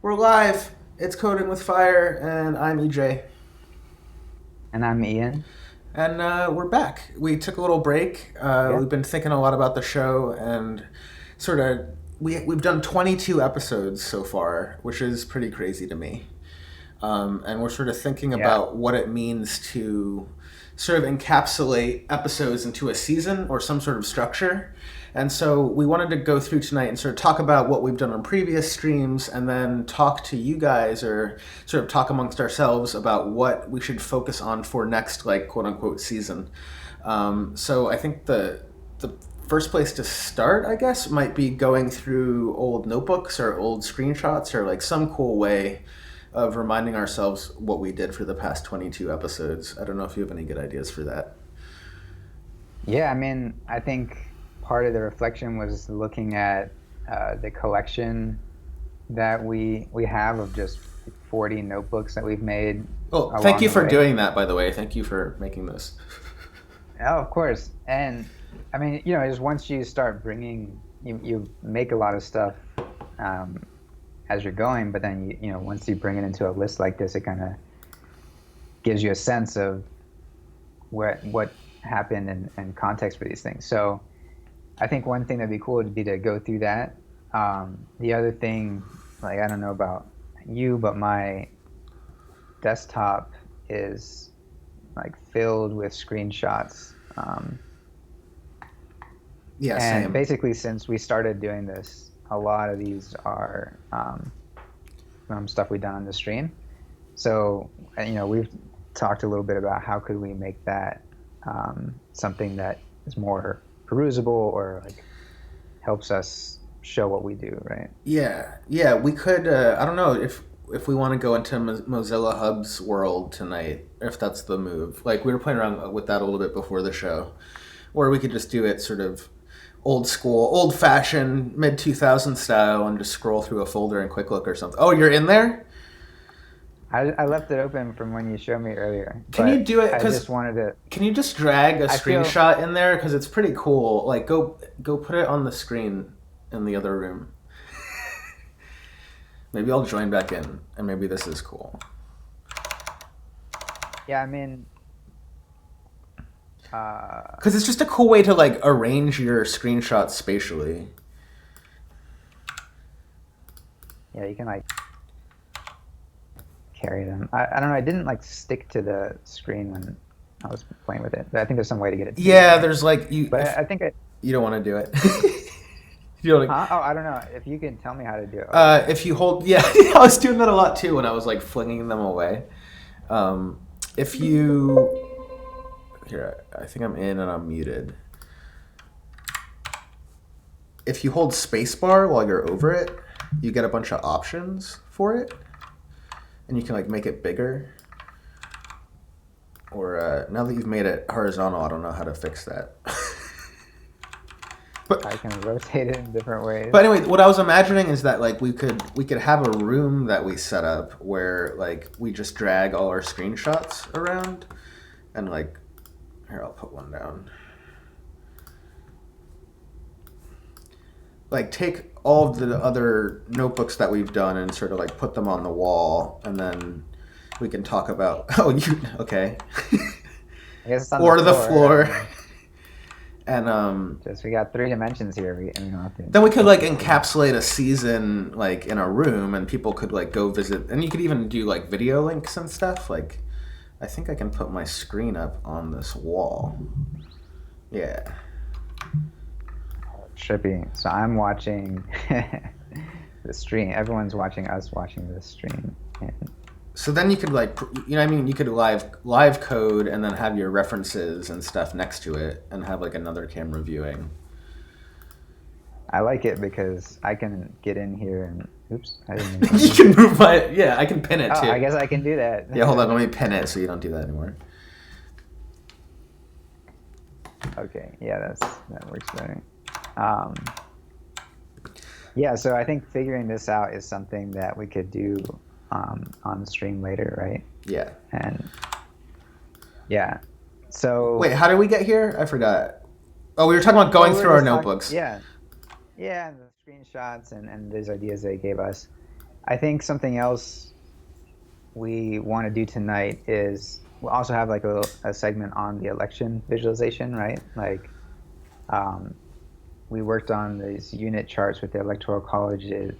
We're live. It's Coding with Fire, and I'm EJ. And I'm Ian. And we're back. We took a little break. Yeah. We've been thinking a lot about the show, and sort of we've done 22 episodes so far, which is pretty crazy to me. And we're sort of thinking Yeah. about what it means to sort of encapsulate episodes into a season or some sort of structure. And so we wanted to go through tonight and sort of talk about what we've done on previous streams and then talk to you guys or sort of talk amongst ourselves about what we should focus on for next, like, quote unquote, season. So I think the first place to start, I guess, might be going through old notebooks or old screenshots or like some cool way of reminding ourselves what we did for the past 22 episodes. I don't know if you have any good ideas for that. Yeah. I think part of the reflection was looking at the collection that we have of just 40 notebooks that we've made Oh, thank along you the for way. doing that, by the way. Thank you for making this. Oh, of course. And just once you start bringing, you make a lot of stuff um, as you're going, but then once you bring it into a list like this, it kind of gives you a sense of what happened and context for these things. So I think one thing that'd be cool would be to go through that. The other thing, like, I don't know about you, but my desktop is like filled with screenshots. Yeah, And same. basically, since we started doing this, a lot of these are from stuff we've done on the stream. So, we've talked a little bit about how could we make that something that is more perusable or like helps us show what we do, right? Yeah. We could. I don't know if we want to go into Mozilla Hub's world tonight, if that's the move. Like we were playing around with that a little bit before the show, or we could just do it sort of old school, old fashioned, mid 2000 style, and just scroll through a folder in Quick Look or something. Oh, you're in there? I left it open from when you showed me earlier, Can you but do it? I Because just wanted to. can you just drag a I feel, screenshot in there? Because it's pretty cool. Like go put it on the screen in the other room. Maybe I'll join back in, and maybe this is cool. yeah, Because it's just a cool way to like arrange your screenshots spatially. yeah, you can like carry them. I don't know. I didn't like stick to the screen when I was playing with it, but I think there's some way to get it to be Yeah, there. there's like you. But If I think it. you don't want to do it, you don't. Huh? Oh, I don't know. If you can tell me how to do it, I'll do that. If you hold, yeah, I was doing that a lot too when I was like flinging them away. Um, if you here, I think I'm in and I'm muted. If you hold spacebar while you're over it, you get a bunch of options for it, and you can like make it bigger. Or now that you've made it horizontal, I don't know how to fix that. but I can rotate it in different ways. but anyway, what I was imagining is that like we could have a room that we set up where like we just drag all our screenshots around, and like here I'll put one down. Like take all of the other notebooks that we've done and sort of like put them on the wall, and then we can talk about oh you okay I guess it's on the or the floor. I floor. don't know. And Just we got three dimensions here. We don't have to. then we could like encapsulate a season like in a room, and people could like go visit, and you could even do like video links and stuff. Like I think I can put my screen up on this wall. Yeah. Trippy. So I'm watching the stream. Everyone's watching us watching the stream. And So then you could like you know what I mean, you could live code and then have your references and stuff next to it and have like another camera viewing. I like it because I can get in here and oops, I didn't mean to You move. can move my yeah, I can pin it Oh, too. I guess I can do that. Yeah, hold on, let me pin it so you don't do that anymore. Okay, yeah, that works better. Um, yeah, so I think figuring this out is something that we could do on the stream later, right? Yeah. And yeah, so Wait, how did we get here? I forgot. Oh, we were talking about well, going we were through our just talking, notebooks. yeah, and the screenshots and these ideas they gave us. I think something else we want to do tonight is we'll also have like a segment on the election visualization, right? Like, um, we worked on these unit charts with the electoral colleges.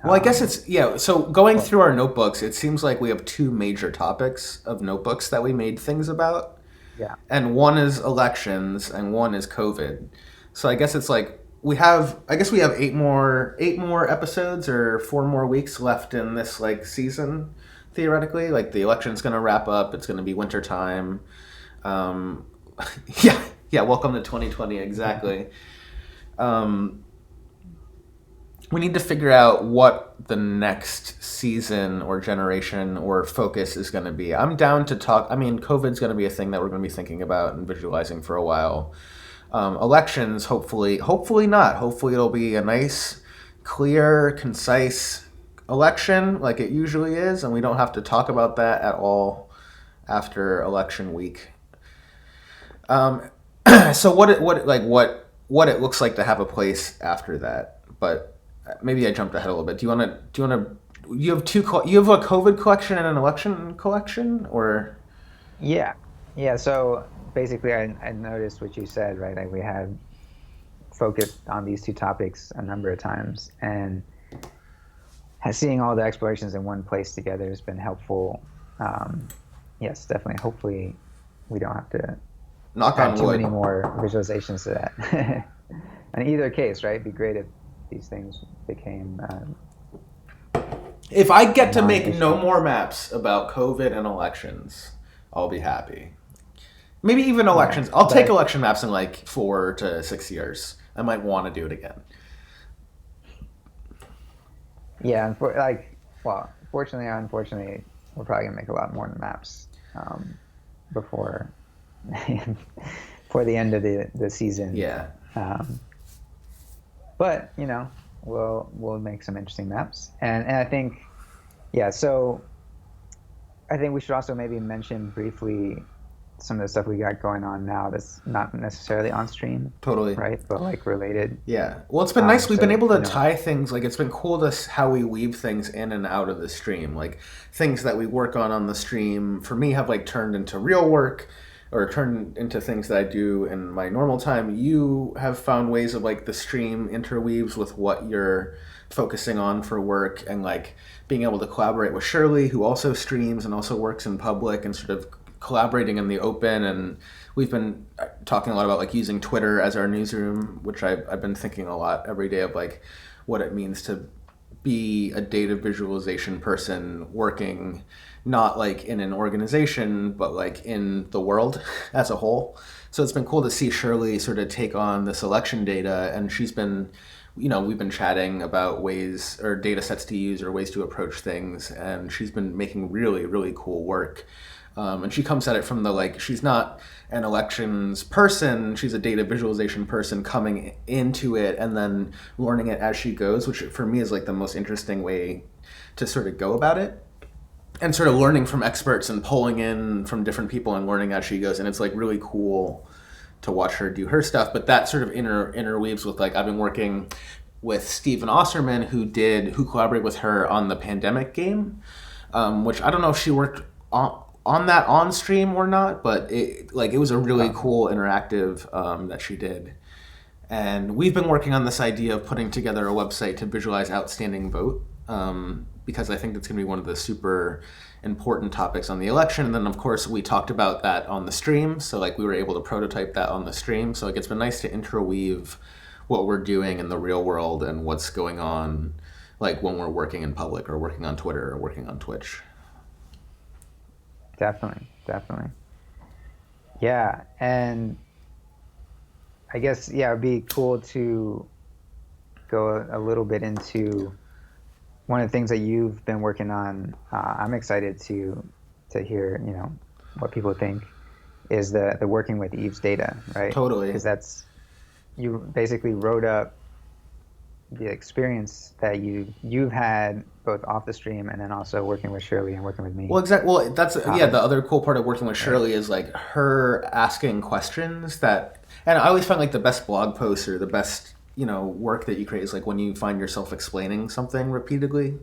Well, I guess Um, it's yeah. So going well, through our notebooks, it seems like we have two major topics of notebooks that we made things about, yeah, and one is elections and one is COVID. So I guess it's like we have. I guess we have eight more episodes or 4 more weeks left in this like season. Theoretically, like the election's going to wrap up. It's going to be winter time. Um, yeah, yeah. Welcome to 2020. Exactly. Um, we need to figure out what the next season or generation or focus is going to be. I'm down to talk. I mean, COVID's going to be a thing that we're going to be thinking about and visualizing for a while. Elections, hopefully not. Hopefully, it'll be a nice, clear, concise election like it usually is, and we don't have to talk about that at all after election week. Um, so what it looks like to have a place after that, but maybe I jumped ahead a little bit. You have you have a COVID collection and an election collection, or yeah, yeah. So basically, I noticed what you said, right? Like we had focused on these two topics a number of times, and seeing all the explorations in one place together has been helpful. Um, yes, definitely. Hopefully, we don't have to knock add on too many wood. more visualizations to that. In either case, right? It'd be great if these things became If I get to make no non-issue. more maps about COVID and elections, I'll be happy. Maybe even Yeah, elections. I'll take but election maps in like 4 to 6 years. I might want to do it again. yeah, well, fortunately or unfortunately, we're probably gonna make a lot more maps before before the end of the season. Yeah, Um, but we'll make some interesting maps, and I think yeah. So I think we should also maybe mention briefly some of the stuff we got going on now that's not necessarily on stream, totally. right? But like related. Yeah. Well, it's been nice. We've been So able to tie things. Like, it's been cool to how we weave things in and out of the stream. Like, things that we work on the stream, for me, have, like, turned into real work or turned into things that I do in my normal time. You have found ways of, like, the stream interweaves with what you're focusing on for work, and, like, being able to collaborate with Shirley, who also streams and also works in public, and sort of collaborating in the open. And we've been talking a lot about like using Twitter as our newsroom, which I've been thinking a lot every day of like what it means to be a data visualization person working not like in an organization but like in the world as a whole. So it's been cool to see Shirley sort of take on this election data, and she's been, we've been chatting about ways or data sets to use or ways to approach things, and she's been making really, really cool work. And she comes at it from the like, she's not an elections person, she's a data visualization person coming into it and then learning it as she goes, which for me is like the most interesting way to sort of go about it. And sort of learning from experts and pulling in from different people and learning as she goes. And it's like really cool to watch her do her stuff. But that sort of interweaves with like, I've been working with Stephen Osserman, who collaborated with her on the pandemic game, which I don't know if she worked on that on stream or not, but it was a really um, cool interactive that she did. And we've been working on this idea of putting together a website to visualize outstanding vote, because I think that's going to be one of the super important topics on the election. And then, of course, we talked about that on the stream. So, like, we were able to prototype that on the stream. So, like, it's been nice to interweave what we're doing in the real world and what's going on, like, when we're working in public or working on Twitter or working on Twitch. definitely, definitely. Yeah, and I guess yeah, it'd be cool to go a little bit into one of the things that you've been working on. I'm excited to hear what people think is the working with Eve's data, right? Totally. Because that's you basically wrote up the experience that you've had both off the stream and then also working with Shirley and working with me. Well, exactly. Well, that's yeah. The Um, other cool part of working with right. Shirley is like her asking questions that, and I always find like the best blog posts or the best work that you create is like when you find yourself explaining something repeatedly.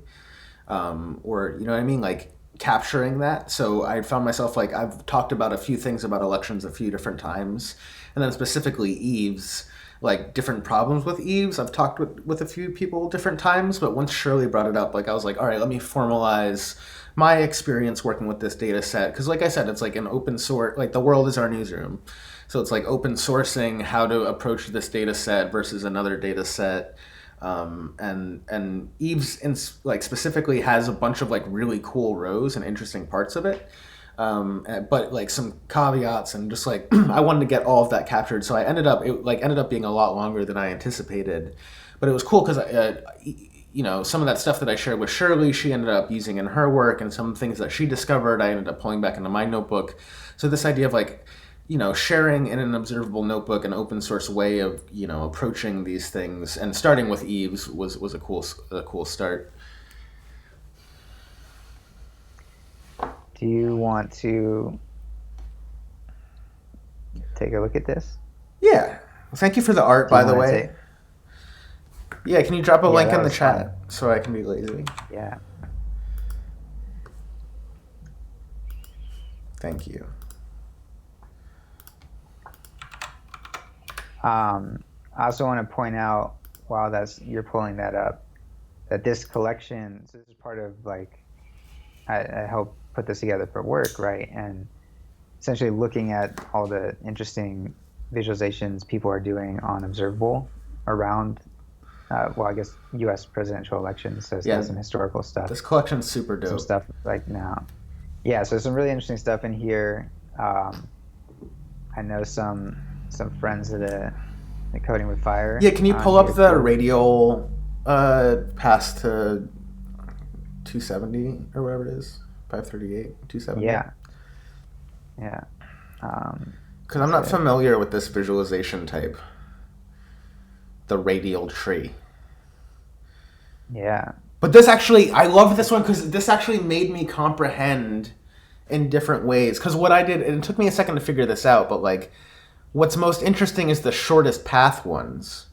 or you know what I mean, like capturing that. So I found myself like I've talked about a few things about elections a few different times, and then specifically Eves, like different problems with Eves. I've talked with a few people different times, but once Shirley brought it up, like I was like, all right, let me formalize my experience working with this data set, because like I said, it's like an open source, like the world is our newsroom, so it's like open sourcing how to approach this data set versus another data set. And Eves like specifically has a bunch of like really cool rows and interesting parts of it, but like some caveats, and just like I wanted to get all of that captured. So it ended up being a lot longer than I anticipated, but it was cool because you know, some of that stuff that I shared with Shirley, she ended up using in her work, and some things that she discovered, I ended up pulling back into my notebook. So this idea of like, you know, sharing in an observable notebook, an open source way of, you know, approaching these things, and starting with Eves was a cool start. Do you want to take a look at this? Yeah. Thank you for the art, by the way. Yeah, can you drop a link in the chat fun. so I can be lazy? Yeah. Thank you. I also want to point out, while you're pulling that up, that this collection, so this is part of like, I helped put this together for work, right? And essentially looking at all the interesting visualizations people are doing on Observable around, well, I guess U.S. presidential elections. So it's got some historical stuff. This collection's super dope. Some stuff like now. Yeah, so some really interesting stuff in here. I know some friends at Coding with Fire. Yeah, can you pull up the radial pass to 270 or whatever it is? 538, 270? Yeah. Yeah. Because I'm not familiar with this visualization type. The radial tree. Yeah. But this actually, I love this one because this actually made me comprehend in different ways. Because what I did, and it took me a second to figure this out, but like, what's most interesting is the shortest path ones.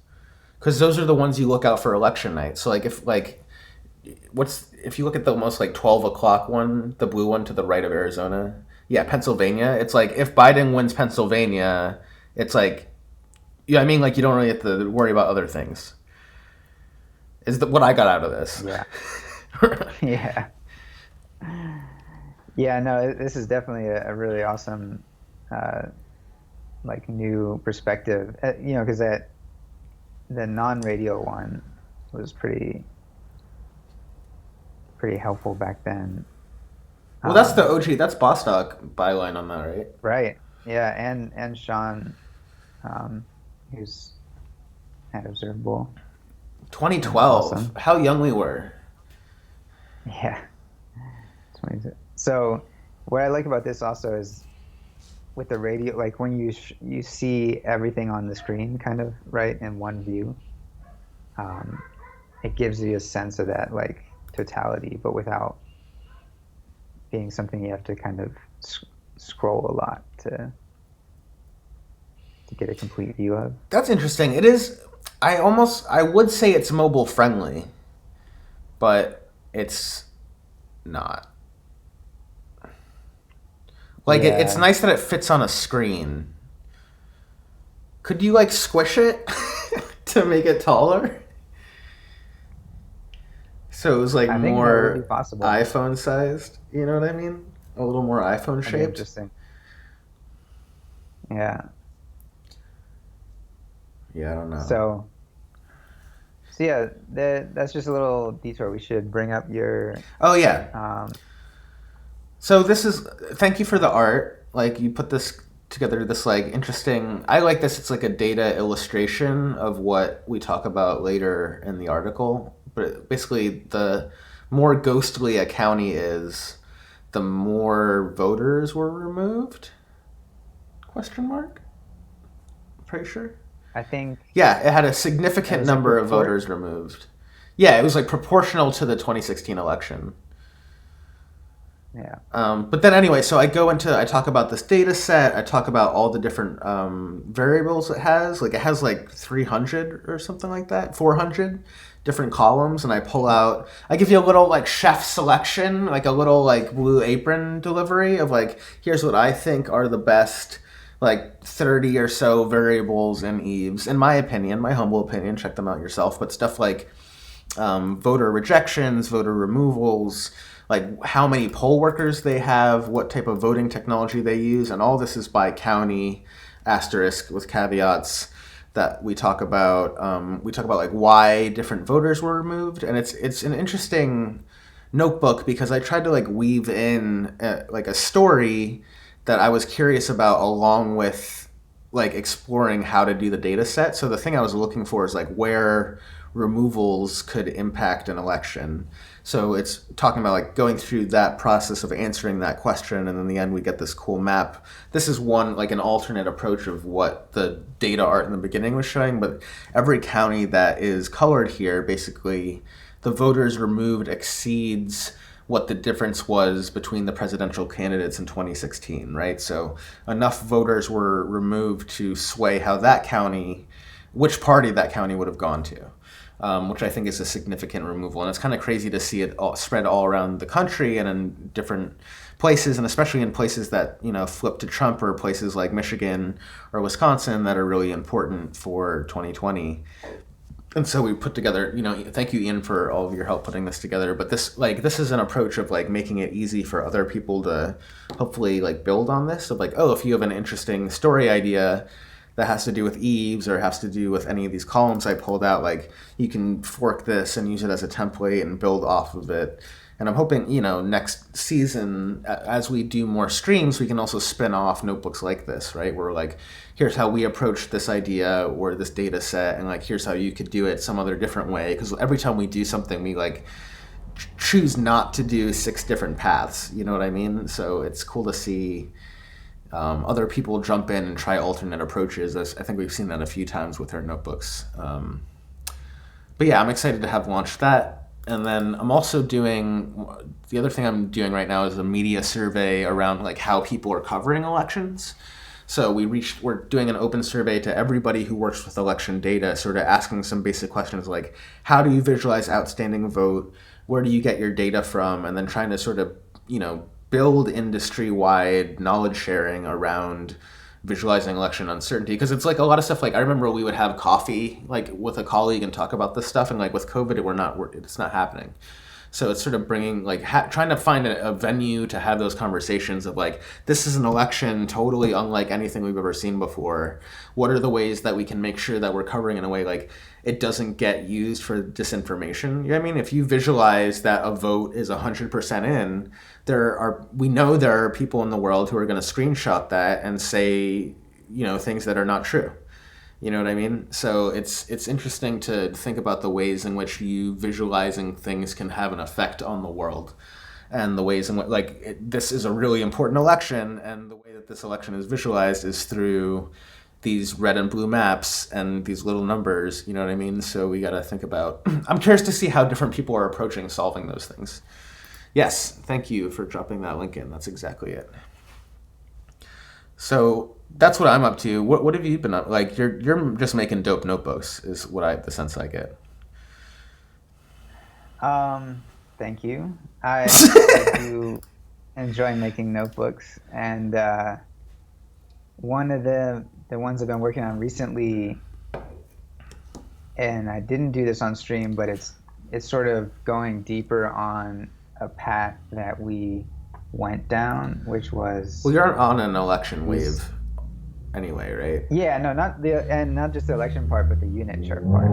Because those are the ones you look out for election night. So like, if you look at the most like 12 o'clock one, the blue one to the right of Arizona, yeah, Pennsylvania, it's like, if Biden wins Pennsylvania, it's like, yeah, I mean, like, you don't really have to worry about other things. Is what I got out of this. Yeah. Yeah. Yeah, no, this is definitely a really awesome, like, new perspective. You know, because the non-radio one was pretty helpful back then. Well, that's the OG. That's Bostock byline on that, right? Right. Yeah, and Sean, who's at Observable. 2012. Awesome. How young we were. Yeah. So, what I like about this also is with the radio, like when you see everything on the screen, kind of right in one view, it gives you a sense of that like totality, but without being something you have to kind of scroll a lot to get a complete view of. That's interesting. It is. I would say it's mobile friendly, but it's not. Like, Yeah. it's nice that it fits on a screen. Could you, like, squish it to make it taller? So it was, like, I think that more would be possible. iPhone sized. You know what I mean? A little more iPhone That'd be shaped. interesting. Yeah. Yeah, I don't know. So yeah, that's just a little detour. We should bring up your. Oh, yeah. So this is, thank you for the art. Like, you put this together, this like interesting, I like this. It's like a data illustration of what we talk about later in the article. But basically, the more ghostly a county is, the more voters were removed? Question mark? Pretty sure. I think. Yeah, it had a significant As a number of report? voters removed. Yeah, it was like proportional to the 2016 election. Yeah. But then anyway, so I talk about this data set. I talk about all the different variables it has. Like, it has like 300 or something like that, 400 different columns, and I give you a little like chef selection, like a little like Blue Apron delivery of like, here's what I think are the best like 30 or so variables in Eves, in my opinion, my humble opinion, check them out yourself, but stuff like voter rejections, voter removals, like how many poll workers they have, what type of voting technology they use, and all this is by county, asterisk with caveats that we talk about. We talk about like why different voters were removed, and it's an interesting notebook because I tried to like weave in like a story that I was curious about along with like exploring how to do the data set. So the thing I was looking for is like where removals could impact an election. So it's talking about like going through that process of answering that question, and in the end we get this cool map. This is one like an alternate approach of what the data art in the beginning was showing, but every county that is colored here, basically the voters removed exceeds what the difference was between the presidential candidates in 2016, right? So enough voters were removed to sway how that county, which party that county would have gone to. Which I think is a significant removal. And it's kind of crazy to see it all spread all around the country and in different places, and especially in places that, you know, flip to Trump, or places like Michigan or Wisconsin that are really important for 2020. And so we put together, you know, thank you, Ian, for all of your help putting this together. But this is an approach of like making it easy for other people to hopefully like build on this. So like, oh, if you have an interesting story idea that has to do with Eves or has to do with any of these columns I pulled out, like you can fork this and use it as a template and build off of it. And I'm hoping, you know, next season, as we do more streams, we can also spin off notebooks like this, right? Where like, here's how we approach this idea or this data set, and like, here's how you could do it some other different way. Because every time we do something, we like choose not to do 6 different paths. You know what I mean? So it's cool to see other people jump in and try alternate approaches. I think we've seen that a few times with our notebooks. But yeah, I'm excited to have launched that. And then I'm also doing, the other thing I'm doing right now is a media survey around like how people are covering elections. So we're doing an open survey to everybody who works with election data, sort of asking some basic questions like, how do you visualize outstanding vote? Where do you get your data from? And then trying to sort of, you know, build industry-wide knowledge sharing around visualizing election uncertainty, because it's like a lot of stuff. Like I remember we would have coffee like with a colleague and talk about this stuff, and like with COVID it's not happening. So it's sort of bringing like trying to find a venue to have those conversations of like, this is an election totally unlike anything we've ever seen before. What are the ways that we can make sure that we're covering in a way like it doesn't get used for disinformation? You know what I mean? If you visualize that a vote is 100% in, we know there are people in the world who are going to screenshot that and say, you know, things that are not true. You know what I mean? So it's interesting to think about the ways in which you visualizing things can have an effect on the world, and the ways in which this is a really important election, and the way that this election is visualized is through these red and blue maps and these little numbers. You know what I mean? So we got to think about. I'm curious to see how different people are approaching solving those things. Yes, thank you for dropping that link in. That's exactly it. So that's what I'm up to. What have you been up? Like you're just making dope notebooks is the sense I get. Thank you. I do enjoy making notebooks, and one of the ones I've been working on recently, and I didn't do this on stream, but it's sort of going deeper on a path that we went down, which was, well, you're on an election wave anyway, right? Yeah, no, not just the election part, but the unit chart part.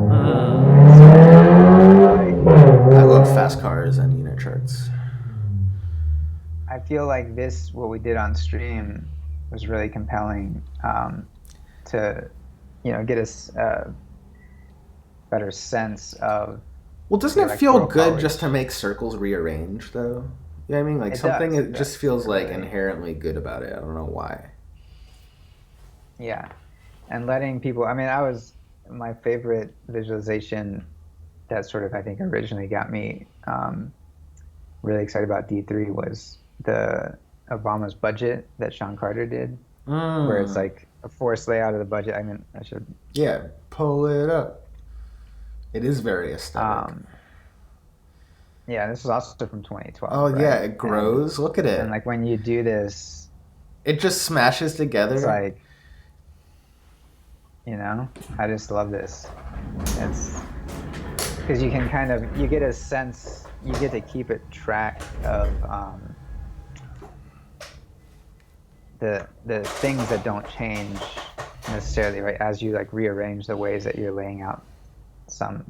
I love fast cars and unit charts. I feel like what we did on stream was really compelling to, you know, get us a better sense of. Well, doesn't it feel good just to make circles rearrange, though? You know what I mean? Like it just feels like inherently good about it. I don't know why. Yeah. And letting people, I mean, my favorite visualization that sort of, I think, originally got me really excited about D3 was the Obama's budget that Sean Carter did, where it's like a forced layout of the budget. I mean, I should. Yeah, pull it up. It is very aesthetic. Um, yeah, this is also from 2012, Oh yeah, right? it grows. Look at And it. like when you do this, It just smashes it's together. like, I just love this. It's because you can kind of you get a sense, you get to keep it track of the things that don't change necessarily, right? As you like rearrange the ways that you're laying out some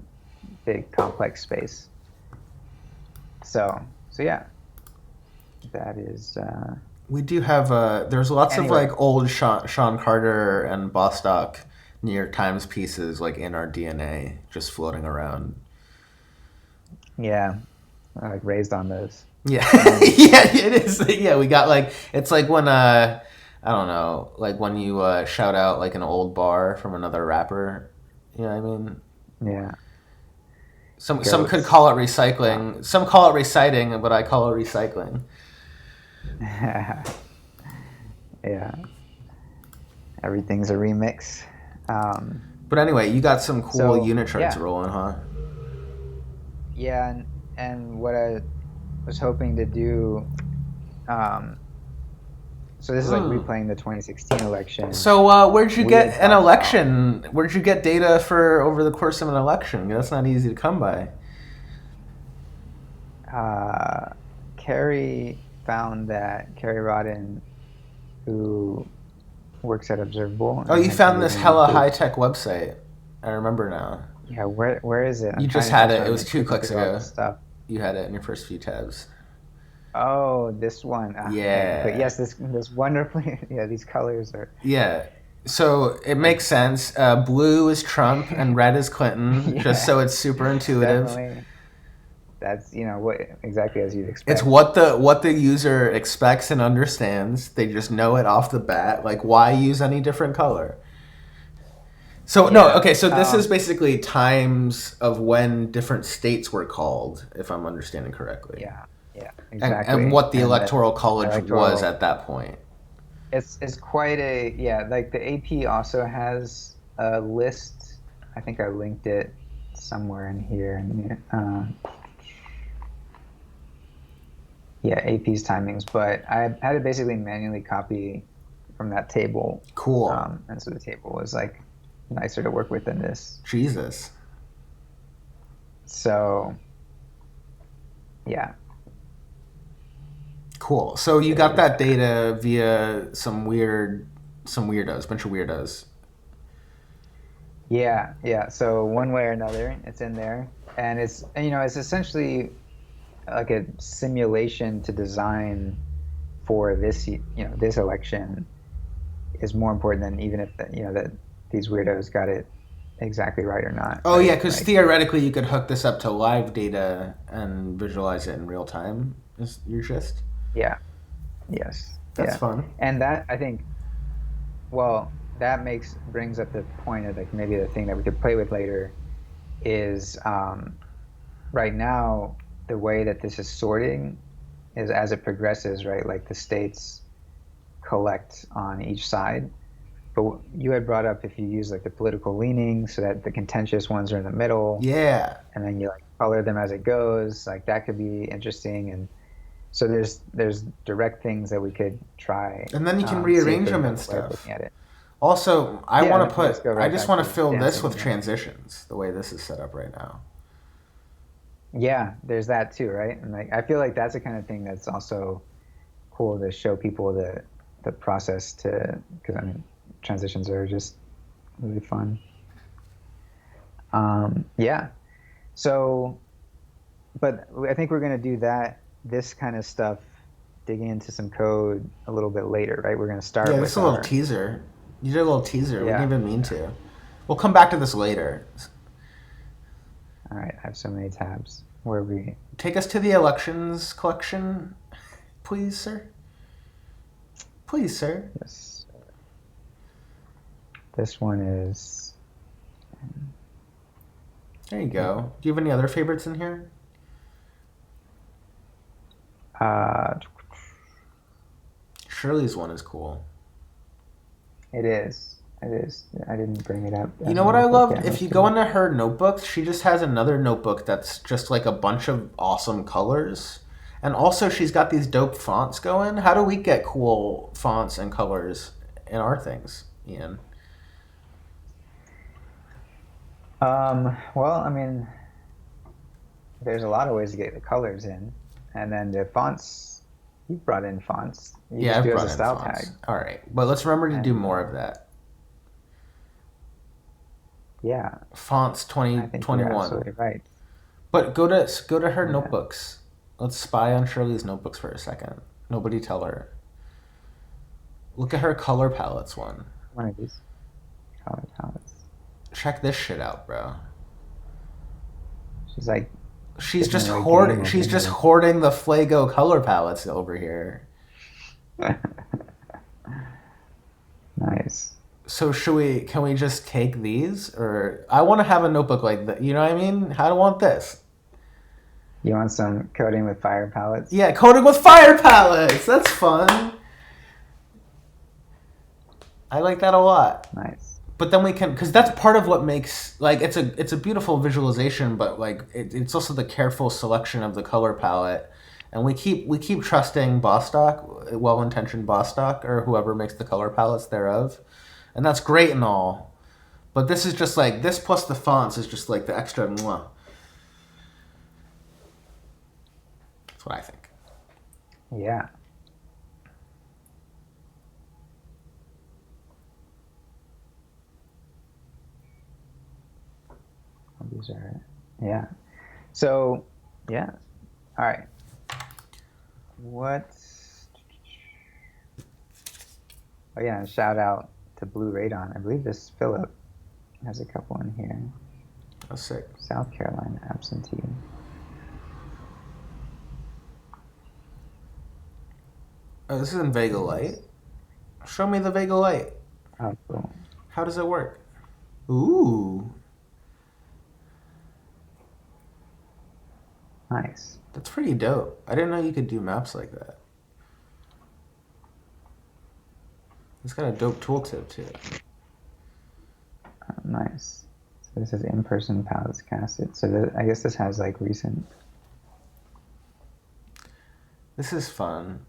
big complex space. So yeah, that is We do have there's lots of anyway. like old Sean Carter and Bostock New York Times pieces like in our DNA just floating around. Yeah, I like raised on those. Yeah, And yeah, it is. Yeah, we got like it's like when I don't know, like when you shout out like an old bar from another rapper. You know what I mean? yeah, Some could goats. call it recycling. Some call it reciting, but I call it recycling. Yeah, everything's a remix. Um, But anyway, you got some cool so unit charts yeah, rolling, huh? yeah, and what I was hoping to do. Um, so this is like Mm. replaying the 2016 election. So where'd you We get had an talked about election? Where'd you get data for over the course of an election? That's not easy to come by. uh, Carrie found that Carrie Rodden, who works at Observable Oh, and you had some found really this neat hella high takes. tech website. I remember now. Yeah, where is it? You I'm trying just to. had That's it. what It I've was been two clicking clicks through all ago. this stuff. You had it in your first few tabs. Oh, this one. Ah, dang. But Yeah. yes, this wonderfully. Yeah, these colors are Yeah. So it like. makes sense. Blue is Trump and red is Clinton, just Yeah, so it's super intuitive. definitely. That's what exactly as you'd It's expect. what the user expects and understands. They just know it off the bat. Like, why use any different color? So no, Yeah. okay. So this is basically times of when different states were called, if I'm understanding correctly, Yeah. Yeah. and Exactly. what the And the electoral college was electoral. at that point. It's quite a yeah. Like the AP also has a list. I think I linked it somewhere in here. And yeah, AP's timings. But I had to basically manually copy from that table, Cool. and so the table was like nicer to work with than this. Jesus. So yeah, Cool. So you got there's that that. data via some weirdos, bunch of weirdos. Yeah, yeah. So one way or another, it's in there, and it's essentially like a simulation to design for this election is more important than even if that these weirdos got it exactly right or not, Oh yeah, right? because Like, theoretically you could hook this up to live data and visualize it in real time. Is your gist? yeah, yes, That's yeah, fun. and that I think, well, that makes brings up the point of like maybe the thing that we could play with later is right now the way that this is sorting is as it progresses, right? Like the states collect on each side. But you had brought up if you use like the political leaning so that the contentious ones are in the middle Yeah, and then you like color them as it goes, like that could be interesting. And so there's direct things that we could try, and then you can see if rearrange there's a them and better way of stuff. looking at it. Also, I Yeah, and want then to we just put. go I right just back want to to fill this dancing with again. transitions. The way this is set up right now. Yeah, there's that too, right? And like I feel like that's the kind of thing that's also cool to show people the process to, because I mean transitions are just really fun. Yeah. So, but I think we're gonna do this kind of stuff, digging into some code a little bit later, right? We're gonna start Yeah, this is with a little our teaser. You did a little teaser. We didn't yeah. even mean to. We'll come back to this later. All right, I have so many tabs. Where we Take us to the elections collection, please, sir. Please, sir. this this one is There you go. Do you have any other favorites in here? uh Shirley's one is cool. it is. It is. I didn't bring it up You as know a what I notebook loved? yet. If you Let's go do into her notebooks, she just has another notebook that's just like a bunch of awesome colors. And also, she's got these dope fonts going. How do we get cool fonts and colors in our things, Ian? it. Well, I mean, there's a lot of ways to get the colors in, and then the fonts. You brought in fonts. You Yeah, just I've do it as a brought in style fonts. tag, All right, but let's remember to do and more of that. yeah, Fonts I think you're 2021. absolutely right. But go to her Yeah, notebooks. Let's spy on Shirley's notebooks for a second. Nobody tell her. Look at her color palettes one. one of these color palettes. Check this shit out, bro. She's like She's getting just the right game hoarding. over She's just here. hoarding the Flago color palettes over here. Nice. So should we? Can we just take these, or I want to have a notebook like that? You know what I mean? How do I want this? You want some coding with fire palettes? Yeah, coated with fire palettes. That's fun. I like that a lot. Nice. But then we can, because that's part of what makes like it's a beautiful visualization, but like it's also the careful selection of the color palette, and we keep trusting Bostock, well-intentioned Bostock, or whoever makes the color palettes thereof, and that's great and all. But this is just like this plus the fonts is just like the extra mwah. That's what I think. Yeah. These are, yeah. So, yeah. All right. What? Oh, yeah. Shout out to Blue Radon. I believe this Philip has a couple in here. That's sick. South Carolina absentee. Oh, this is in Vega Light. Show me the Vega Light. Oh, cool. How does it work? Ooh, Nice. that's pretty dope. I didn't know you could do maps like that. It's got a dope tooltip too. Nice. So this is in-person palettes casted. So I guess this has like recent. This is fun.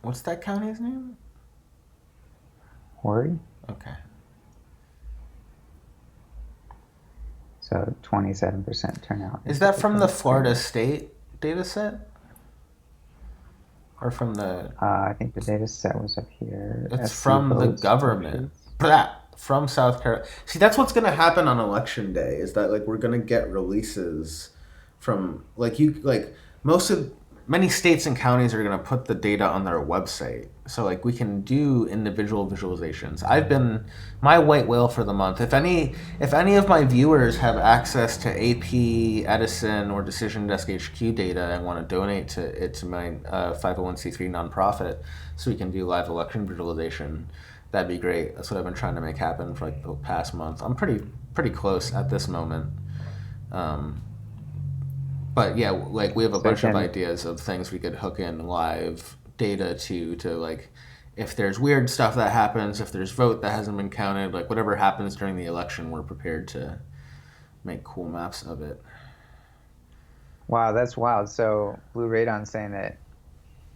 What's that county's name? Horry. Okay. So 27% turnout. Is that from the Florida State data set? Or from the... I think the data set was up here. It's SC from the votes, government. votes. Blah, from South Carolina. See, that's what's going to happen on election day, is that, like, we're going to get releases from, like, many states and counties are going to put the data on their website. So, like, we can do individual visualizations. My white whale for the month. If any of my viewers have access to AP, Edison, or Decision Desk HQ data and want to donate to my 501c3 nonprofit so we can do live election visualization, that'd be great. That's what I've been trying to make happen for like the past month. I'm pretty close at this moment. But yeah, like we have a bunch of ideas of things we could hook in live data to like if there's weird stuff that happens, if there's vote that hasn't been counted, like whatever happens during the election, we're prepared to make cool maps of it. Wow, that's wild. So Blue Radon saying that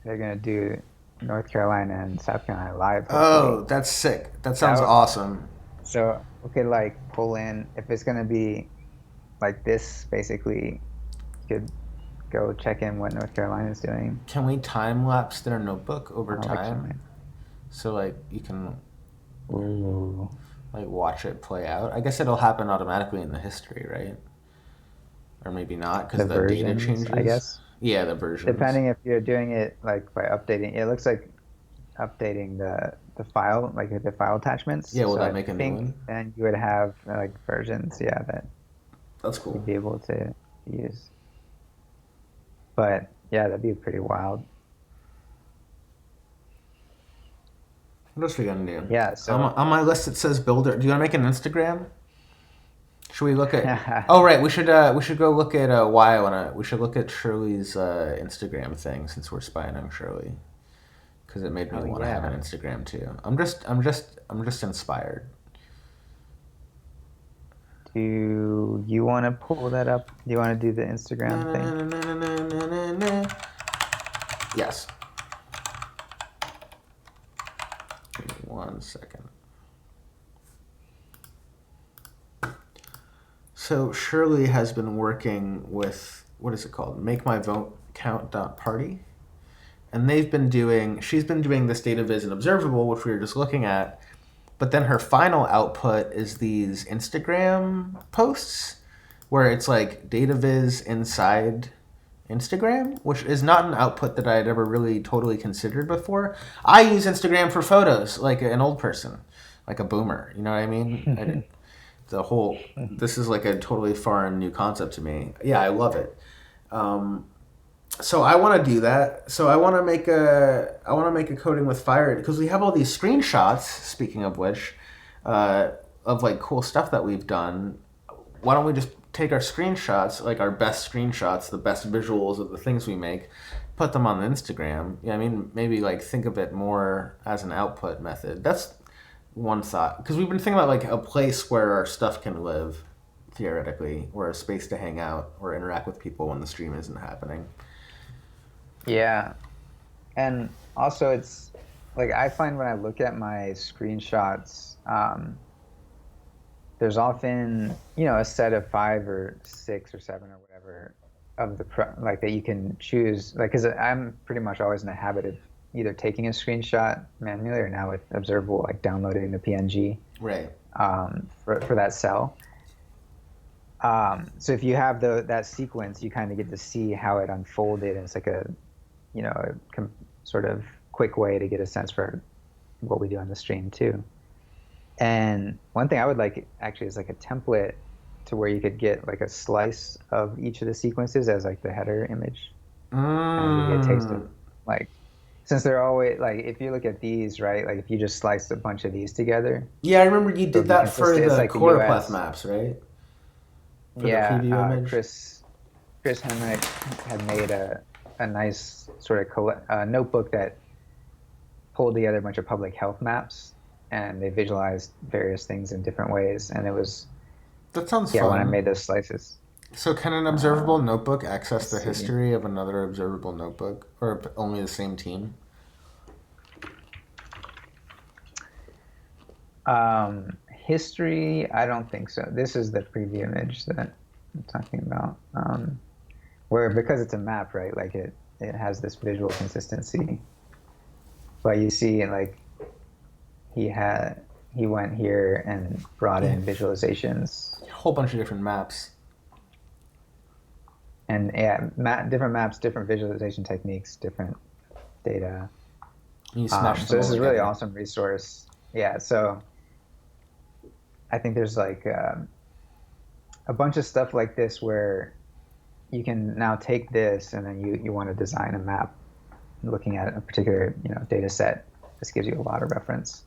they're gonna do North Carolina and South Carolina live. Oh, that's sick. That sounds awesome. So we could like pull in if it's gonna be like this, basically. You could go check in what North Carolina is doing. Can we time lapse their notebook over time? Election. So like you can Ooh. like watch it play out. I guess it'll happen automatically in the history, right? Or maybe not because the data changes. I guess. Yeah, the versions. Depending if you're doing it like by updating, it looks like updating the file, like the file attachments. Yeah, will so that make a new one? Then you would have like versions, yeah, that's cool. you'd be able to use. But yeah, that'd be pretty wild. What else we gonna do? Yeah. So on my list it says builder. Do you want to make an Instagram? Should we look at? Oh right, we should go look at why I wanna. We should look at Shirley's Instagram thing since we're spying on Shirley. because it made me Oh want to have yeah. an Instagram too. I'm just inspired. Do you want to pull that up? Do you want to do the Na, Instagram na, thing? na, na, na, na, na, na, na. Yes. Give me 1 second. So Shirley has been working with, what is it called? Make My Vote Count Party, and she's been doing this data viz and observable, which we were just looking at. But then her final output is these Instagram posts where it's like data viz inside Instagram, which is not an output that I had ever really totally considered before. I use Instagram for photos, like an old person, like a boomer. You know what I mean? This is like a totally foreign new concept to me. Yeah, I love it. Um, so I want to do that. So I want to make a coding with Fire because we have all these screenshots. Speaking of which, of like cool stuff that we've done. Why don't we just take our screenshots, like our best screenshots, the best visuals of the things we make, put them on Instagram? Yeah, I mean maybe like think of it more as an output method. That's one thought because we've been thinking about like a place where our stuff can live theoretically, or a space to hang out or interact with people when the stream isn't happening. Yeah. And also, it's like I find when I look at my screenshots, there's often, a set of 5 or 6 or 7 or whatever of like that you can choose. Like, because I'm pretty much always in the habit of either taking a screenshot manually or now with Observable, like downloading the PNG Right. for that cell. So if you have that sequence, you kind of get to see how it unfolded, and it's like a sort of quick way to get a sense for what we do on the stream too. And one thing I would like actually is like a template to where you could get like a slice of each of the sequences as like the header image, kind of give you a taste of Mm. like, since they're always like, if you look at these, right, like if you just sliced a bunch of these together, Yeah, I remember you it'll did be that for consistent. It's the like the choropleth US. maps, right? For the Yeah, preview image. Chris Hemrick had made a nice sort of notebook that pulled together a bunch of public health maps, and they visualized various things in different ways. And it was, That sounds yeah, when I fun. made those slices. So can an observable notebook access Let's the see. history of another observable notebook, or only the same team? History, I don't think so. This is the preview image that I'm talking about. Where because it's a map, right? Like it has this visual consistency. But you see, like he went here and brought Yeah, in visualizations, a whole bunch of different maps. and yeah, different maps, different visualization techniques, different data. You smash So them this all is a really together. awesome resource. Yeah, so I think there's like a bunch of stuff like this where you can now take this and then you want to design a map looking at a particular data set. This gives you a lot of reference.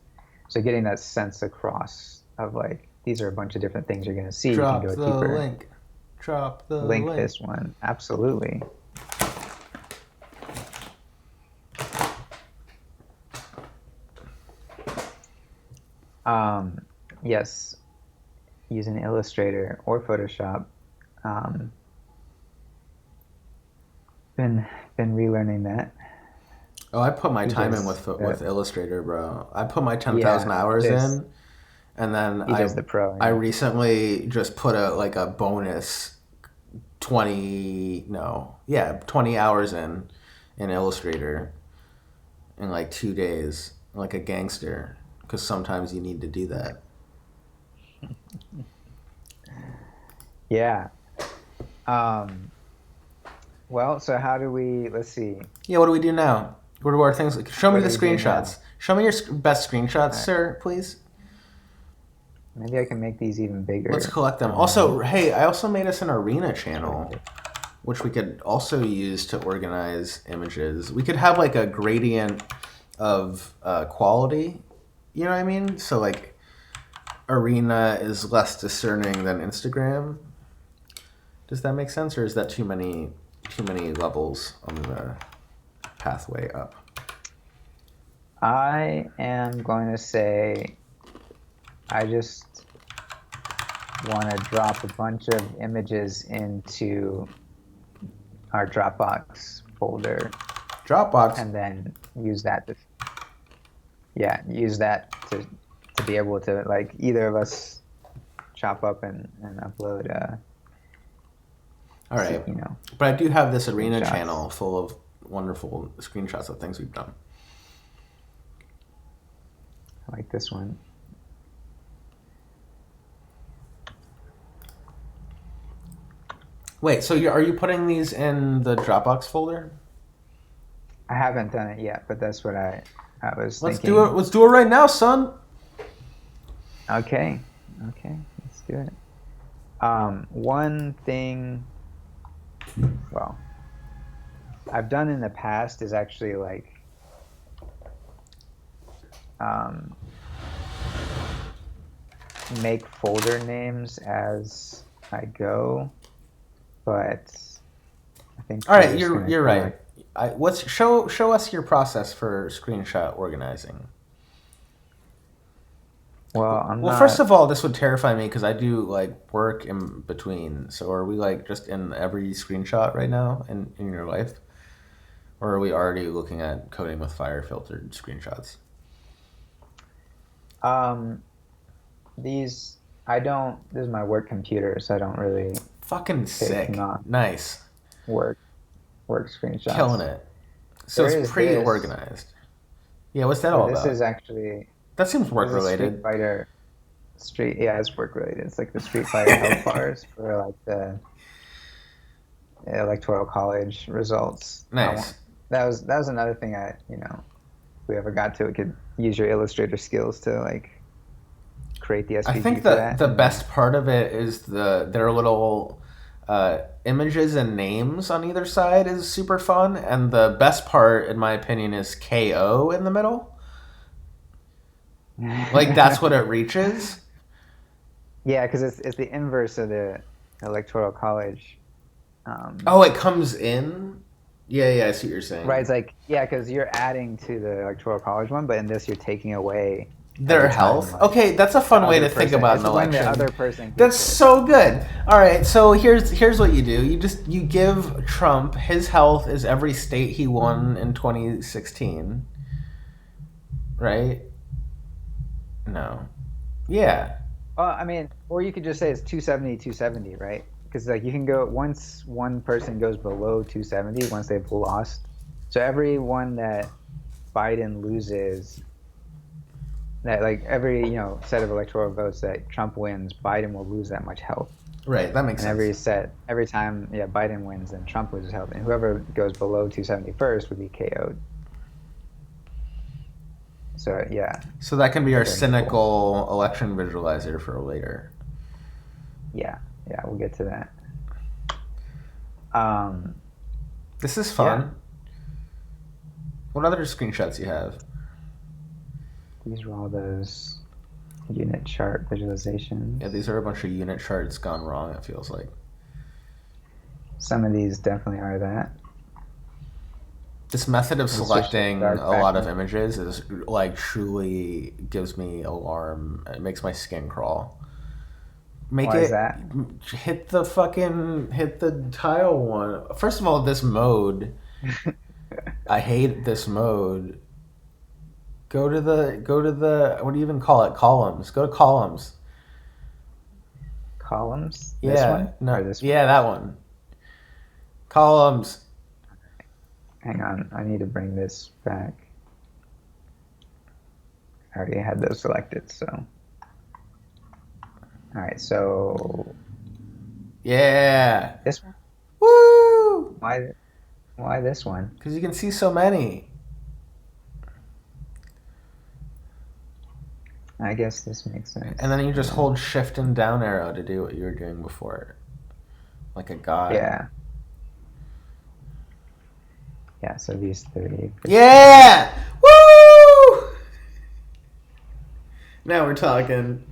So getting that sense across of like these are a bunch of different things you're going to see. You can Drop go the deeper. link. Drop the Link link. this one. Absolutely. Um, yes, using Illustrator or Photoshop. Um, been relearning that Oh, I put my time in because with Illustrator, bro. I put my 10,000 yeah, hours in, and then he I does the pro. I Yeah. recently just put a bonus 20 no yeah 20 hours in Illustrator in like 2 days, like a gangster, because sometimes you need to do that. Yeah. Um, well, so how do we? Let's see. Yeah, what do we do now? What are our things? Show me What the do we do screenshots. now? Show me your best screenshots, All right. sir, please. Maybe I can make these even Let's bigger, collect them. and then Also, hey, I also made us an arena show you channel, this. which we could also use to organize images. We could have like a gradient of quality. You know what I mean? So like Arena is less discerning than Instagram. Does that make sense, or is that too many levels on the pathway up? I am going to say I just want to drop a bunch of images into our Dropbox folder Dropbox. and then use that to use that to be able to like either of us chop up and upload All right. you know, But I do have this arena screenshots. channel full of wonderful screenshots of things we've done. like this one. Wait, so are you putting these in the Dropbox folder? I haven't done it yet, but that's what I was Let's thinking. do it. Let's do it right now, son. Okay, let's do it. One thing, well, I've done in the past is actually like make folder names as I go, but I think All we're right, just gonna you're right. collect- What's show us your process for screenshot organizing. Well, I'm Well, not. first of all, this would terrify me because I do like work in between. So are we like just in every screenshot right now in your life? Or are we already looking at coding with fire filtered screenshots? These I don't. This is my work computer, so I don't really Fucking sick. not- Nice. work screenshots. Killing it. So There it's is pre-organized. Yeah, what's that all This about? is actually That seems work this is related. Street Fighter. Yeah, it's work related. It's like the Street Fighter health bars for like the electoral college results. Nice. That was another thing if we ever got to it, could use your Illustrator skills to like create the SVG I think for the that. the best part of it is their little images and names on either side is super fun, and the best part, in my opinion, is KO in the middle. Like that's what it reaches. Yeah, because it's the inverse of the electoral college. Oh, it comes in. Yeah, I see what you're saying. Right, it's like because you're adding to the electoral college one, but in this you're taking away Their every time, health. like, Okay, that's a fun the way other to think person- about it's an when the election. other person gets That's it. so good. All right, so here's what you do. You give Trump his health is every state he won in 2016. Right? No. Yeah. Well, I mean, or you could just say it's 270, right? Because like you can go once one person goes below 270 once they've lost. So every one that Biden loses, that like every set of electoral votes that Trump wins, Biden will lose that much health. Right, that makes And sense. every time Biden wins, then Trump loses health, and whoever goes below 270 first would be KO'd. So yeah, So that can be our Very cynical election visualizer for later. yeah, we'll get to that. This is fun. Yeah. What other screenshots you have? These are all those unit chart visualizations. Yeah, these are a bunch of unit charts gone wrong, it feels like. Some of these definitely are that. This method of It's just selecting a dark lot of background. images is like truly gives me alarm. It makes my skin crawl. Make Why it is that? hit the tile one. First of all, this mode. I hate this mode. Go to the what do you even call it? Columns. Go to columns. Columns? Yeah. This one? No. Or this one? Yeah, that one. Columns. Hang on, I need to bring this back. I already had those selected, so. Alright, so Yeah. this one? Woo! Why this one? Because you can see so many. I guess this makes sense. And then you just hold shift and down arrow to do what you were doing before. Like a god. Yeah. Yeah, so these 30. Yeah! Woo! Now we're talking.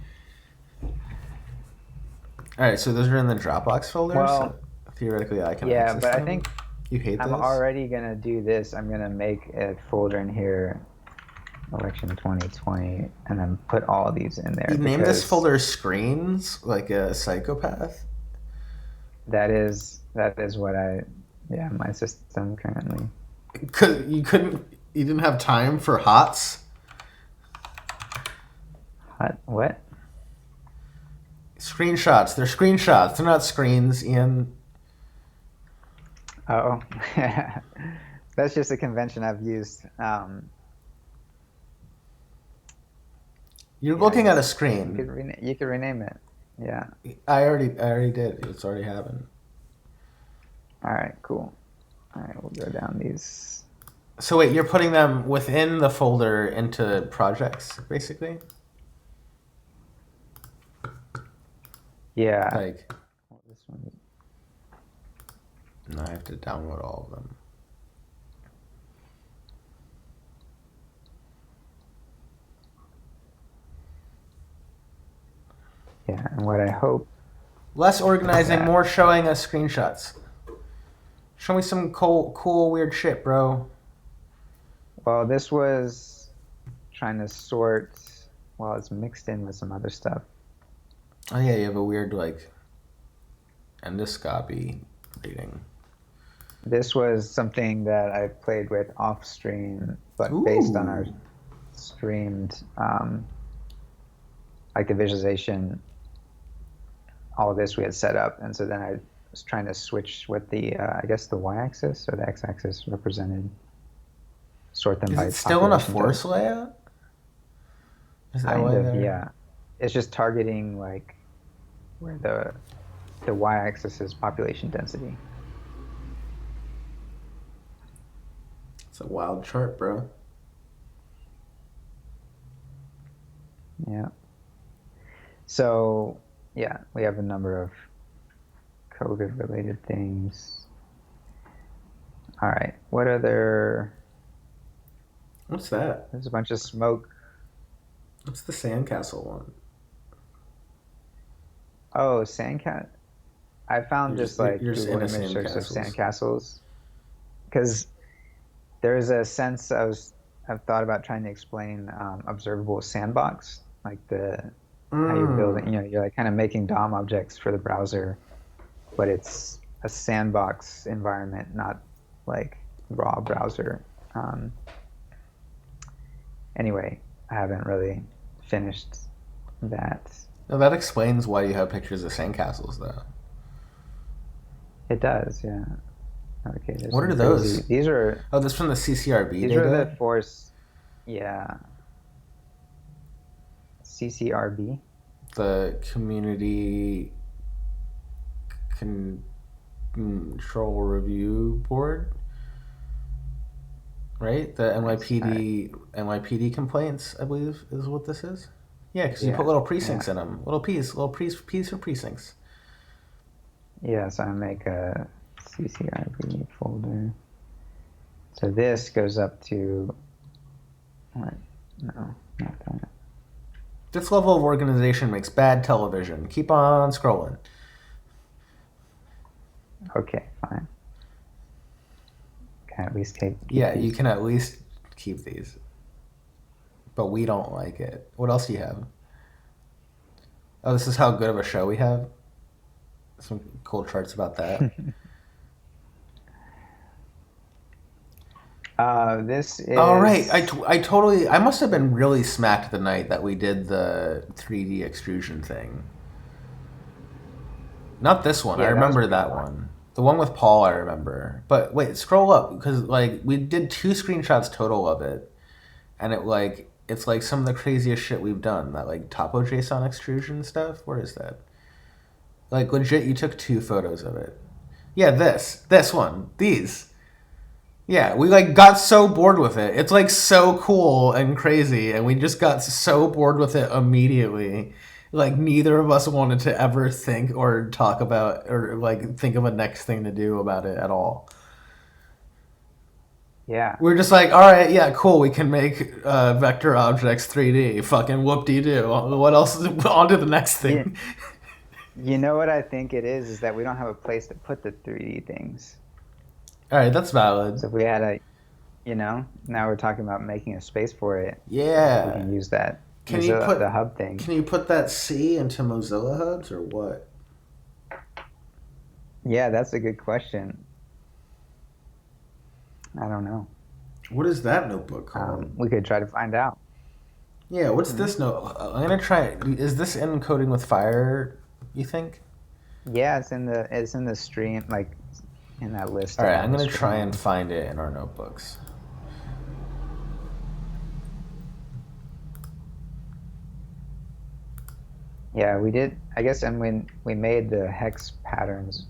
Alright, so those are in the Dropbox folder? Well, so theoretically I can Yeah, access but I them? think You hate I'm this? already gonna do this. I'm gonna make a folder in here election 2020, and then put all these in there You named this because folder screens like a psychopath. that is what my system currently. You didn't have time for HOTS? What? Screenshots. They're screenshots. They're not screens, Ian. Oh, that's just a convention I've used. You're Yeah, I looking at a guess screen. you could rename it. Yeah. I already did. It's already happened. All right. Cool. All right. We'll go down these. So wait, you're putting them within the folder into projects, basically? Yeah. Like, This one. no, I have to download all of them. Yeah. And what I hope. Less organizing, that- more showing us screenshots. Show me some cool, weird shit, bro. Well, this was trying to sort. Well, it's mixed in with some other stuff. Oh yeah, you have a weird like endoscopy reading. This was something that I played with off stream, but based on our Ooh. streamed, like the visualization, all of this we had set up, and so then I was trying to switch what the I guess the y-axis or the x-axis represented, sort them Is by it still in a population force type. layout? Is that Kind why of, they're... yeah. It's just targeting like where the y-axis is population density. It's a wild chart, bro. Yeah. So yeah, we have a number of COVID related things. All right. What other? What's that? There's a bunch of smoke. What's the sandcastle one? Oh, sandcat. I found You're just like you're just Google into image search of sandcastles. sandcastles because there's a sense I've thought about trying to explain observable sandbox, like how you're building. Mm. You're like kind of making DOM objects for the browser, but it's a sandbox environment, not like raw browser. Anyway, I haven't really finished that. Now that explains why you have pictures of sandcastles, though. It does, yeah. Okay, there's What some are those? crazy. These are Oh, this from the CCRB these data? are the force. Yeah. CCRB. The Community Control Review Board, right? The NYPD complaints, I believe, is what this is. Yeah, because you Yeah, put little precincts yeah. in them, little P's for precincts. Yeah, so I make a CCRB folder. So this goes up to what? No, not that. This level of organization makes bad television. Keep on scrolling. Okay, fine. Can I at least keep Yeah, you these? can at least keep these, but we don't like it. What else do you have? Oh, this is how good of a show we have. Some cool charts about that. This is. All right, I must have been really smacked the night that we did the 3D extrusion thing. Not this one. I Yeah, that was remember pretty that fun. one. The one with Paul, I remember. But wait, scroll up because like we did 2 screenshots total of it, and it's like some of the craziest shit we've done. That like Topo JSON extrusion stuff. Where is that? Like legit, you took 2 photos of it. Yeah, this one, these. Yeah, we like got so bored with it. It's like so cool and crazy, and we just got so bored with it immediately. Like neither of us wanted to ever think or talk about or like think of a next thing to do about it at all. Yeah. We're just like, all right, yeah, cool. We can make vector objects 3D. Fucking whoop de doo. What else? On to the next Yeah. thing. You know what I think it is that we don't have a place to put the 3D things. All right, that's valid. So if we had now we're talking about making a space for it. We Yeah. can use that Can you Mozilla, the put hub thing. can you put that C into Mozilla Hubs or what? Yeah, that's a good question. I don't know. What is that notebook called? We could try to find out. Yeah, what's Hmm? this note? I'm gonna try. Is this in Coding with Fire? You think? Yeah, it's in the stream, like in that list All right, I'm on the gonna try stream. and find it in our notebooks. Yeah, we did. I guess, and when we made the hex patterns,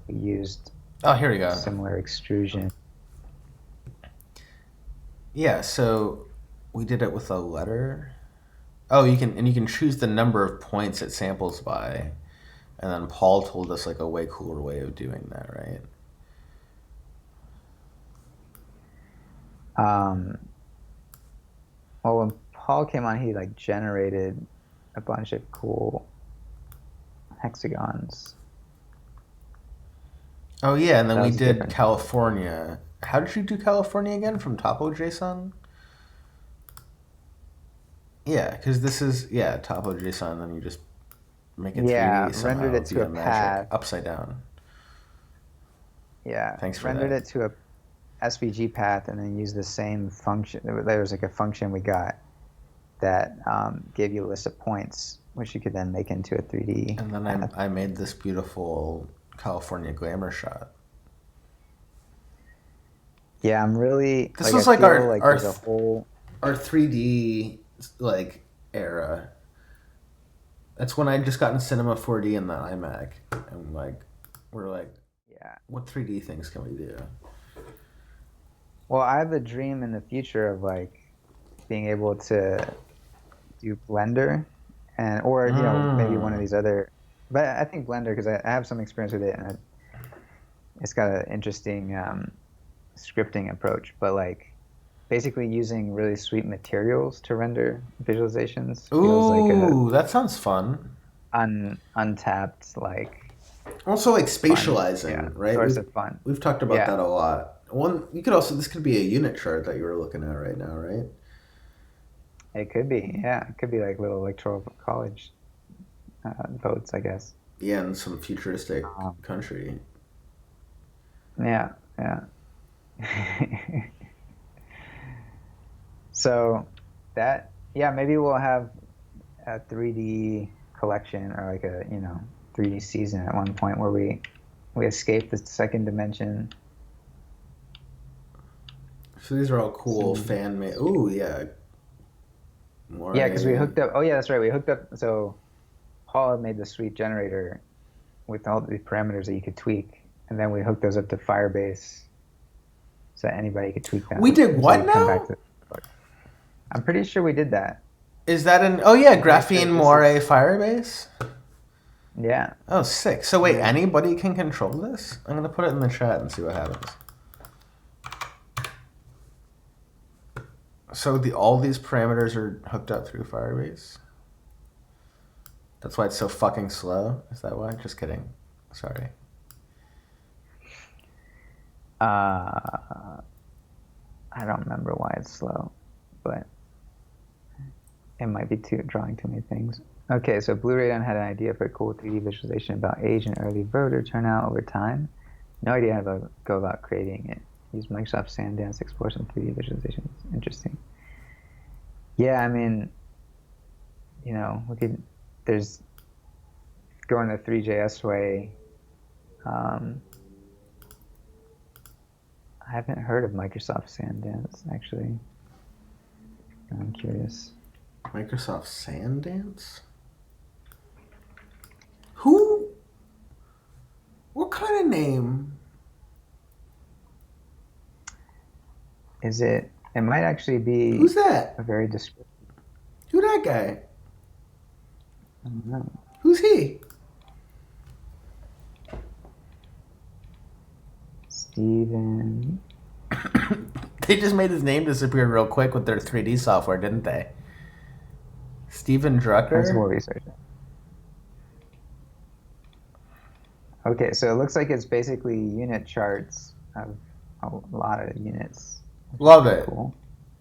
we used Oh, here we go. similar extrusion. Yeah, so we did it with a letter. Oh, you can choose the number of points it samples by, and then Paul told us like a way cooler way of doing that, right? Um, well, when Paul came on, he like generated a bunch of cool hexagons. Oh yeah, and then That we was did different. California. How did you do California again from Topo JSON? Yeah, because this is Topo JSON. Then you just make it Yeah, 3D rendered somehow it to via a magic, path. upside down. Yeah, Thanks for rendered that. it to a SVG path, and then used the same function. There was like a function we got that gave you a list of points, which you could then make into a 3D And then path. I made this beautiful California glamour shot. Yeah, I'm really This like I was like feel like there's a whole our 3D like era. That's when I just gotten Cinema 4D in the iMac, and like we're like, yeah. what 3D things can we do? Well, I have a dream in the future of like being able to do Blender and or maybe one of Mm. these other, but I think Blender because I have some experience with it and it's got an interesting scripting approach, but like basically using really sweet materials to render visualizations feels like a Ooh, that sounds fun. untapped like Also, like fun, yeah, spatializing, right? source We've of fun. we've talked about Yeah, that a lot. One, you could also this could be a unit chart that you were looking at right now, right? it could be. Yeah, it could be like little electoral college votes, I guess. Yeah, in some futuristic Um, country. yeah, yeah. So that, yeah, maybe we'll have a 3D collection or like a 3D season at one point where we escape the second dimension. So these are all cool Some fan made. Ooh, yeah, Yeah, because we more. hooked up. Oh yeah, that's right. We hooked up. So Paul had made the sweet generator with all the parameters that you could tweak, and then we hooked those up to Firebase so that anybody could tweak We them. did And so what you come back now? to. I'm pretty sure we did that. Is that an? Oh yeah, I'm pretty sure Graphene this Moire is. Firebase. Yeah, Oh, sick. So wait, yeah. anybody can control this? I'm gonna put it in the chat and see what happens. So all these parameters are hooked up through Firebase. That's why it's so fucking slow. Is that why? Just kidding. Sorry. Uh, I don't remember why it's slow, but it might be drawing too many things. Okay, so Blue Radon had an idea for a cool 3D visualization about age and early voter turnout over time. No idea how to go about creating it. Use Microsoft Sandance, explore some 3D visualizations. Interesting. Yeah, I mean, we could. There's going the 3JS way. Um, I haven't heard of Microsoft Sandance actually. I'm curious. Microsoft Sandance? Who? What kind of name? Is it? It might actually be Who's that? a very descriptive. Who that guy? I don't know. Who's he? Steven. They just made his name disappear real quick with their 3D software, didn't they? Steven Principal Drucker? researcher. Okay, so it looks like it's basically unit charts of a lot of units, which is Love pretty it. cool.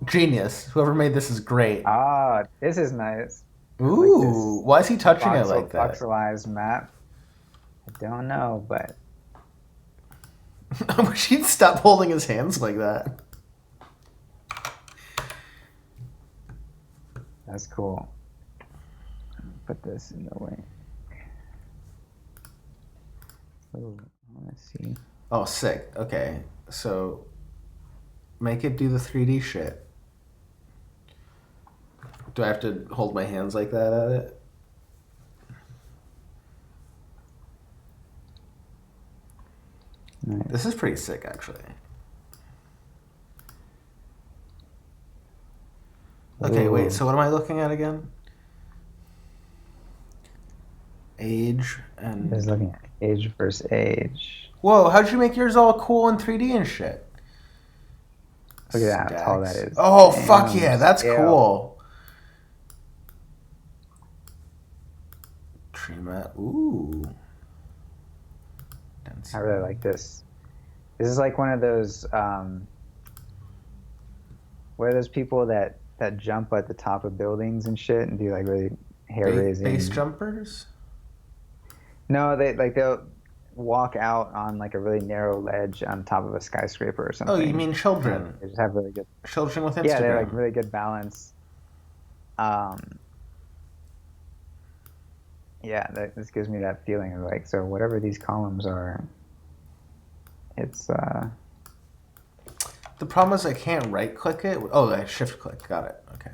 Genius. Whoever made this is great. Ah, this is nice. I like Ooh, this why is he touching it like that? voxelized map. I don't know, but I wish he'd stop holding his hands like that. that's cool. Put this in the way. Oh, I want to see. Oh, sick. Okay, so make it do the 3D shit. Do I have to hold my hands like that at it? Nice. This is pretty sick, actually. Okay, Ooh. wait, so what am I looking at again? Age and... Just looking at age versus age. Whoa, how'd you make yours all cool in 3D and shit? Look at that, how tall that Stacks. is. Oh, Damn, fuck yeah, that's scale. cool. Tree mat, ooh. I really like this. This is like one of those, what are those people that jump at the top of buildings and shit and do like really hair raising? Base jumpers? No, they'll walk out on like a really narrow ledge on top of a skyscraper or something. Oh, you mean children? They just have really good. Children with Instagram. Yeah, they're like really good balance. Yeah, this gives me that feeling of like, so whatever these columns are, it's The problem is I can't right click it. Oh, I shift click. Got it. Okay.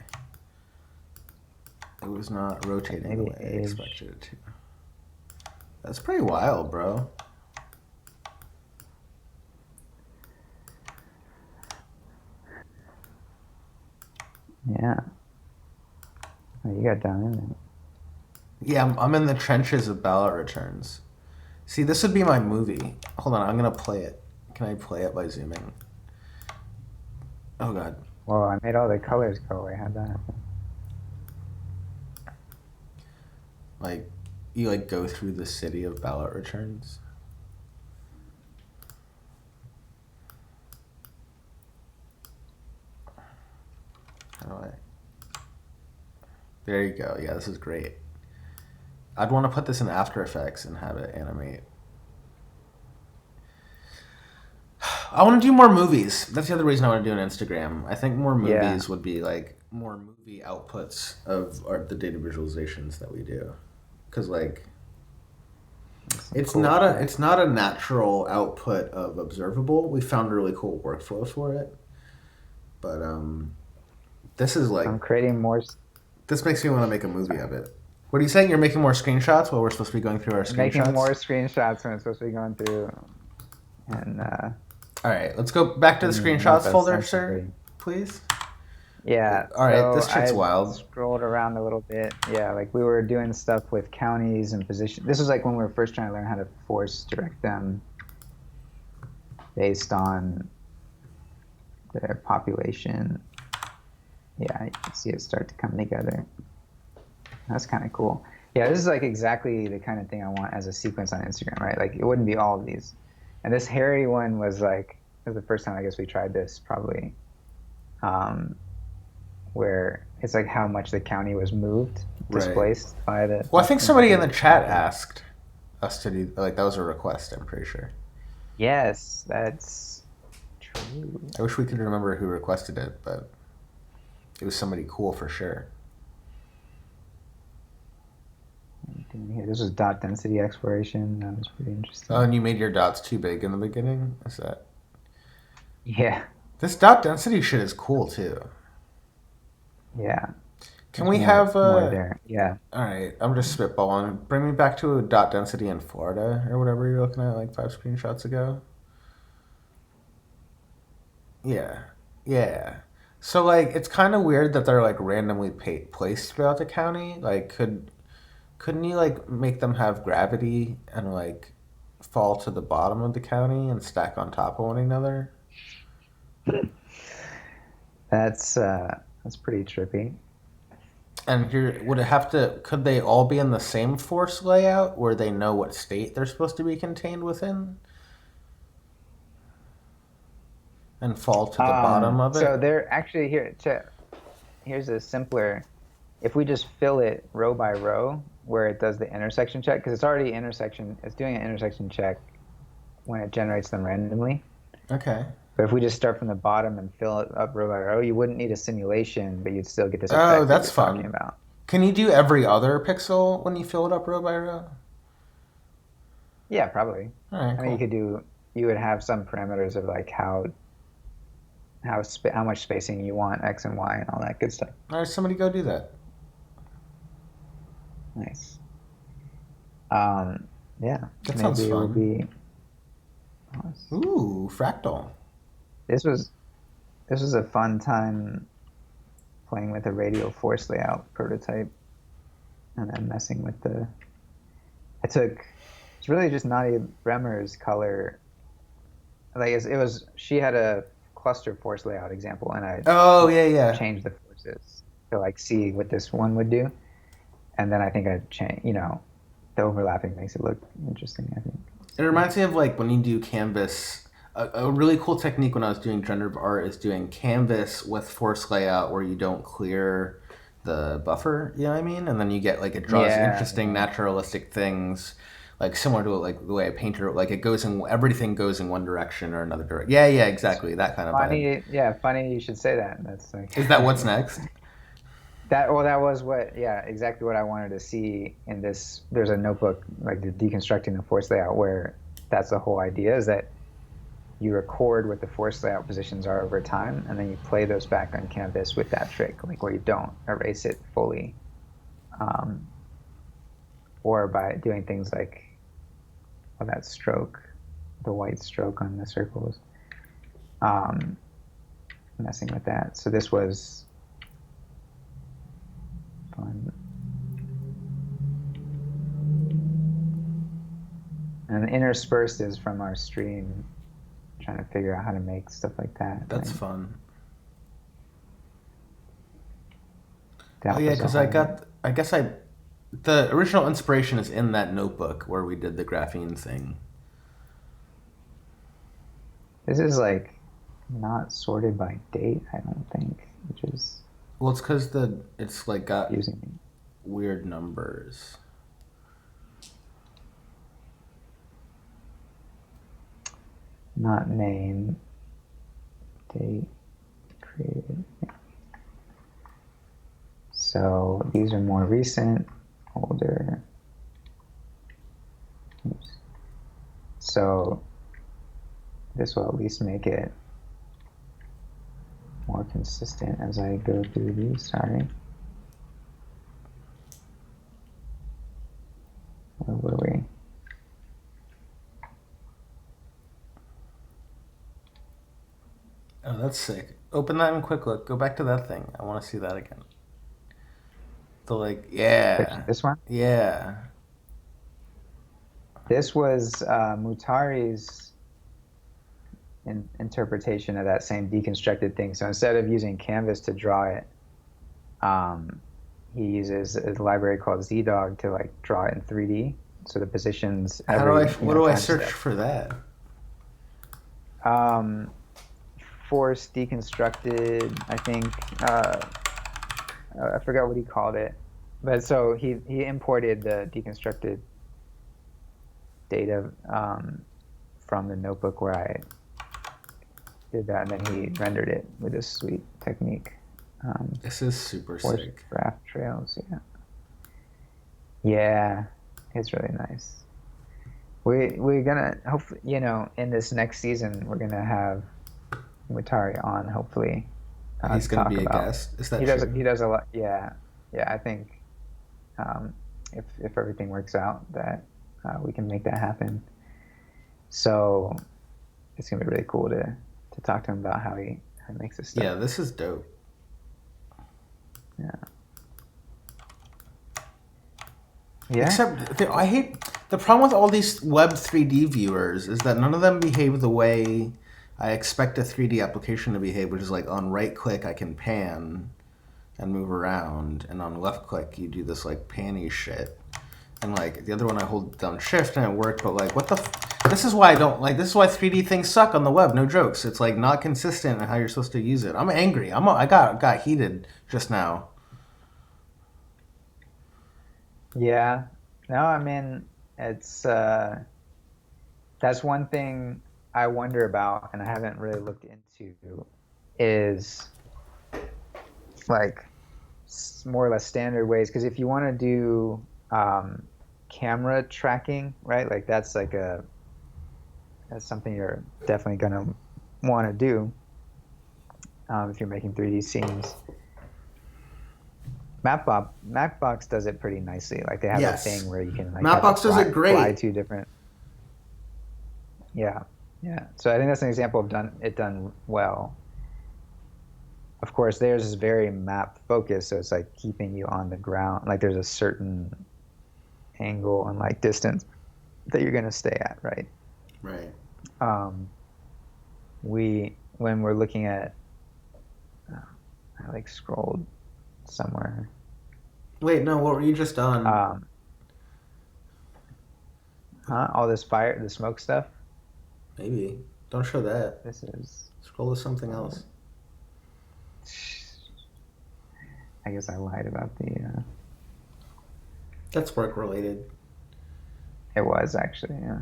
It was not rotating the maybe way I age. expected it to. That's pretty wild, bro. Yeah. Oh, you got down in there. Yeah, I'm in the trenches of ballot returns. See, this would be my movie. Hold on, I'm gonna play it. Can I play it by zooming? Oh god. Whoa, I made all the colors go away. How'd that happen? Like, you like go through the city of ballot returns. How do I? There you go. Yeah, this is great. I'd want to put this in After Effects and have it animate. I want to do more movies. That's the other reason I want to do an Instagram. I think more movies would be like more movie outputs of the data visualizations that we do, because like it's cool not shit. it's not a natural output of observable. We found a really cool workflow for it, but this is like I'm creating more. this makes me want to make a movie of it. What are you saying? You're making more screenshots while we're supposed to be going through our screenshots? Making more screenshots when it's supposed to be going through. And all right, let's go back to the screenshots folder, sir, please. Yeah. All right, so this shit's I wild. Scrolled around a little bit. Yeah, like we were doing stuff with counties and position. This was like when we were first trying to learn how to force direct them based on their population. Yeah, you can see it start to come together. That's kind of cool. Yeah, this is like exactly the kind of thing I want as a sequence on Instagram, right? Like it wouldn't be all of these. And this hairy one was like, it was the first time I guess we tried this probably, where it's like how much the county was moved, displaced by the. Well, I think somebody in the chat asked us to do, like, that was a request, I'm pretty sure. Yes, that's true. I wish we could remember who requested it, but it was somebody cool for sure. Here, this was dot density exploration. That was pretty interesting. Oh, and you made your dots too big in the beginning? Is that? Yeah. This dot density shit is cool too. Yeah. Can we have more there? Yeah. All right, I'm just spitballing. Bring me back to a dot density in Florida or whatever you're looking at like 5 screenshots ago. Yeah. Yeah. So like it's kind of weird that they're like randomly placed throughout the county. Like couldn't you like make them have gravity and like fall to the bottom of the county and stack on top of one another? That's pretty trippy. And could they all be in the same force layout where they know what state they're supposed to be contained within? and fall to the bottom of So it? they're actually here's a simpler. If we just fill it row by row, where it does the intersection check, because it's doing an intersection check when it generates them randomly. Okay. But if we just start from the bottom and fill it up row by row, you wouldn't need a simulation, but you'd still get this Oh, effect that that's you're talking fun. about. Can you do every other pixel when you fill it up row by row? Yeah, probably. All right, I mean, cool. you would have some parameters of like how much spacing you want, X and Y, and all that good stuff. All right, somebody go do that. Nice. Yeah, That sounds maybe it will fun. be. Ooh, fractal. This was this was a fun time playing with a radial force layout prototype, and then messing with the. I took. It's really just Nadia Bremer's color. Like it was, she had a cluster force layout example, and I Oh, yeah, yeah. changed the forces to like see what this one would do, and then I think I changed. The overlapping makes it look interesting, I think. It reminds me of like when you do canvas. A really cool technique when I was doing generative art is doing canvas with force layout where you don't clear the buffer. You know what I mean? And then you get like it draws Yeah, interesting yeah. naturalistic things, like similar to like the way a painter like it goes in everything goes in one direction or another direction. Yeah, yeah, It's exactly that kind of vibe. funny. Yeah, funny you should say that. That's like Is that what's next? that. Well, that was what. Yeah, exactly what I wanted to see in this. There's a notebook like the deconstructing the force layout where that's the whole idea is that you record what the force layout positions are over time, and then you play those back on canvas with that trick, like where you don't erase it fully, um, or by doing things like that stroke, the white stroke on the circles, um, messing with that. So this was fun. And interspersed is from our stream, trying to figure out how to make stuff like that. That's Right? fun. Oh That yeah, was a because I whole. got. I guess I. The original inspiration is in that notebook where we did the graphene thing. This is like not sorted by date, I don't think, which is Well, it's because it's like got confusing. weird numbers. Not name, date, created. So these are more recent, older. Oops. So this will at least make it more consistent as I go through these. Sorry. Where were we? Oh, that's sick. Open that in quick look. Go back to that thing. I want to see that again. The like, Which, yeah, this one? yeah. This was Mutari's interpretation of that same deconstructed thing. So instead of using Canvas to draw it, um, he uses a library called ZDog to like draw it in 3D. So the positions How do I? every What do I time search step. for that? Um, Force deconstructed. I think I forgot what he called it, but so he imported the deconstructed data from the notebook where I did that, and then he rendered it with this sweet technique. This is super Force sick. graph trails. Yeah, yeah, it's really nice. We're gonna hopefully, in this next season, we're gonna have Mutari on, hopefully, He's to gonna talk be a about. guest. Is that He does true? he does a lot. Yeah, yeah. I think um, if everything works out, that we can make that happen. So it's gonna be really cool to talk to him about how he makes this stuff. Yeah, this is dope. Yeah. Yeah. Except I hate the problem with all these Web 3D viewers is that none of them behave the way I expect a 3D application to behave, which is like on right click I can pan and move around, and on left click you do this like panny shit, and like the other one I hold down shift and it worked, but like what the This is why I don't like. This is why 3D things suck on the web. No jokes. It's like not consistent in how you're supposed to use it. I'm angry. I got heated just now. Yeah. No, I mean, it's that's one thing I wonder about, and I haven't really looked into, is like more or less standard ways. Because if you want to do camera tracking, right? Like that's something you're definitely gonna want to do if you're making 3D scenes. Mapbox does it pretty nicely. Like they have a Yes. thing where you can like Mapbox does it great. fly to different. Yeah, yeah. So I think that's an example of done well. Of course, theirs is very map focused, so it's like keeping you on the ground. Like there's a certain angle and like distance that you're gonna stay at, right? Right. When we're looking at, I like scrolled somewhere. Wait, no. What were you just on? All this fire, the smoke stuff. Maybe. Don't show that. This is. Scroll to something else. I guess I lied about the. That's work related. It was actually, yeah.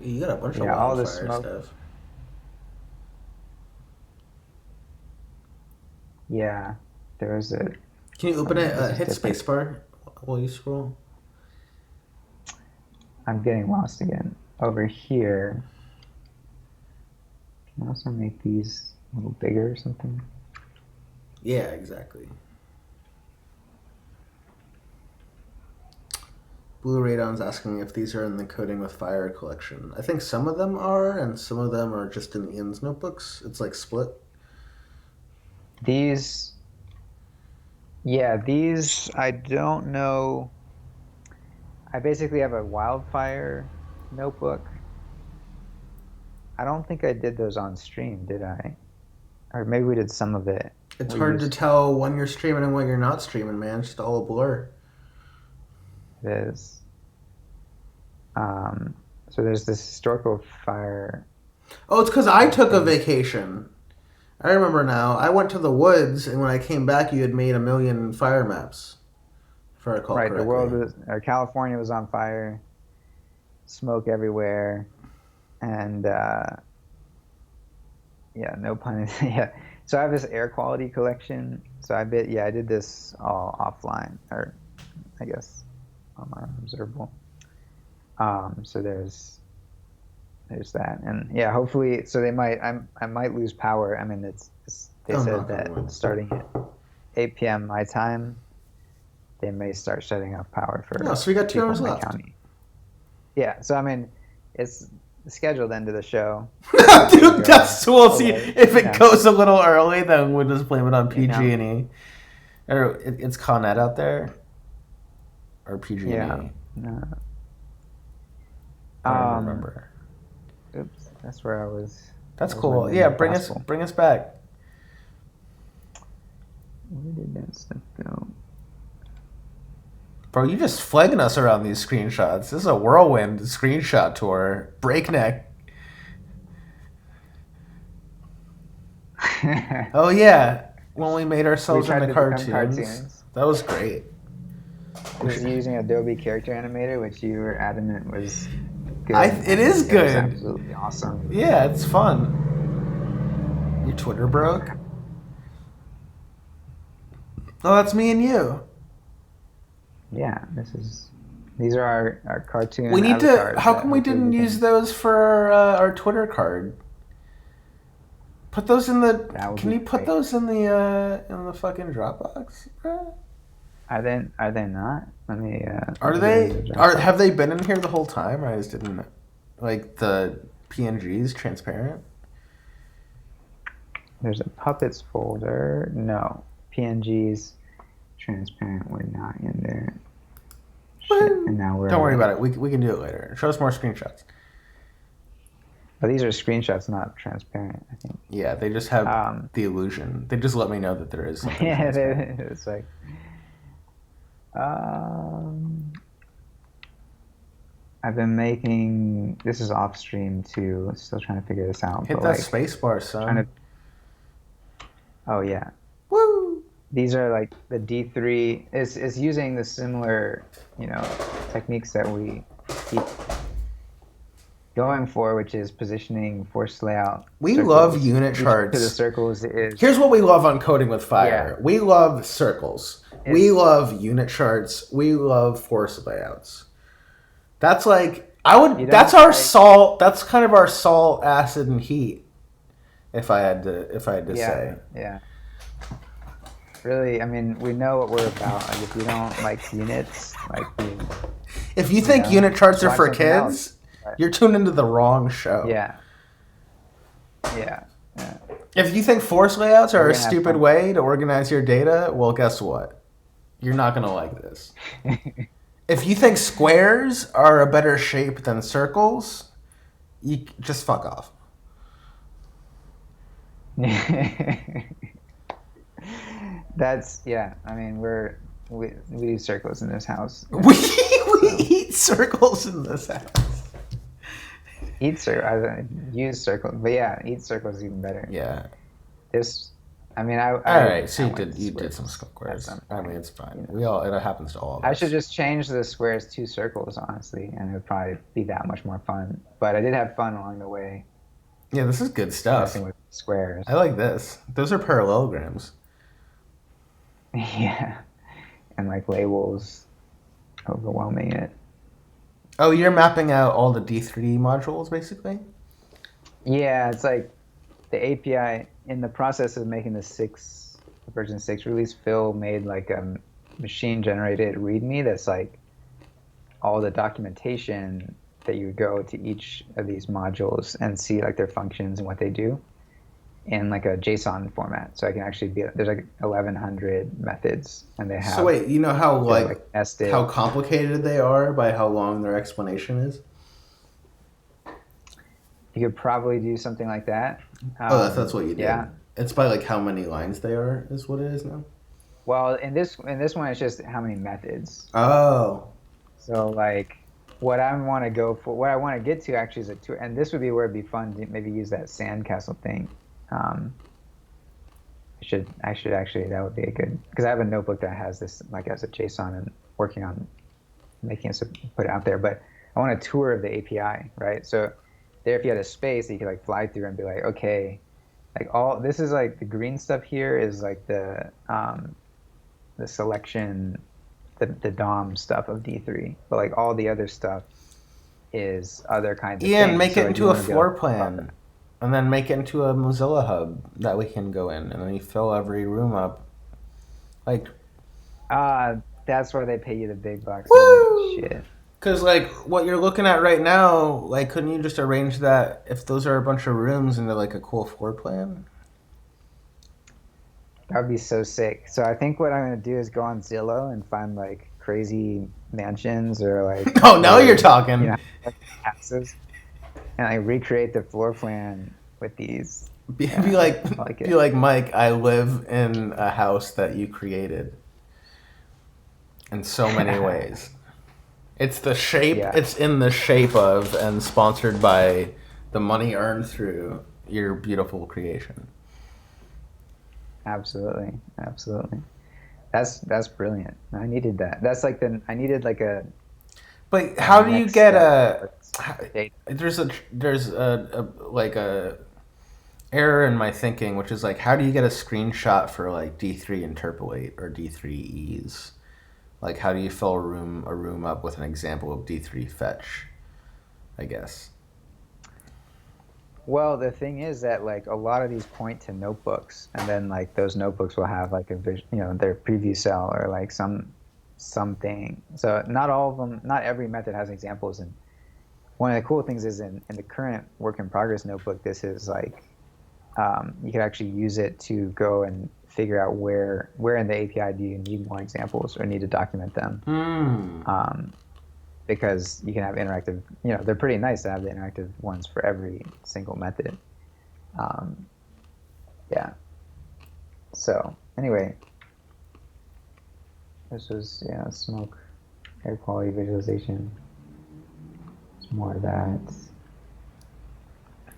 You got a bunch of all wildfire the smoke. stuff. Yeah, there was a. Can you open it? Hit different. spacebar while you scroll. I'm getting lost again. Over here. Can I also make these a little bigger or something? Yeah, exactly. Blue Radon's asking me if these are in the Coding with Fire collection. I think some of them are, and some of them are just in Ian's notebooks. It's like split. These I don't know. I basically have a wildfire notebook. I don't think I did those on stream, did I? Or maybe we did some of it. It's hard to tell when you're streaming and when you're not streaming, man. It's just all a blur. It is. So there's this historical fire. Oh, it's because I took a vacation. I remember now. I went to the woods, and when I came back, you had made 1 million fire maps. If I recall correctly. The world was, or California was on fire, smoke everywhere, and no pun intended. Yeah. So I have this air quality collection. So I did this all offline, or I guess on my observable. So there's that, and yeah, hopefully, so I might lose power. I mean, they said that starting at 8 p.m. my time, they may start shutting off power for. So we got 2 hours left. County. Yeah, so I mean, it's the scheduled end of the show. Dude, we'll see if it goes a little early. Then we'll just blame it on PG&E. Or it's Con Ed out there, or PG&E. Yeah. No. I don't remember. Oops, that's where I was. That's cool. Yeah, bring us back. Where did that stuff go? Bro, you just flagging us around these screenshots. This is a whirlwind screenshot tour. Breakneck. Oh yeah, when we made ourselves into cartoons. That was great. I was using Adobe Character Animator, which you were adamant was good. It is good. It was absolutely awesome. Yeah, it's fun. Your Twitter broke? Oh, that's me and you. Yeah, these are our cartoon. We need to. How come we didn't use those for our Twitter card? Put those in the. Can you put those in the fucking Dropbox, bro? Are they not? Let me. Are they? Have they been in here the whole time? I just didn't. Like the PNGs transparent. There's a puppets folder. No, PNGs transparent were not in there. Shit, and now don't worry about it. We can do it later. Show us more screenshots. But these are screenshots, not transparent, I think. Yeah, they just have the illusion. They just let me know that there is something. Yeah, it's like. I've been making, this is off stream too, still trying to figure this out, Hit but that like space bar, trying to, son. oh yeah. Woo! These are like the D3 is using the similar, techniques that we keep going for, which is positioning force layout We love circles. unit Each of the charts. circles is, Here's what we love on Coding with yeah, Fire. We love circles. We it's, love unit charts. We love force layouts. That's like you that's don't our like, salt. That's kind of our salt, acid, and heat. If I had to yeah, say. yeah. Really, I mean, we know what we're about. Like, if you don't like units, like If you think unit charts just are watch for something else. kids, But you're tuned into the wrong show. yeah, yeah, yeah. If you think force layouts are We're a gonna have stupid fun. way to organize your data, well, guess what? You're not going to like this. If you think squares are a better shape than circles, you just fuck off. That's yeah. I mean, we do circles in this house. We So eat circles in this house. eat circle. I use circles, but yeah, eat circles is even better. Yeah. This, I mean, I All right. So I you went did some squares at squares. some I mean, point. it's fine. You know. We all it happens to all of I us. should just change the squares to circles, honestly, and it would probably be that much more fun. But I did have fun along the way, Yeah, this is good stuff. messing with squares. I like this. Those are parallelograms. Yeah, and like labels overwhelming it. Oh, you're mapping out all the D3 modules, basically? Yeah, it's like the API in the process of making the version 6 release. Phil made like a machine generated README that's like all the documentation that you would go to each of these modules and see like their functions and what they do in like a JSON format. So I can actually there's like 1,100 methods, and they have So wait, you know how like nested. how complicated they are by how long their explanation is? You could probably do something like that. Oh, that's what you did. Yeah. It's by like how many lines they are is what it is now. Well, in this one, it's just how many methods. Oh. So like, what I want to get to actually is a tour, and this would be where it'd be fun to maybe use that sandcastle thing. I should actually, that would be a good, because I have a notebook that has this like as a JSON and working on making it put it out there. But I want a tour of the API, right? So there, if you had a space that you could like fly through and be like, okay, like all this is like the green stuff here is like the selection, the DOM stuff of D3, but like all the other stuff is other kinds of Ian, things. make So, it like, into you a wanna be floor like, plan. And then make it into a Mozilla hub that we can go in, and then you fill every room up. Like, that's where they pay you the big bucks. woo! Shit. Because, like, what you're looking at right now, like, couldn't you just arrange that if those are a bunch of rooms into, like, a cool floor plan? That would be so sick. So I think what I'm gonna do is go on Zillow and find like crazy mansions or like Oh, now you're talking. like houses, and like recreate the floor plan with these. Be I like it. like, Mike, I live in a house that you created in so many ways. It's the shape, Yeah. it's in the shape of and sponsored by the money earned through your beautiful creation. Absolutely, absolutely. That's brilliant. I needed that. That's like I needed like a. But how do you next get step. there's a like a error in my thinking, which is like, how do you get a screenshot for like D3 interpolate or D3 ease? Like, how do you fill a room up with an example of D3 fetch? I guess. Well, the thing is that like a lot of these point to notebooks, and then like those notebooks will have like their preview cell or like something. So not all of them, not every method has examples. And one of the cool things is in the current work in progress notebook, this is like you can actually use it to go and figure out where in the API do you need more examples or need to document them. Because you can have interactive, they're pretty nice to have the interactive ones for every single method. Yeah. So anyway, this was smoke, air quality visualization. More of that.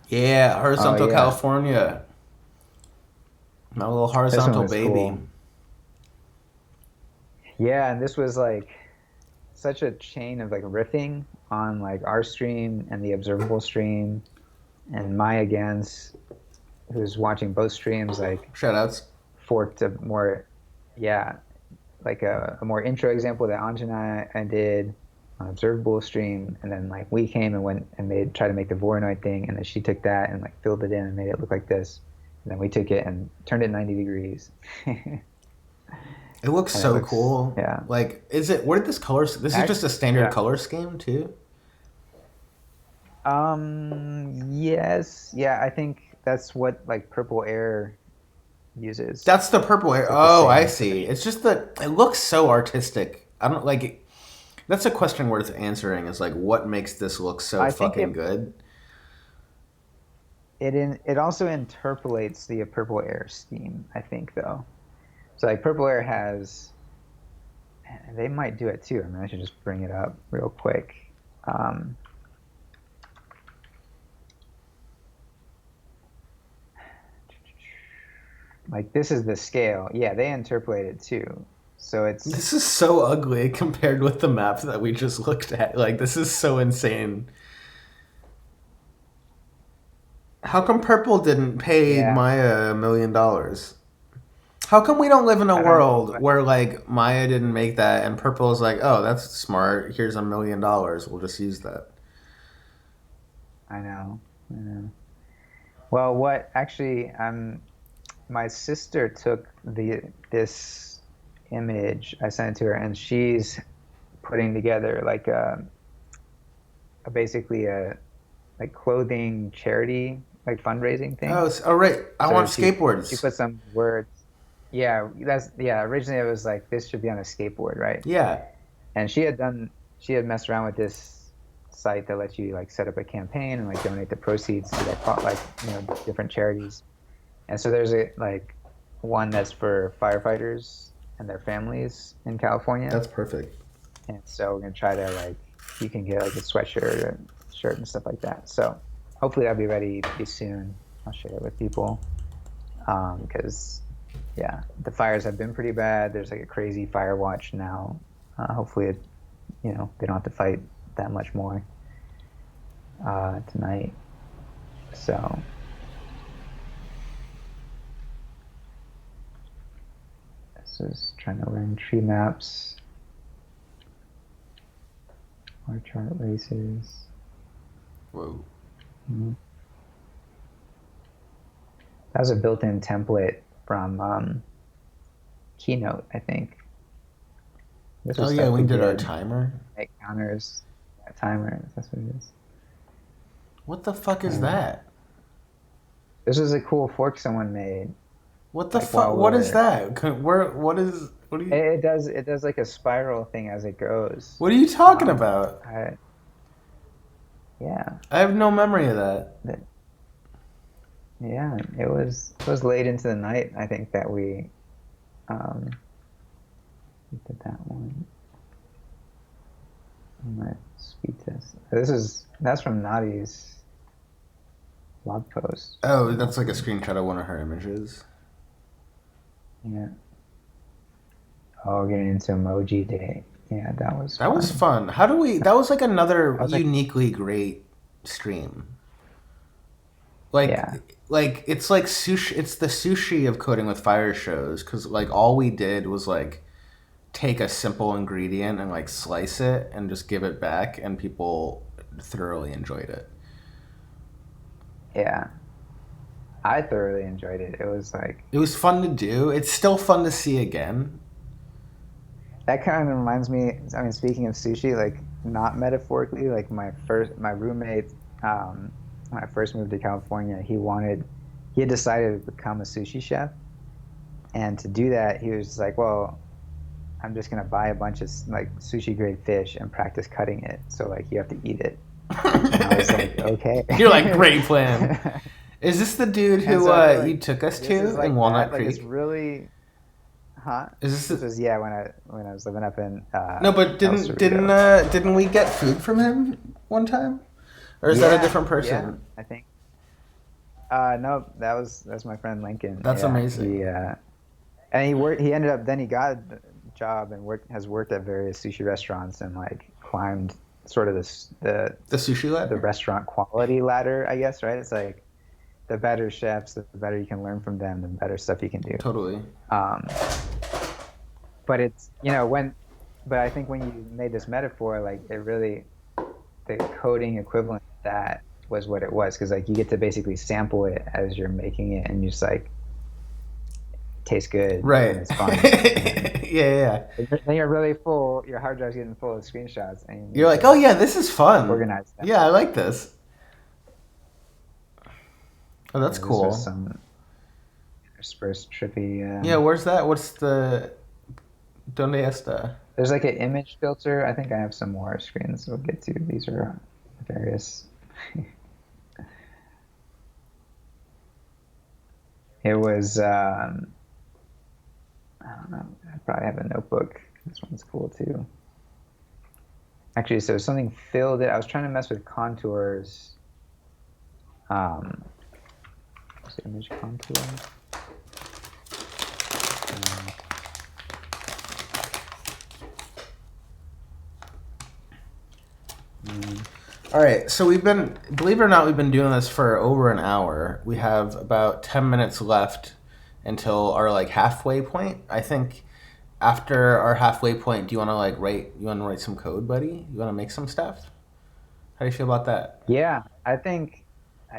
Yeah, Oh Horizontal yeah, California. My little this one horizontal was baby. cool. Yeah, and this was like such a chain of like riffing on like our stream and the observable stream and Maya Gans, who's watching both streams, like Shoutouts. forked a more, yeah, like a more intro example that Anjana and I did on observable stream, and then like we came and went and made tried to make the Voronoi thing, and then she took that and like filled it in and made it look like this, and then we took it and turned it 90 degrees. And It looks it so looks, cool. yeah. Like, is it? Where did this color? This is just a standard Yeah. color scheme too. Yes. Yeah, I think that's what like Purple Air uses. That's the purple hair. It's like the Oh, I same see. finish. It's just that it looks so artistic. I don't like it. That's a question worth answering. Is like, what makes this look so I think fucking good? it also interpolates the Purple Air scheme, I think though. So like Purple Air has, they might do it too. I mean, I should just bring it up real quick. Um, like this is the scale. Yeah, they interpolate it too. So it's This is so ugly compared with the map that we just looked at. Like, this is so insane. How come Purple didn't pay yeah. Maya $1 million? How come we don't live in a I don't know, world where like Maya didn't make that and Purple is like, oh, that's smart. Here's $1 million. We'll just use that. I know. I know. Well, what actually, my sister took this image. I sent it to her, and she's putting together like basically a like clothing charity like fundraising thing. Oh, right. I So want she skateboards. put some words. Yeah, that's yeah. Originally, it was like this should be on a skateboard, right? Yeah. And she had messed around with this site that lets you like set up a campaign and like donate the proceeds to like different charities. And so there's a like one that's for firefighters and their families in California. That's perfect. And so we're gonna try to like you can get like a sweatshirt and shirt and stuff like that. So hopefully that'll be ready pretty soon. I'll share it with people because yeah, the fires have been pretty bad. There's like a crazy fire watch now. Hopefully they don't have to fight that much more tonight. So this is trying to learn tree maps or chart races. Whoa. Mm-hmm. That was a built-in template from Keynote, I think. This was Oh, yeah, stuff we did our did. timer. Make counters, timer. That's what it is. What the fuck is Um, that? this was a cool fork someone made. What the Like fuck? while What is we're, that? What are you, it does like a spiral thing as it goes. what are you talking Um, about? yeah, I have no memory of that. that, yeah. It was late into the night. I think that um, we did that one. My speed test. That's from Nadi's blog post. Oh, that's like a screenshot of one of her images. Yeah. Oh, getting into emoji day. Yeah, that was That was fun. fun. That was like another I was like, uniquely great stream. Like, yeah, it's like sushi. It's the sushi of coding with fire shows because like all we did was like take a simple ingredient and like slice it and just give it back, and people thoroughly enjoyed it. yeah. I thoroughly enjoyed it. It was like It was fun to do. It's still fun to see again. that kind of reminds me. I mean, speaking of sushi, like not metaphorically, like my roommate, when I first moved to California, he had decided to become a sushi chef, and to do that, he was like, well, I'm just gonna buy a bunch of like sushi grade fish and practice cutting it. So like you have to eat it. And I was like, okay. You're like, great plan. Is this the dude And who so I feel you like took us this is to like in Walnut that. Like it's Creek? really, Huh? Is This this was, yeah, when I was living up in no? But El Cerrito. didn't we get food from him one time? Or is that a Yeah, different yeah. person? I think. No, that's my friend Lincoln. That's Yeah, amazing. and he worked. He ended up then he got a job and worked at various sushi restaurants and like climbed sort of The sushi the ladder? restaurant quality ladder, I guess, right? It's like the better chefs, the better you can learn from them, the better stuff you can do. Totally. Um, but but I think when you made this metaphor, like it really, the coding equivalent of that was what it was. Because like you get to basically sample it as you're making it and you just like tastes good and Right. it's fun. And Yeah, yeah, yeah. then you're really full, your hard drive's getting full of screenshots and you You're need like, oh to yeah, this is fun. organize them. Yeah, I like this. Oh, that's Yeah, this was cool. some interspersed trippy. Yeah, where's that? What's the Donde está? There's like an image filter. I think I have some more screens we'll get to. These are various. It was, I don't know. I probably have a notebook. This one's cool too. Actually, so something filled it. I was trying to mess with contours. Um, what's the image contour? Um, mm, All right, so believe it or not, we've been doing this for over an hour. We have about 10 minutes left until our like halfway point. I think after our halfway point, do you want to you want to write some code, buddy? You want to make some stuff? How do you feel about that? yeah, I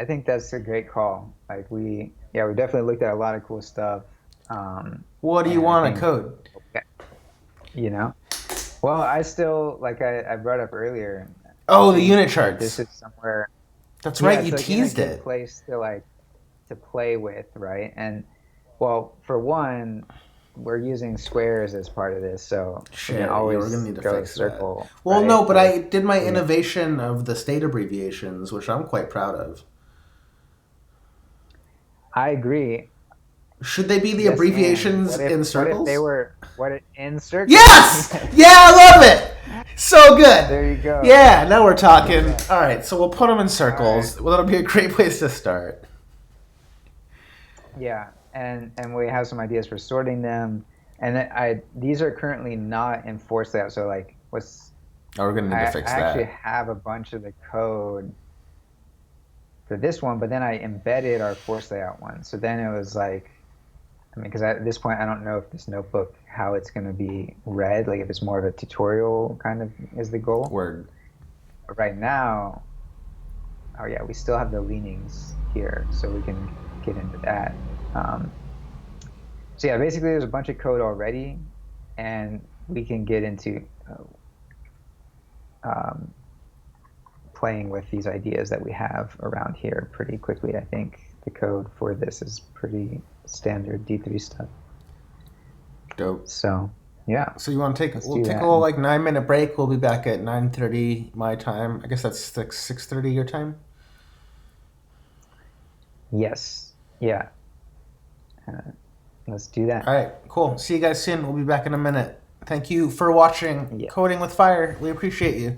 think that's a great call. Like yeah, we definitely looked at a lot of cool stuff. What do you And I want to think, code? you know, well, I still, like I brought up earlier, I Oh, the think unit like this charts. is somewhere, That's yeah, right, it's you like in a teased good it. place to like to play with, right? And well, for one, we're using squares as part of this, so we can Shit, yeah, we're gonna always need to go fix that. circle, Well, right? no, but Or I did my we can, innovation of the state abbreviations, which I'm quite proud of. I agree. Should they be the Yes, and abbreviations in circles? what if in circles? Yes! Yes. Yeah, I love it! So good! There you go. Yeah, now we're talking. Yeah. All right, so we'll put them in All right. circles. Well, that'll be a great place to start. Yeah, and we have some ideas for sorting them. And I these are currently not in force layout. So like what's Oh, we're gonna need to I fix actually that. have a bunch of the code for this one, but then I embedded our force layout one. So then it was like, I mean, because at this point I don't know if this notebook how it's going to be read, like if it's more of a tutorial kind of is the goal. Word. But right now, oh yeah, we still have the leanings here, so we can get into that. Um, so yeah, basically there's a bunch of code already, and we can get into um, playing with these ideas that we have around here pretty quickly. I think the code for this is pretty standard D3 stuff. Dope. So yeah, So you want to let's we'll do take a that. little like 9 minute break. We'll be back at 9:30 my time. I guess that's 6:30 your time. Yes, yeah, uh, let's do that. All right, cool. See you guys soon. We'll be back in a minute. Thank you for watching Yeah. Coding with Fire. We appreciate you.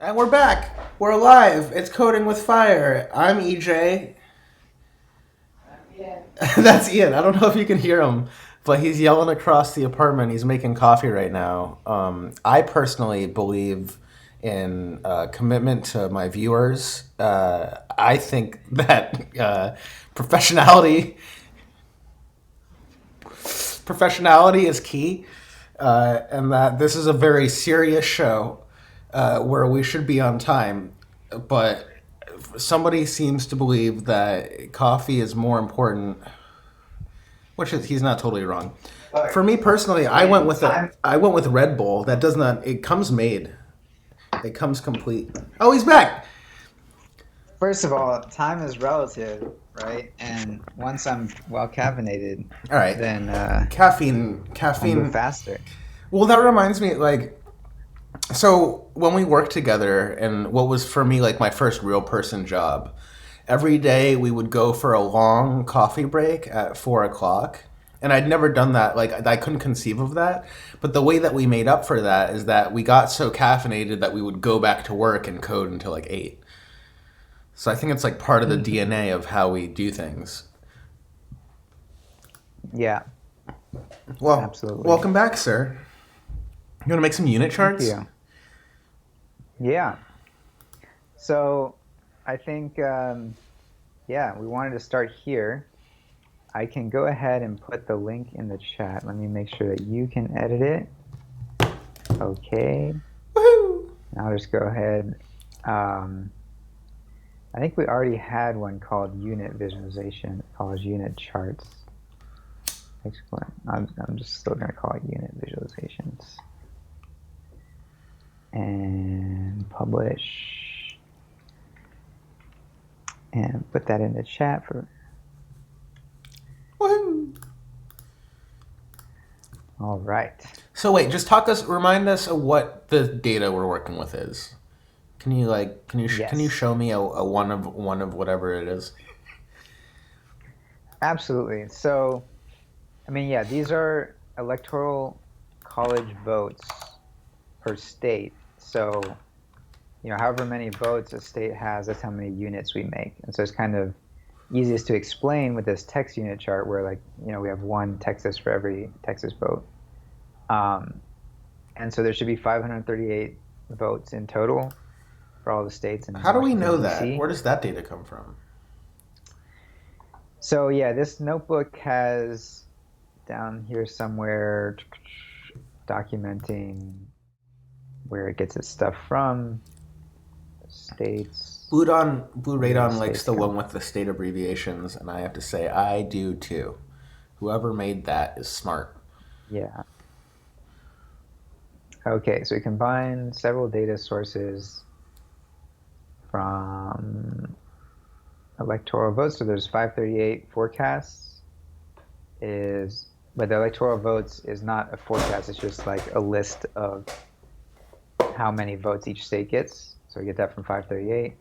And we're back. We're alive. It's Coding with Fire. I'm EJ. That's Ian. I don't know if you can hear him, but he's yelling across the apartment. He's making coffee right now. I personally believe in commitment to my viewers. I think that professionality professionality is key, and that this is a very serious show where we should be on time. But somebody seems to believe that coffee is more important, which is he's not totally wrong. For me personally, I went with Red Bull. That does not. It comes made. It comes complete. Oh, he's back. First of all, time is relative, right? And once I'm well caffeinated, All right. then Caffeine. I'll move faster. Well, that reminds me, so when we worked together, and what was for me like my first real person job, every day we would go for a long coffee break at 4 o'clock. And I'd never done that. Like, I couldn't conceive of that. But the way that we made up for that is that we got so caffeinated that we would go back to work and code until like 8. So I think it's like part of the DNA of how we do things. Yeah, Well, absolutely. welcome back, sir. You want to make some unit charts? Thank you. Yeah. So I think, we wanted to start here. I can go ahead and put the link in the chat. Let me make sure that you can edit it. Okay. Woohoo! I'll just go ahead. I think we already had one called unit visualization, called unit charts. Excellent. I'm just still going to call it unit visualizations. And publish. And put that in the chat for... Woohoo! All right. So wait, just remind us of what the data we're working with is. Can you Yes. show me a one of whatever it is? Absolutely. So, I mean, yeah, these are electoral college votes per state. So, however many votes a state has, that's how many units we make. And so it's kind of easiest to explain with this text unit chart where, we have one Texas for every Texas vote. And so there should be 538 votes in total for all the states. And How do we know Washington, that? D.C. Where does that data come from? So yeah, this notebook has down here somewhere documenting where it gets its stuff from, states. Blue Radon likes States the come. one with the state abbreviations, and I have to say I do too. Whoever made that is smart. Yeah. Okay, so we combine several data sources from electoral votes. So there's 538 forecasts. But the electoral votes is not a forecast. It's just like a list of how many votes each state gets. So we get that from 538.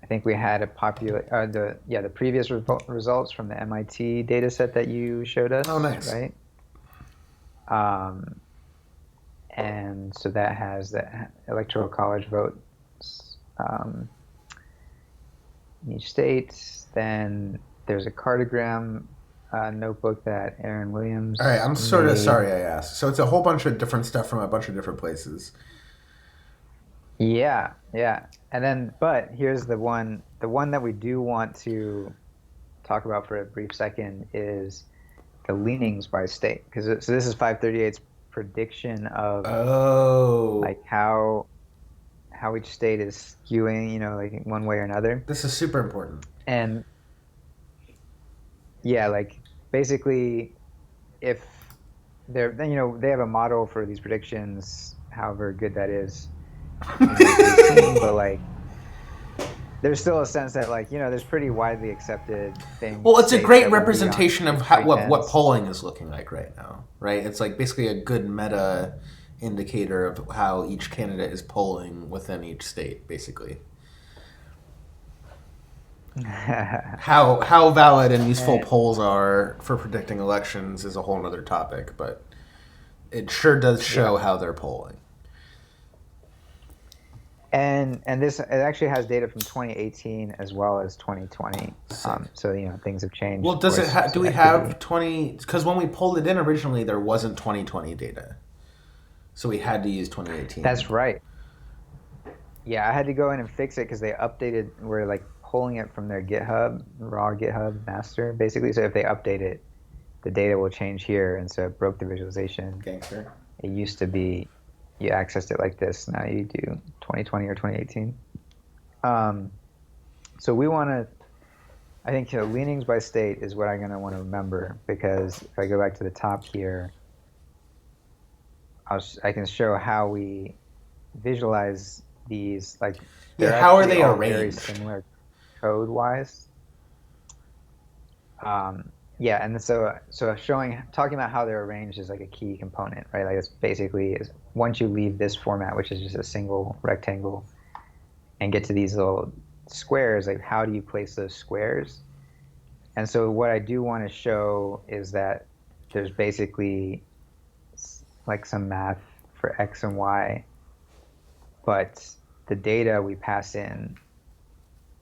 I think we had the previous results from the MIT data set that you showed us. Oh, nice. Right. And so that has the electoral college votes in each state. Then there's a cartogram notebook that Aaron Williams. All right, I'm sort of made. sorry I asked. So it's a whole bunch of different stuff from a bunch of different places. Yeah. And then, but here's the one that we do want to talk about for a brief second is the leanings by state. So this is 538's prediction of like how each state is skewing, like one way or another. This is super important. And yeah, like basically if they have a model for these predictions, however good that is, but like there's still a sense that there's pretty widely accepted things. Well, it's a great representation of what polling is looking like right now, right? It's like basically a good meta indicator of how each candidate is polling within each state, basically. How valid and useful polls are for predicting elections is a whole other topic, but it sure does show how they're polling. And this it actually has data from 2018 as well as 2020. Sick. So things have changed, Well, of does it course. do So we activity. have 20? Because when we pulled it in originally, there wasn't 2020 data, so we had to use 2018. That's right. Yeah, I had to go in and fix it because they updated. We're like pulling it from their GitHub, raw GitHub master, basically. So if they update it, the data will change here, and so it broke the visualization. Gangster. It used to be you accessed it like this. Now you do 2020 or 2018. Um, so we want to. I think leanings by state is what I'm going to want to remember because if I go back to the top here, I can show how we visualize these. Like Yeah, they're how are actually they all very arranged? similar code wise. Yeah, and so talking about how they're arranged is like a key component, right? Like it's basically is once you leave this format, which is just a single rectangle, and get to these little squares, like how do you place those squares? And so what I do want to show is that there's basically like some math for X and Y, but the data we pass in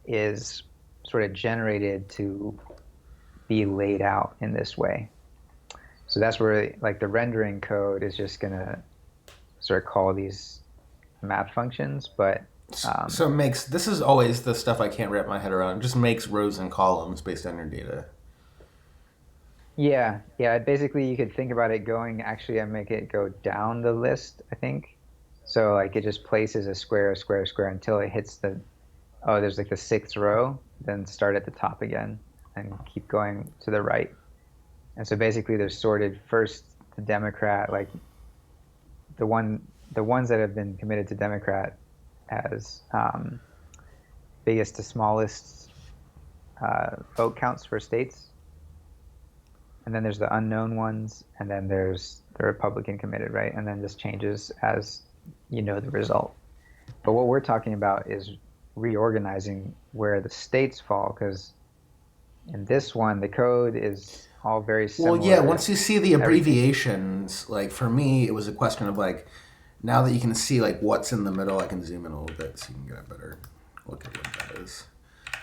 is sort of generated to be laid out in this way. So that's where like the rendering code is just gonna sort of call these math functions, but So it makes this is always the stuff I can't wrap my head around. It just makes rows and columns based on your data. yeah, basically you could think about it going, actually I make it go down the list, I think. So like it just places a square, a square, a square until it hits oh, there's like the sixth row, then start at the top again and keep going to the right. And so basically they're sorted first to Democrat, like the ones that have been committed to Democrat as biggest to smallest vote counts for states. And then there's the unknown ones, and then there's the Republican committed, right? And then this changes as you know the result. But what we're talking about is reorganizing where the states fall, because in this one, the code is all very Well, yeah, similar. once you see the Everything. abbreviations, like for me, it was a question of like, now that you can see like what's in the middle, I can zoom in a little bit so you can get a better look at what that is.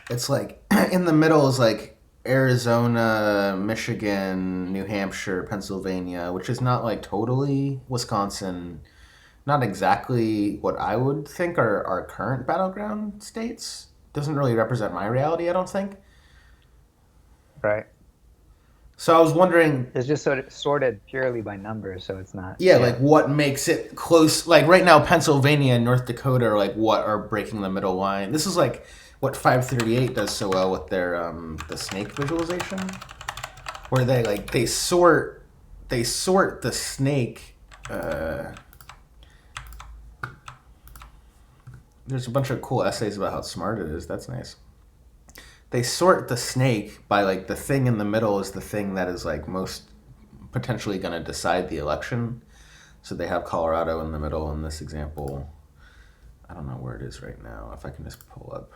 It's like in the middle is like Arizona, Michigan, New Hampshire, Pennsylvania, which is not like totally Wisconsin, not exactly what I would think are our current battleground states. Doesn't really represent my reality, I don't think. Right. So I was wondering, It's just sort of sorted purely by numbers, so it's not. yeah, like Yeah. what makes it close? Like right now, Pennsylvania and North Dakota are like what are breaking the middle line. This is like what 538 does so well with their the snake visualization, where they sort the snake. There's a bunch of cool essays about how smart it is. That's nice. They sort the snake by like the thing in the middle is the thing that is like most potentially going to decide the election. So they have Colorado in the middle in this example. I don't know where it is right now. If I can just pull up.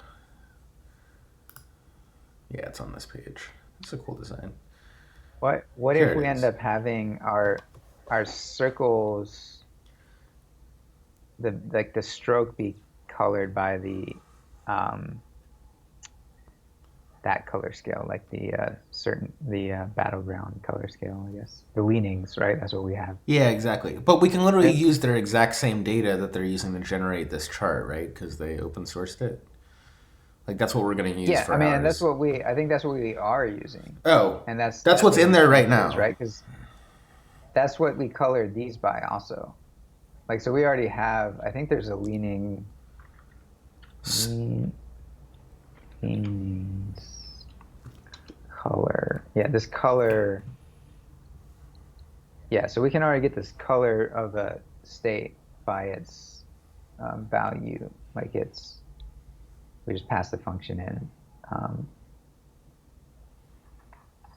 Yeah, it's on this page. It's a cool design. What Here if it we end is. up having our circles, the stroke be colored by the um, that color scale, like the battleground color scale, I guess. The leanings, right? That's what we have. Yeah, exactly. But we can literally And use their exact same data that they're using to generate this chart, right? Because they open sourced it. Like that's what we're going to use yeah, I for mean, and ours. I think that's what we are using, Oh, and that's that's that's what's what in the there right change is, now. right? Because that's what we colored these by, also. Like, so we already have. I think there's a lean, leanings color. Yeah, this color. Yeah, so we can already get this color of a state by its value. Like we just pass the function in. Um,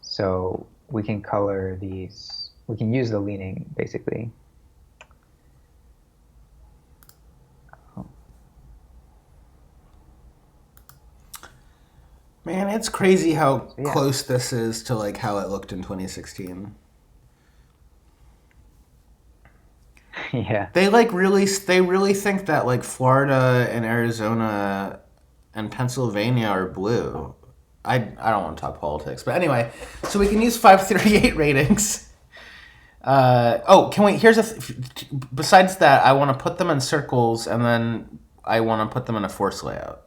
so we can color these. We can use the leaning basically. Man, it's crazy how So yeah, close this is to like how it looked in 2016. Yeah. They really think that like Florida and Arizona and Pennsylvania are blue. I don't want to talk politics, but anyway, so we can use 538 ratings. Can we? Besides that, I want to put them in circles, and then I want to put them in a force layout,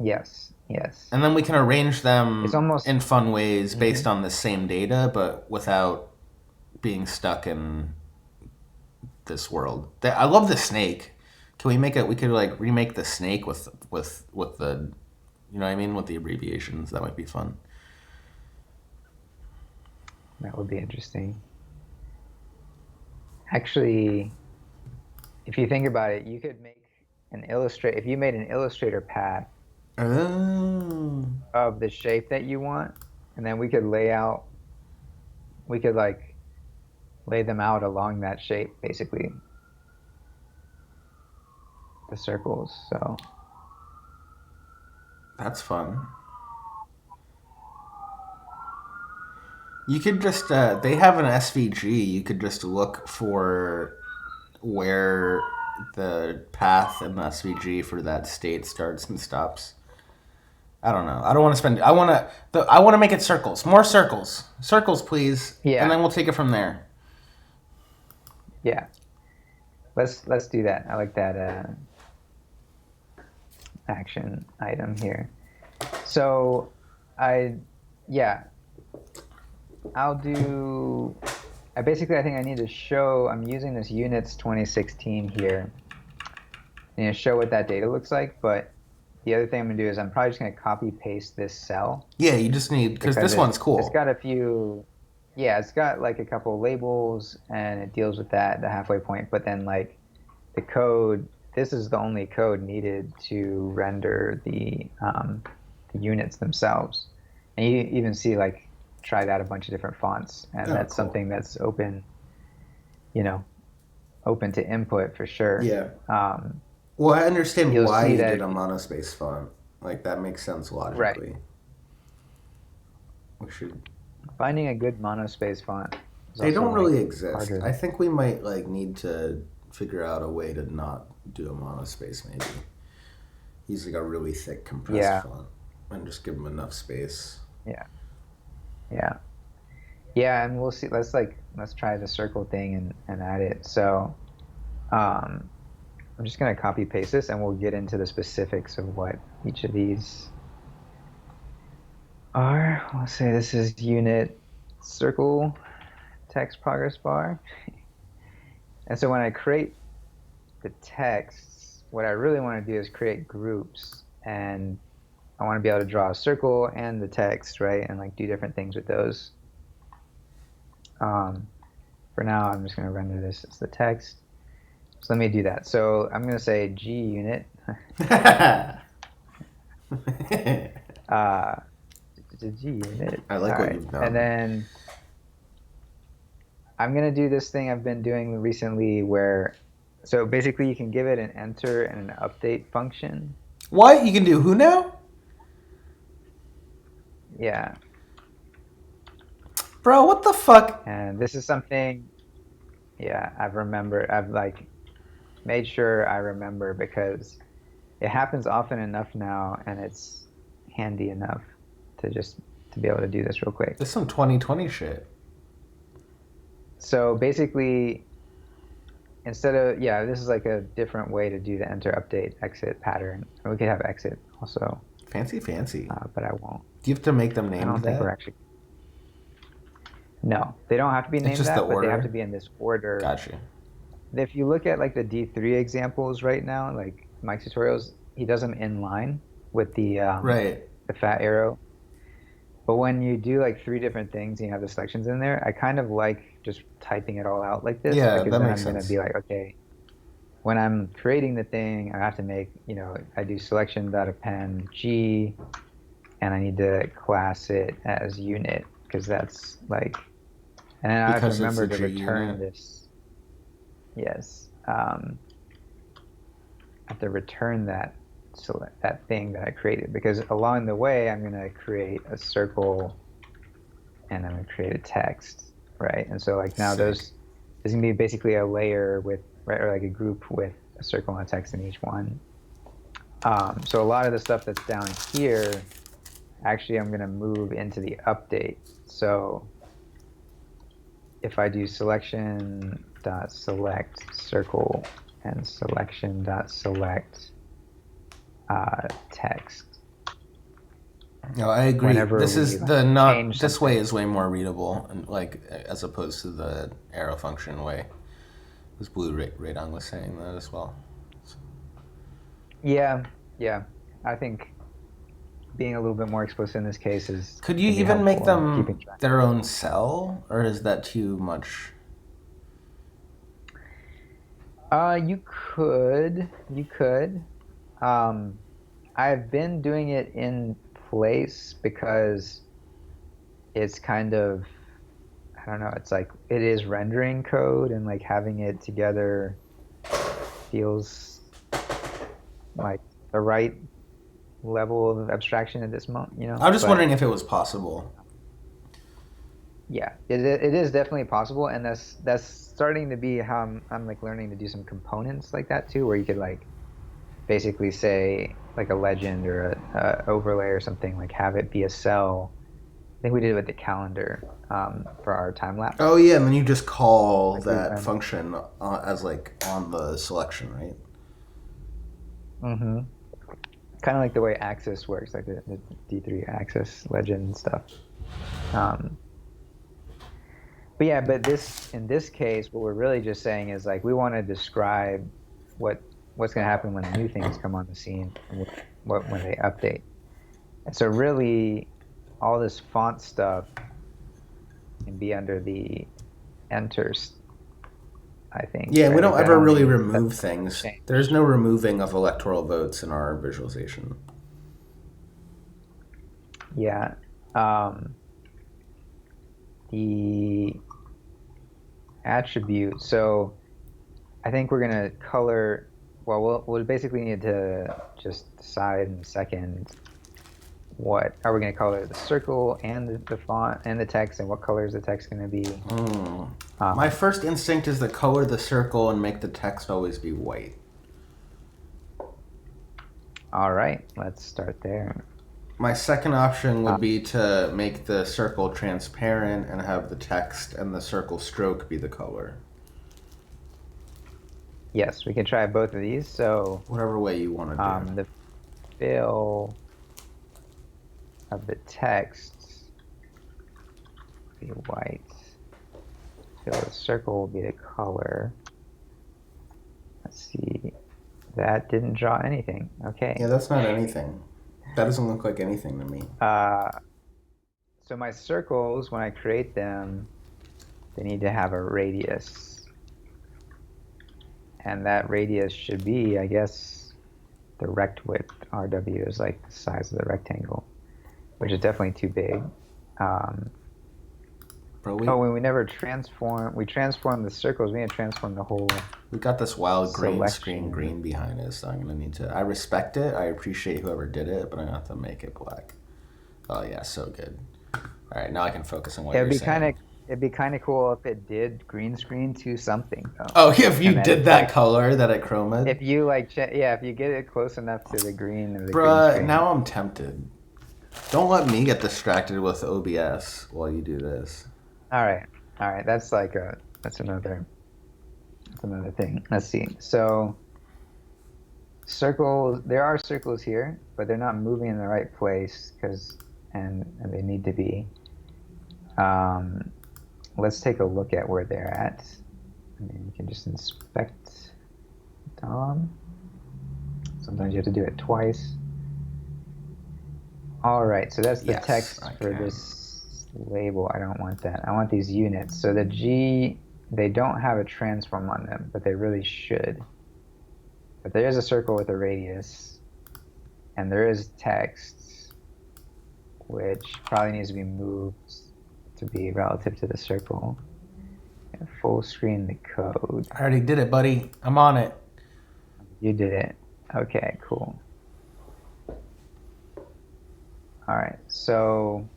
Yes. Yes. and then we can arrange It's them almost. in fun ways based Mhm. on the same data, but without being stuck in this world. I love the snake. Can we make it? We could like remake the snake with the, you know what I mean, with the abbreviations. That might be fun. That would be interesting. Actually, if you think about it, you could make an illustrate. If you made an Illustrator path Oh, of the shape that you want, and then we could lay out. We could like lay them out along that shape, basically the circles. So that's fun. You could just they have an SVG. You could just look for where the path in the SVG for that state starts and stops. I don't know. I don't want to spend. I want to make it circles. More circles. Circles, please. And then yeah, we'll take it from there. yeah. Let's do that. I like that action item here. So I yeah, I'll do. I think I need to show. I'm using this units 2016 here. And to show what that data looks like. But the other thing I'm gonna do is I'm probably just gonna copy paste this cell Yeah, you just need because because this one's it's cool. got a few. Yeah, it's got like a couple of labels and it deals with that the halfway point. But then like the code. This is the only code needed to render the units themselves. And you even see like tried out a bunch of different fonts, and Oh, that's cool. something that's open, you know, open to input for sure. Yeah. Um, Well, I understand you'll why see you that did a monospace font. Like that makes sense right, logically. We should. finding a good monospace font is They also don't like really exist. harder. I think we might like need to figure out a way to not do a monospace. Maybe use like a really thick compressed Yeah, font and just give them enough space. yeah, yeah, yeah. And we'll see. Let's try the circle thing and add it. So um, I'm just gonna copy paste this, and we'll get into the specifics of what each of these are. Let's say this is unit circle text progress bar. And so when I create the texts, what I really want to do is create groups, and I want to be able to draw a circle and the text, right? And like do different things with those. Um, for now, I'm just going to render this as the text. So let me do that. So I'm going to say G unit, uh, G unit. I like All what right. you've And done. then I'm going to do this thing I've been doing recently where, so basically you can give it an enter and an update function. What you can do? Who now, Yeah. bro? What the fuck? And this is something, yeah, I've like made sure I remember because it happens often enough now and it's handy enough to just to be able to do this real quick. This is some 2020 shit. So basically, instead of, yeah, this is like a different way to do the enter, update, exit pattern. We could have exit also, Fancy, fancy. but I won't. Do you have to make them I named don't think we're that? actually. No, they don't have to be It's named just the that, but they have to order. be in this order. Gotcha. If you look at like the D3 examples right now, like Mike's tutorials, he does them in line with Right. the fat arrow. But when you do like three different things and you have the selections in there, I kind of like just typing it all out like this Yeah, because that then makes I'm gonna sense. be like, okay, when I'm creating the thing, I have to make, I do selection.append G, and I need to class it as unit because that's like, and then I have to Because it's remember a to G return unit. this. Yes. I have to return that that thing that I created because along the way I'm gonna create a circle and I'm gonna create a text, right? And so like now Sick. there's gonna be basically a layer with, right, or like a group with a circle and a text in each one. So a lot of the stuff that's down here, actually, I'm gonna move into the update. So if I do selection dot select circle and selection dot select text, No, I agree. whenever This we is the like, not. change This way something. is way more readable, and like as opposed to the arrow function way. This Blue Radon was saying that as well. Yeah, yeah. I think being a little bit more explicit in this case is Could you can be even make helpful in keeping them track. their own cell, or is that too much? You could, you could. Um, I've been doing it in place because it's kind of, I don't know, it's like it is rendering code and like having it together feels like the right level of abstraction at this moment, I'm just But wondering if it was possible. yeah, it is definitely possible, and that's starting to be how I'm like learning to do some components like that too, where you could like basically say like a legend or a overlay or something, like have it be a cell. I think we did it with the calendar for our time Oh lapse. yeah, and then you just call Like we that run. function as like on the selection, right? Hmm. Kind of like the way Axis works, like the D3 Axis legend stuff. Um, but yeah, but this in this case, what we're really just saying is like we want to describe what what's going to happen when new things come on the scene, what when they update. And so really, all this font stuff can be under the enters, I think, Yeah, we right? don't Like that ever only really means that remove something things. There's changed. no removing of electoral votes in our visualization. Yeah. Um, the attribute. So I think we're gonna color. Well, we'll basically need to just decide in a second what are we gonna color the circle and the font and the text, and what color is the text gonna be. My Um, first instinct is to color the circle and make the text always be white. all right, let's start there. My second option Uh, would be to make the circle transparent and have the text and the circle stroke be the color. yes, we can try both of these. So Whatever way you want to do. the fill of the text be white. Fill of the circle will be the color. Let's see. That didn't draw anything. Okay. Yeah, that's not anything. That doesn't look like anything to me. Uh, so my circles, when I create them, they need to have a radius. And that radius should be, I guess, the rect width. RW is like the size of the rectangle, which is definitely too big. Um, Bro, when we never transform, we transform the circles, we need to transform the whole we got this wild green screen selection. green behind us, so I'm gonna need to. I respect it. I appreciate whoever did it, but I have to make it black. Oh yeah, so good. All right, now I can focus on what It'd you're be kind saying. of it'd be kind of cool if it did green screen to something though, Oh, if you and that did it's that like color that I chromed, if you like yeah, if you get it close enough to the green of the green bruh. screen. Now I'm tempted. Don't let me get distracted with OBS while you do this. All right, all right, that's like a that's another thing. Let's see. So circles, there are circles here, but they're not moving in the right place because and they need to be. Um, let's take a look at where they're at. I mean, you can just inspect DOM. Sometimes you have to do it twice. All right, so that's the Yes, text I for can. this label. I don't want that. I want these units. So the G, they don't have a transform on them, but they really should. But there is a circle with a radius, and there is text, which probably needs to be moved to be relative to the circle. And full screen the code. I already did it, buddy. I'm on it. You did it. Okay, cool. All right, so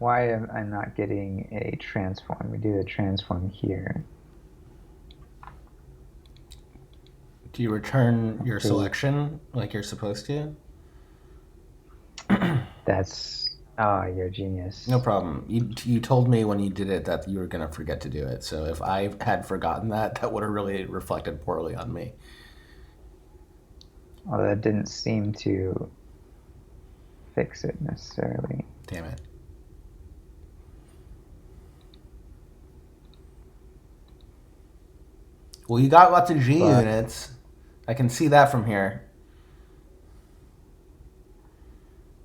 why am I not getting a transform? We do the transform here. Do you return your Okay. selection like you're supposed to? You're a genius. No problem. You told me when you did it that you were gonna forget to do it. So if I had forgotten that, that would have really reflected poorly on me. Although that didn't seem to fix it necessarily. Damn it. Well, you got lots of G But units. I can see that from here.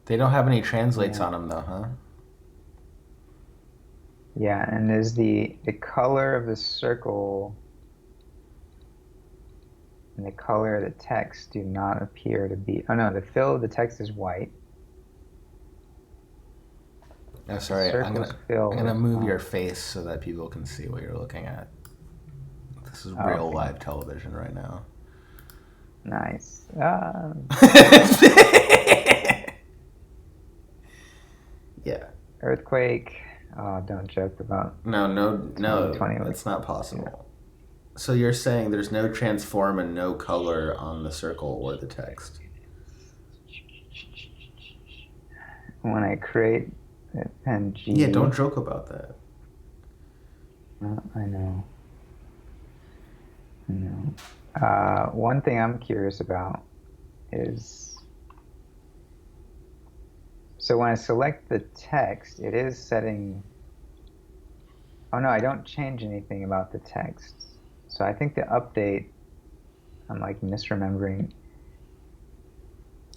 They don't have any translates yeah, on them though, huh? yeah, and is the color of the circle and the color of the text do not appear to be. Oh no, the fill of the text is white. Oh, The sorry. circle's I'm fill gonna is move not. your face so that people can see what you're looking at. This is Oh, real okay, live television right now. nice. Yeah. Earthquake. Oh, don't joke about No, 2020. it's not Yeah. possible. So you're saying there's no transform and no color on the circle or the text? When I create pen Yeah, don't G, joke about that. I know. I know. One thing I'm curious about is, so when I select the text, it is setting. Oh no, I don't change anything about the text. So I think the update, I'm like misremembering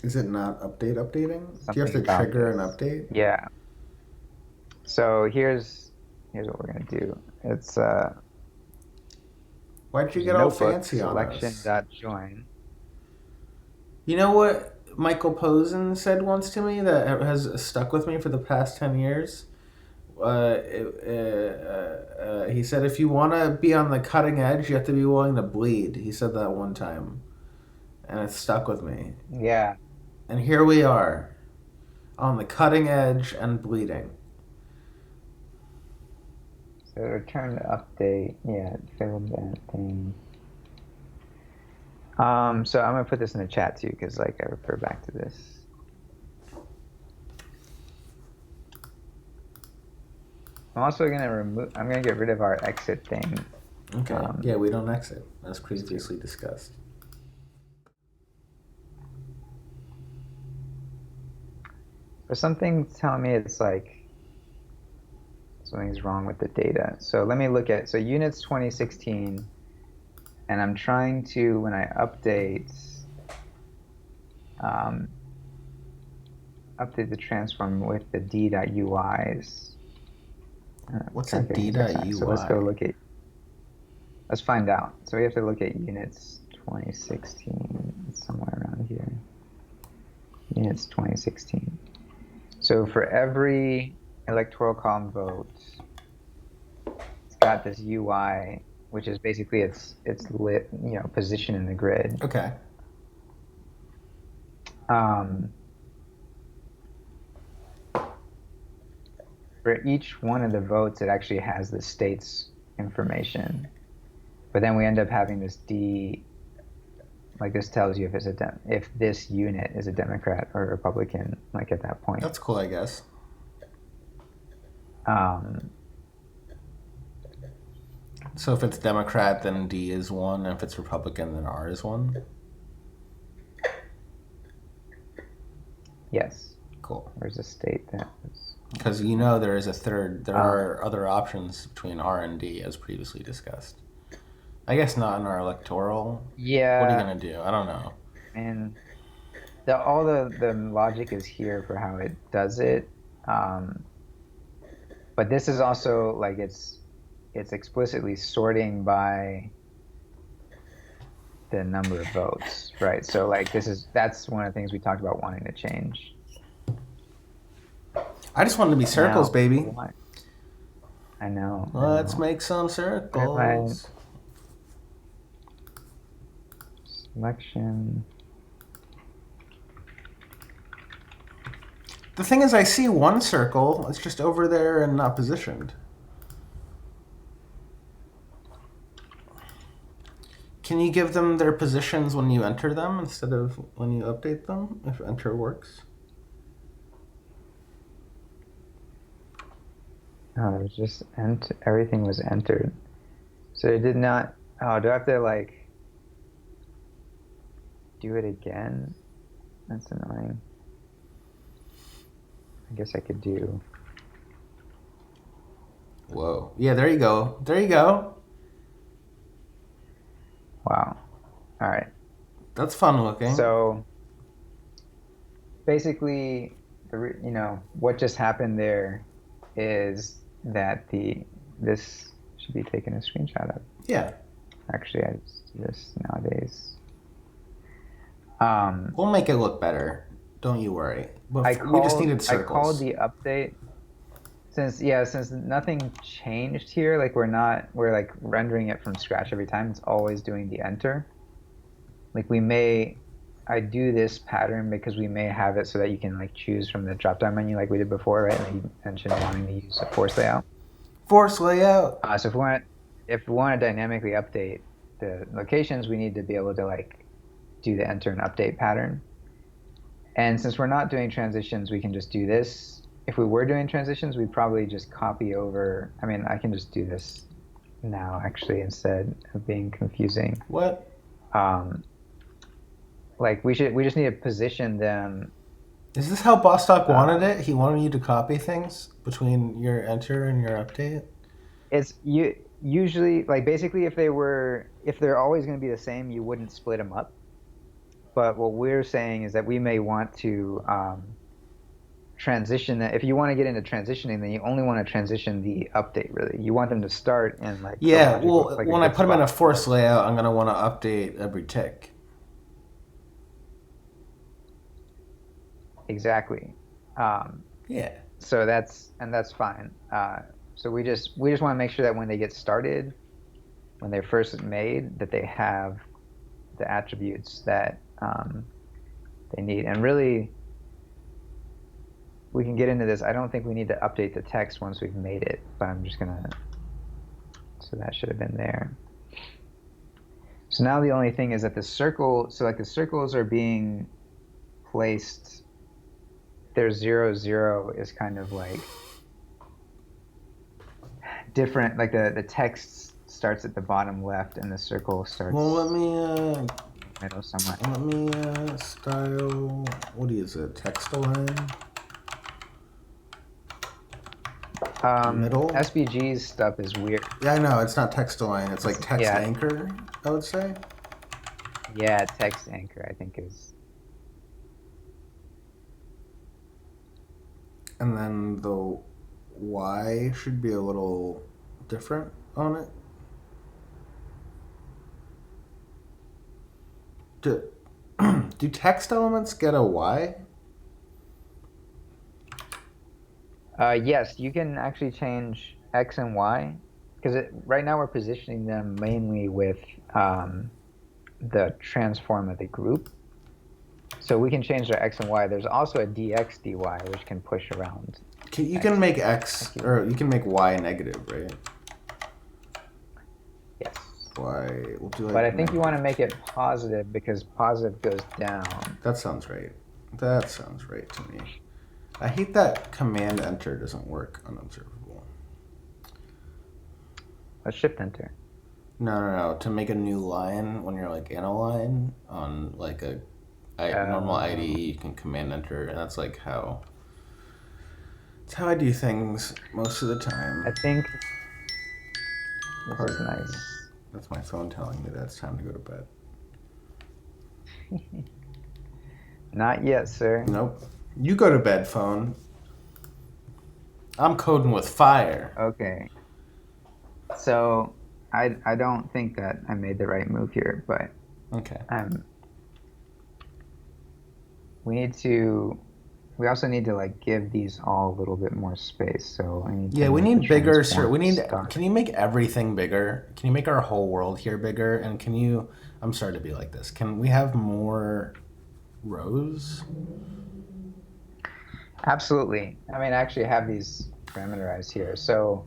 Is it not updating? Do you have something to about trigger an this. update? Yeah. So here's what we're gonna do. It's Why did you there's get all notebook fancy on us? selection.join. You know what Michael Posen said once to me that has stuck with me for the past 10 years? He said, if you want to be on the cutting edge, you have to be willing to bleed. He said that one time, and it stuck with me. Yeah. And here we are, on the cutting edge and bleeding. So return to update. Yeah, it failed that thing. So I'm gonna put this in the chat too, because like I refer back to this. I'm also gonna remove. I'm gonna get rid of our exit thing. Okay. Yeah, we don't exit, as previously to, discussed. but something's telling me it's like something's wrong with the data. So let me look at units 2016, and I'm trying to when I update update the transform with the d.uis. What's a d.ui? So let's go look at. Let's find out. So we have to look at units 2016. It's somewhere around here. Units 2016. So for every electoral column vote, it's got this UI, which is basically its lit, position in the grid. Okay. For each one of the votes, it actually has the state's information. But then we end up having this D, like this tells you if this unit is a Democrat or Republican, like at that point. That's cool, I guess. So if it's Democrat, then D is 1. If it's Republican, then R is 1? Yes. Cool. There's a state that is... Because there is a third, there are other options between R and D, as previously discussed. I guess not in our electoral. Yeah. What are you going to do? I don't know. And all the logic is here for how it does it. But this is also like it's explicitly sorting by the number of votes, right? So like that's one of the things we talked about wanting to change. I just wanted to be circles, baby. I know. Let's make some circles. Selection. The thing is, I see one circle. It's just over there and not positioned. Can you give them their positions when you enter them instead of when you update them, if enter works? Oh, it was just everything was entered. So it did not. Oh, do I have to like do it again? That's annoying. I guess I could do. Whoa. Yeah, there you go. There you go. Wow. All right. That's fun looking. So basically, what just happened there is that this should be taken a screenshot of. Yeah. Actually, I just do this nowadays. We'll make it look better. Don't you worry. I We just needed circles. I called the update since nothing changed here. Like we're like rendering it from scratch every time. It's always doing the enter. Like I do this pattern because we may have it so that you can like choose from the drop down menu like we did before, right? Like you mentioned wanting to use a force layout. Force layout. So if we want to dynamically update the locations, we need to be able to like do the enter and update pattern. And since we're not doing transitions, we can just do this. If we were doing transitions, we'd probably just copy over. I mean, I can just do this now actually instead of being confusing. What? Like we just need to position them. Is this how Bostock wanted it? He wanted you to copy things between your enter and your update? It's usually like basically if they're always going to be the same, you wouldn't split them up. But what we're saying is that we may want to transition that. If you want to get into transitioning, then you only want to transition the update. Really, you want them to start in like when I put them in a force layout, I'm going to want to update every tick. Exactly. Yeah. So that's fine. So we just want to make sure that when they get started, when they're first made, that they have the attributes that they need. And really, we can get into this. I don't think we need to update the text once we've made it, but I'm just gonna. So that should have been there. So now the only thing is that the circles are being placed. Their 0, 0 is kind of like different. Like the text starts at the bottom left, and the circle starts. Well, let me middle somewhere. Let me style. What is it? Text align. Middle. SVG's stuff is weird. Yeah, I know. It's not text align. It's like text anchor. I would say. Yeah, text anchor. I think is. And then the Y should be a little different on it. Do text elements get a Y? Yes, you can actually change X and Y because right now we're positioning them mainly with the transform of the group. So we can change their X and Y. There's also a DX, DY, which can push around. You can make X, or you can make Y negative, right? Yes. Y, we'll do like. But I think you want to make it positive because positive goes down. That sounds right. That sounds right to me. I hate that command enter doesn't work on observable. A shift enter. No. To make a new line when you're like in a line on like a normal IDE, you can command enter, and that's like how. It's how I do things most of the time. I think this is nice. That's my phone telling me that it's time to go to bed. Not yet, sir. Nope. You go to bed, phone. I'm coding with fire. Okay. So, I don't think that I made the right move here, but okay. We also need to like give these all a little bit more space. So I need. Yeah, we need bigger. Sir, we need. Can you make everything bigger? Can you make our whole world here bigger? And can you? I'm sorry to be like this. Can we have more rows? Absolutely. I mean, I actually have these parameterized here. So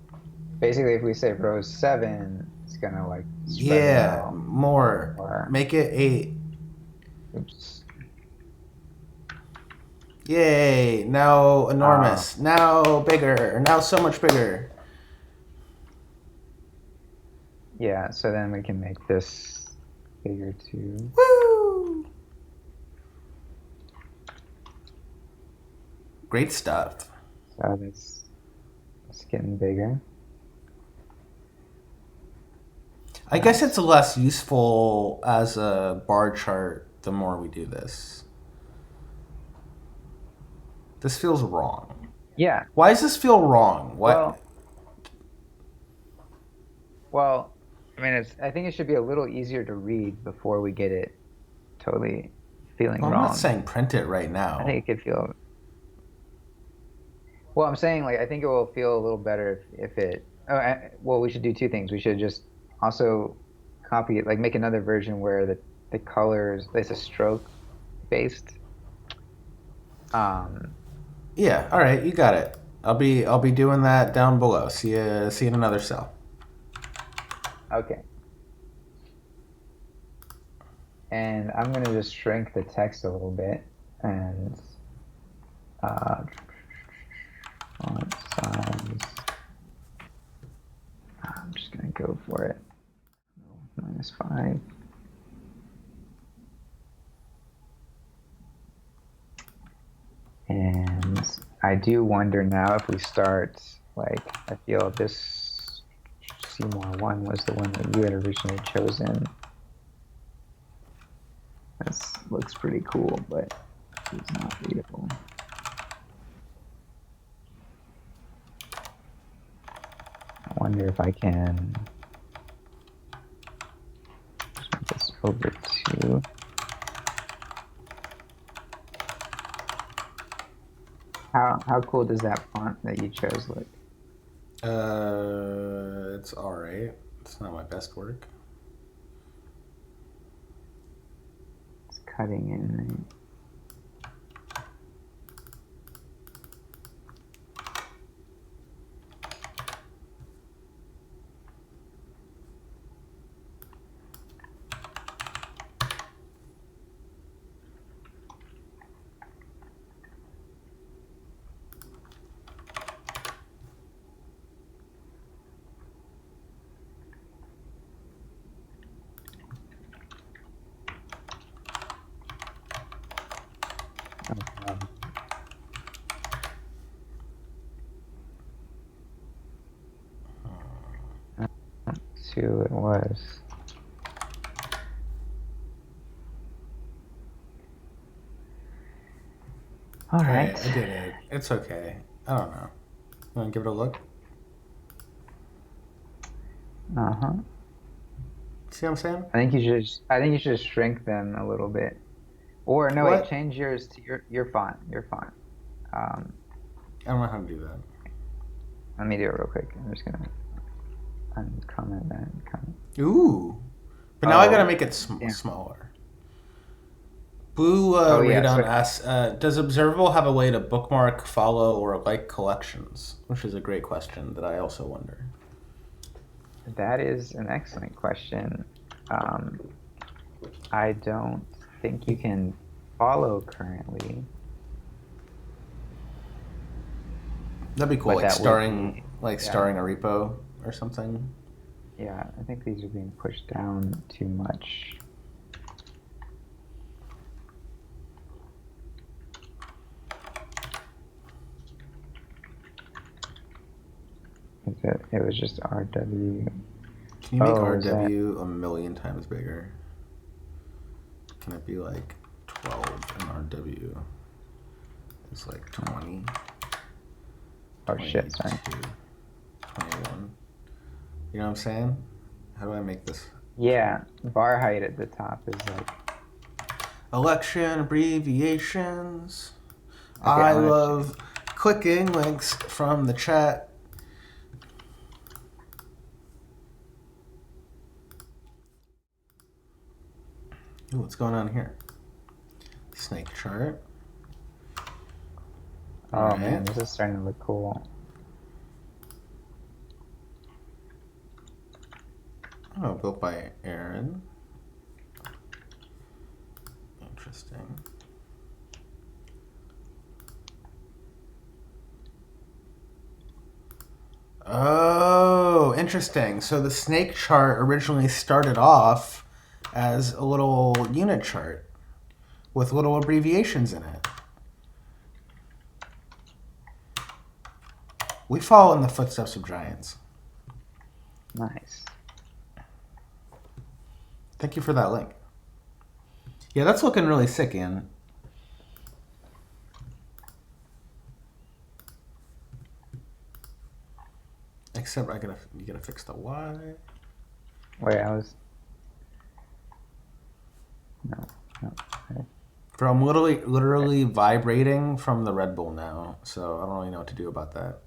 basically, if we say row 7, it's gonna like spread it Yeah, out. more. Or, Make it 8. oops. Yay! Now Uh, enormous. Now bigger. Now so much bigger. yeah, so then we can make this bigger too. Woo! Great stuff. So it's getting bigger. I guess it's Nice. less useful as a bar chart the more we do this. This feels wrong. Yeah. Why does this feel wrong? What? Well, well, I mean, I think it should be a little easier to read before we get it totally feeling Well, I'm not wrong. saying print it right I think now. it could feel, well, I'm saying like I think it will feel a little better if it, well, we should do two things. We should just also copy it, like make another version where the colors, it's a stroke based. Um, Yeah. All right. You got it. I'll be doing that down below. See you in another cell. okay. And I'm gonna just shrink the text a little bit and uh, font size. I'm just gonna go for it. -5. And I do wonder now if we start, like, I feel this Seymour one was the one that you had originally chosen. This looks pretty cool, but it's not readable. I wonder if I can switch this over to. How cool does that font that you chose look? It's all right. It's not my best work. It's cutting in. Um, 2 it was. All All right. right. I did it. It's okay. I don't know. You want to give it a look? Uh-huh. See what I'm saying? I think you should shrink them a little bit. Or no, wait, What? change yours to your font. Your font. Um, I don't know how to do that. Let me do it real quick. I'm just gonna uncomment that. Comment. Ooh. But now I gotta Oh, make it yeah. smaller. Blue Oh yeah. Radon So asks, does Observable have a way to bookmark, follow, or like collections? Which is a great question that I also wonder. that is an excellent question. Um, I don't think you can follow currently, That'd be cool, but that would be, like yeah, starring a repo or something. yeah. I think these are being pushed down too much. It was just RW. Can you make Oh, is that? RW a million times bigger? Can it be like 12 and RW is like 20, Oh shit! 22, Sorry. 21? You know what I'm saying? How do I make this? Yeah, bar height at the top is like. Election abbreviations. Okay, I I'm gonna change. love clicking links from the chat. Ooh, what's going on here? Snake chart. All Oh right. man, this is starting to look cool. Oh, built by Aaron. Interesting. Oh, interesting. So the snake chart originally started off as a little unit chart with little abbreviations in it. We follow in the footsteps of giants. Nice. Thank you for that link. Yeah, that's looking really sick, Ian. Except you gotta fix the Y. Wait, I was no, no. Okay. Bro, I'm literally vibrating from the Red Bull now, so I don't really know what to do about that.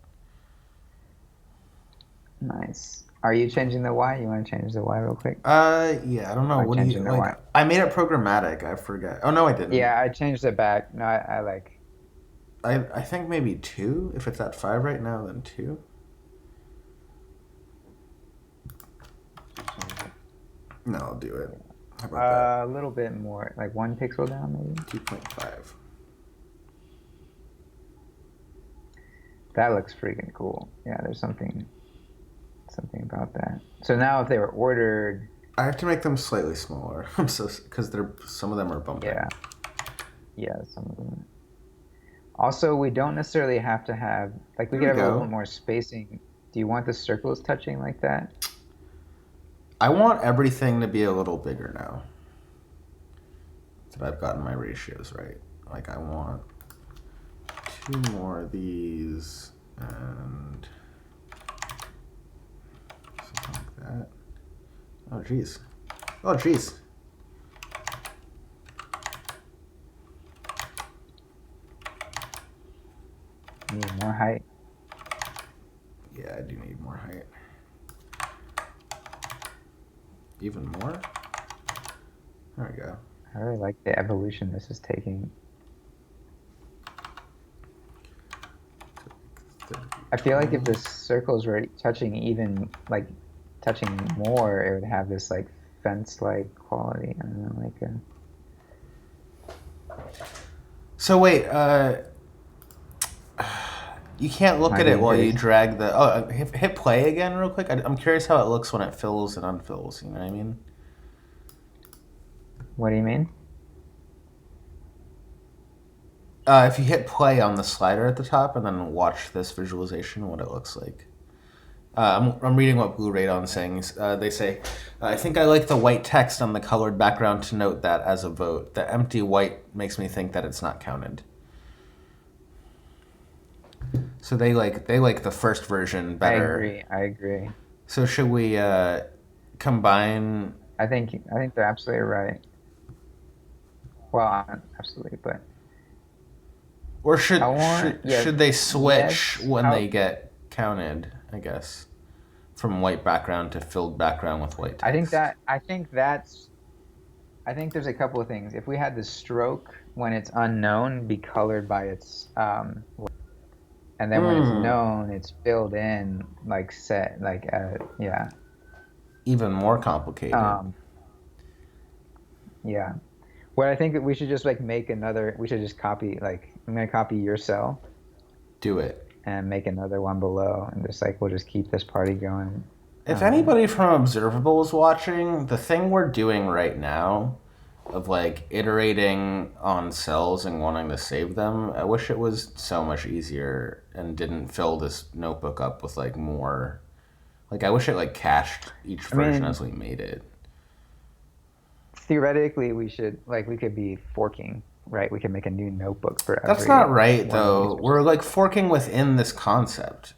Nice. Are you changing the Y? You want to change the Y real quick? Yeah, I don't know. Or What do you changing the like? Y? I made it programmatic. I forget. Oh no, I didn't. Yeah, I changed it back. No, I like. I think maybe 2. If it's at 5 right now, then 2. No, I'll do it. How about A little bit more, like 1 pixel down, maybe. that? 2.5. That looks freaking cool. Yeah, there's something about that. So now, if they were ordered, I have to make them slightly smaller. I'm so because some of them are bumping. yeah, some of them. Also, we don't necessarily have to have like we There could we have a go. little more spacing. Do you want the circles touching like that? I want everything to be a little bigger now. That I've gotten my ratios right. Like I want 2 more of these and something like that. Oh jeez. Oh jeez. Need more height. Yeah, I do need more height. Even more? There we go. I really like the evolution this is taking. I feel like if the circles were touching even like touching more, it would have this like fence-like quality. I don't know, like a. So wait, you can't look Am I at it being while you crazy? drag the. Oh, hit play again real quick. I'm curious how it looks when it fills and unfills. You know what I mean? What do you mean? If you hit play on the slider at the top and then watch this visualization, what it looks like. I'm reading what Blue Radon's saying. They say, I think I like the white text on the colored background to note that as a vote. The empty white makes me think that it's not counted. So they like the first version better. I agree. So should we combine? I think they're absolutely right. Well, not absolutely, but Or should I want should they switch yes. when they get counted? I guess from white background to filled background with white text. I think there's a couple of things. If we had the stroke when it's unknown be colored by its and then when it's known, it's filled in like set like yeah. Even more complicated. Yeah. What I think that we should just like make another. We should just copy like I'm gonna copy your cell Do it. and make another one below, and just like we'll just keep this party going. If anybody from Observable is watching, the thing we're doing right now of like iterating on cells and wanting to save them, I wish it was so much easier and didn't fill this notebook up with like more. Like I wish it like cached each version as we made it. Theoretically, we could be forking, right? We could make a new notebook for every. That's not right one of though. these. We're like forking within this concept.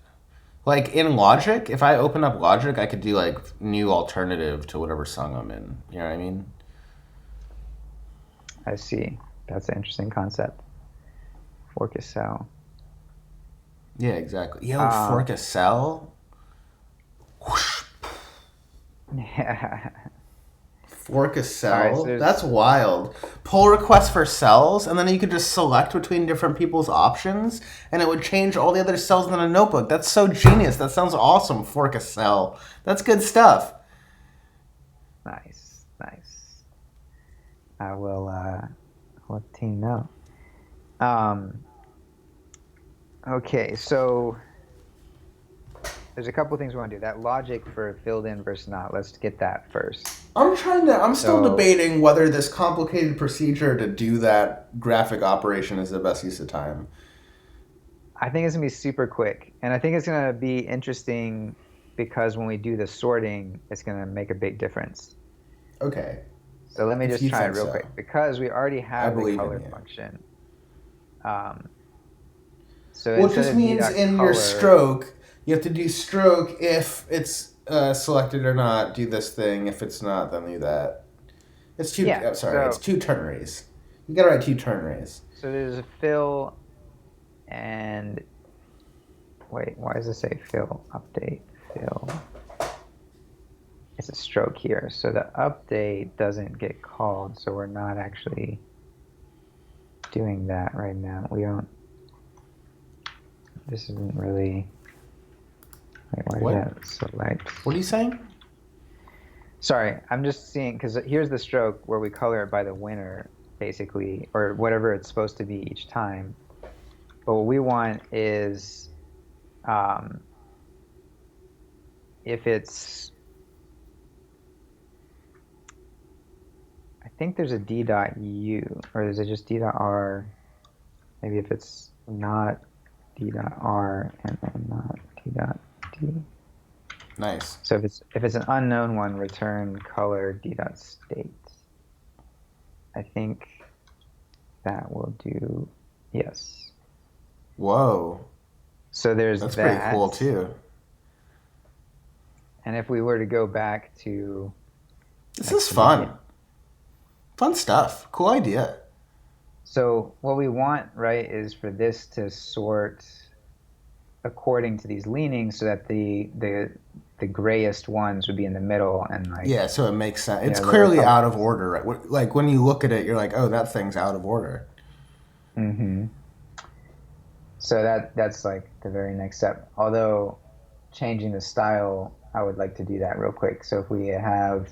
Like in Logic, if I open up Logic, I could do like new alternative to whatever song I'm in. You know what I mean? I see. That's an interesting concept. Fork a cell. Yeah, exactly. Yo, fork a cell. Whoosh. Yeah. Fork a All right, so cell? That's there's wild. Pull requests for cells, and then you could just select between different people's options, and it would change all the other cells in a notebook. That's so genius. That sounds awesome. Fork a cell. That's good stuff. nice, nice. I will let the team know. Um, okay, so there's a couple things we want to do. That logic for filled in versus not. Let's get that first. I'm still So debating whether this complicated procedure to do that graphic operation is the best use of time. I think it's gonna be super quick, and I think it's gonna be interesting because when we do the sorting, it's gonna make a big difference. Okay, So let me if just you try it think real so. quick because we already I have the believe in color you. function. Um, so Well, it instead just of means in your d.color, stroke, you have to do stroke if it's selected or not. Do this thing. If it's not, then do that. It's two. yeah. Sorry, it's two ternaries. You gotta write two ternaries. So there's a fill and wait, why does it say fill update fill? It's a stroke here, so the update doesn't get called, so we're not actually doing that right now. We don't. This isn't really. Wait, why What? did that select? What are you saying? Sorry, I'm just seeing because here's the stroke where we color it by the winner, basically, or whatever it's supposed to be each time. But what we want is, um, if it's, I think there's a d.u, or is it just d.r? Maybe if it's not d.r and then not d.d. Nice. So if it's an unknown one, return color d.state. I think that will do, yes. Whoa, So there's that's that. pretty cool too. And if we were to go back to This like is the fun. beginning. Fun stuff. Cool idea. So what we want, right, is for this to sort according to these leanings so that the grayest ones would be in the middle and like Yeah, so it makes sense. It's lower clearly color. out of order, right? Like when you look at it, you're like, oh, that thing's out of order. Mm-hmm. So that's like the very next step. Although changing the style, I would like to do that real quick. So if we have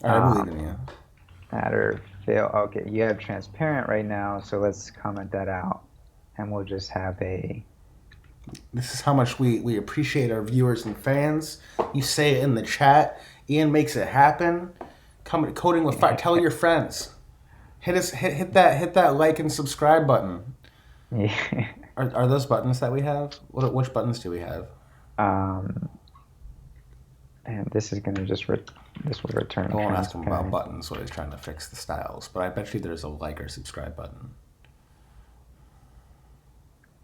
I believe in you. matter fill, okay, you have transparent right now, so let's comment that out, and we'll just have a. This is how much we appreciate our viewers and fans. You say it in the chat. Ian makes it happen. Come coding with fire. Tell your friends. Hit that like and subscribe button. Yeah. Are those buttons that we have? Which buttons do we have? And this is gonna just this will return I won't ask him about transparent. buttons, so he's trying to fix the styles. But I bet you there's a like or subscribe button.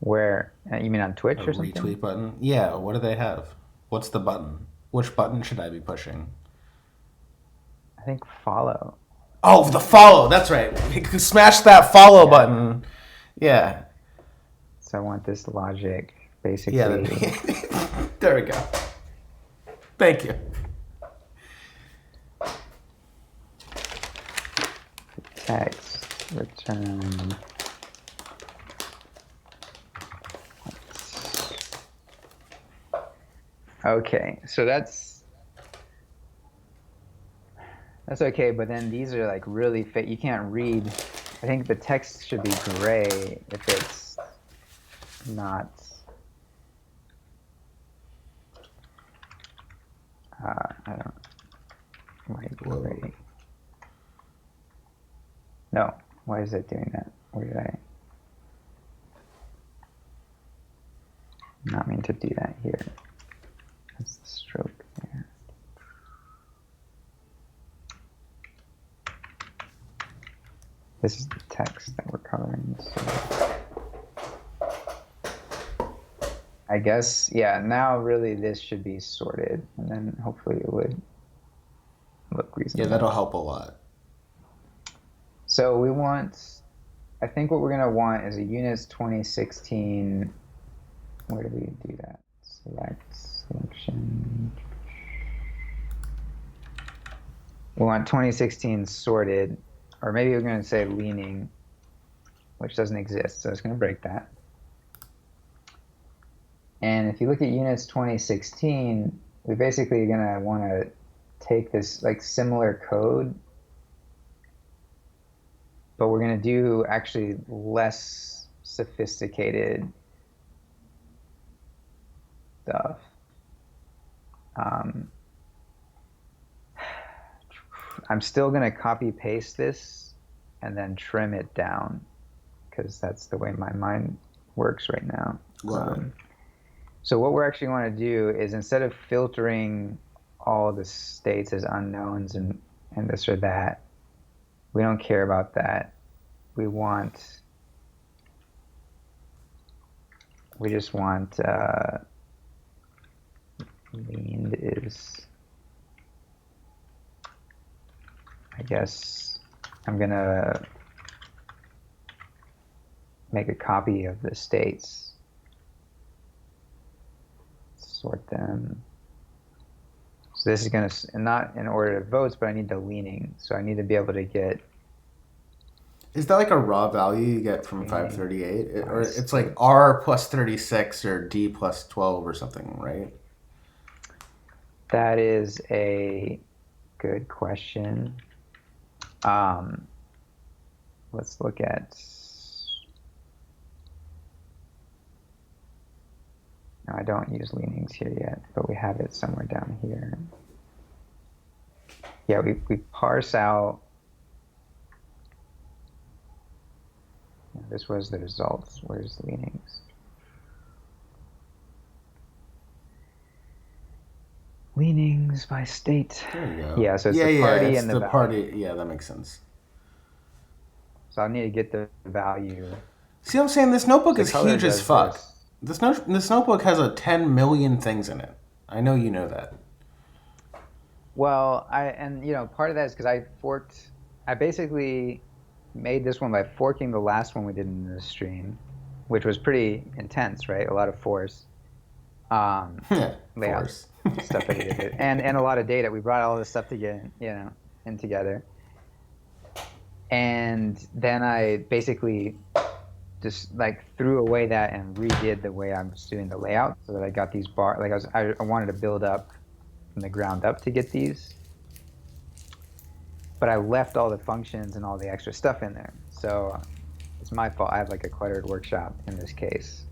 Where you mean on Twitch A or something? retweet button? Yeah, what do they have? What's the button? Which button should I be pushing? I think follow. Oh, the follow. That's right. Smash that follow button. Yeah. So I want this logic basically. Yeah. There we go. Thank you. Text return. Okay, so that's okay, but then these are like really fit. You can't read. I think the text should be gray if it's not. I don't. Why gray? No, why is it doing that? Where did I? Not mean to do that here. That's the stroke there. This is the text that we're coloring. So I guess, yeah, now really this should be sorted, and then hopefully it would look reasonable. Yeah, that'll help a lot. So we want, I think what we're going to want is a units 2016. Where do we do that? Selection. We want 2016 sorted, or maybe we're going to say leaning, which doesn't exist, so it's going to break that. And if you look at units 2016, we basically are going to want to take this like similar code, but we're going to do actually less sophisticated stuff. I'm still going to copy paste this and then trim it down because that's the way my mind works right now. So what we're actually going to do is, instead of filtering all the states as unknowns and this or that, we don't care about that. We just want leaned is, I guess I'm gonna make a copy of the states, sort them. So this is gonna, not in order of votes, but I need the leaning. So I need to be able to get. Is that like a raw value you get from 538? Or it's like R plus 36 or D plus 12 or something, right? That is a good question. Let's look at. No, I don't use leanings here yet, but we have it somewhere down here. Yeah, we parse out. This was the results. Where's the leanings? Leanings by state. There you go. Yeah, so it's the party and the value. Party. Yeah, that makes sense. So I need to get the value. See what I'm saying? This notebook is huge as fuck. This notebook has 10 million things in it. I know you know that. Well, part of that is because I basically made this one by forking the last one we did in the stream, which was pretty intense, right? A lot of force. Layout stuff that we did, and a lot of data. We brought all this stuff together, in together, and then I basically just like threw away that and redid the way I was doing the layout, so that I got these bars. Like I wanted to build up from the ground up to get these, but I left all the functions and all the extra stuff in there. So it's my fault. I have like a cluttered workshop in this case.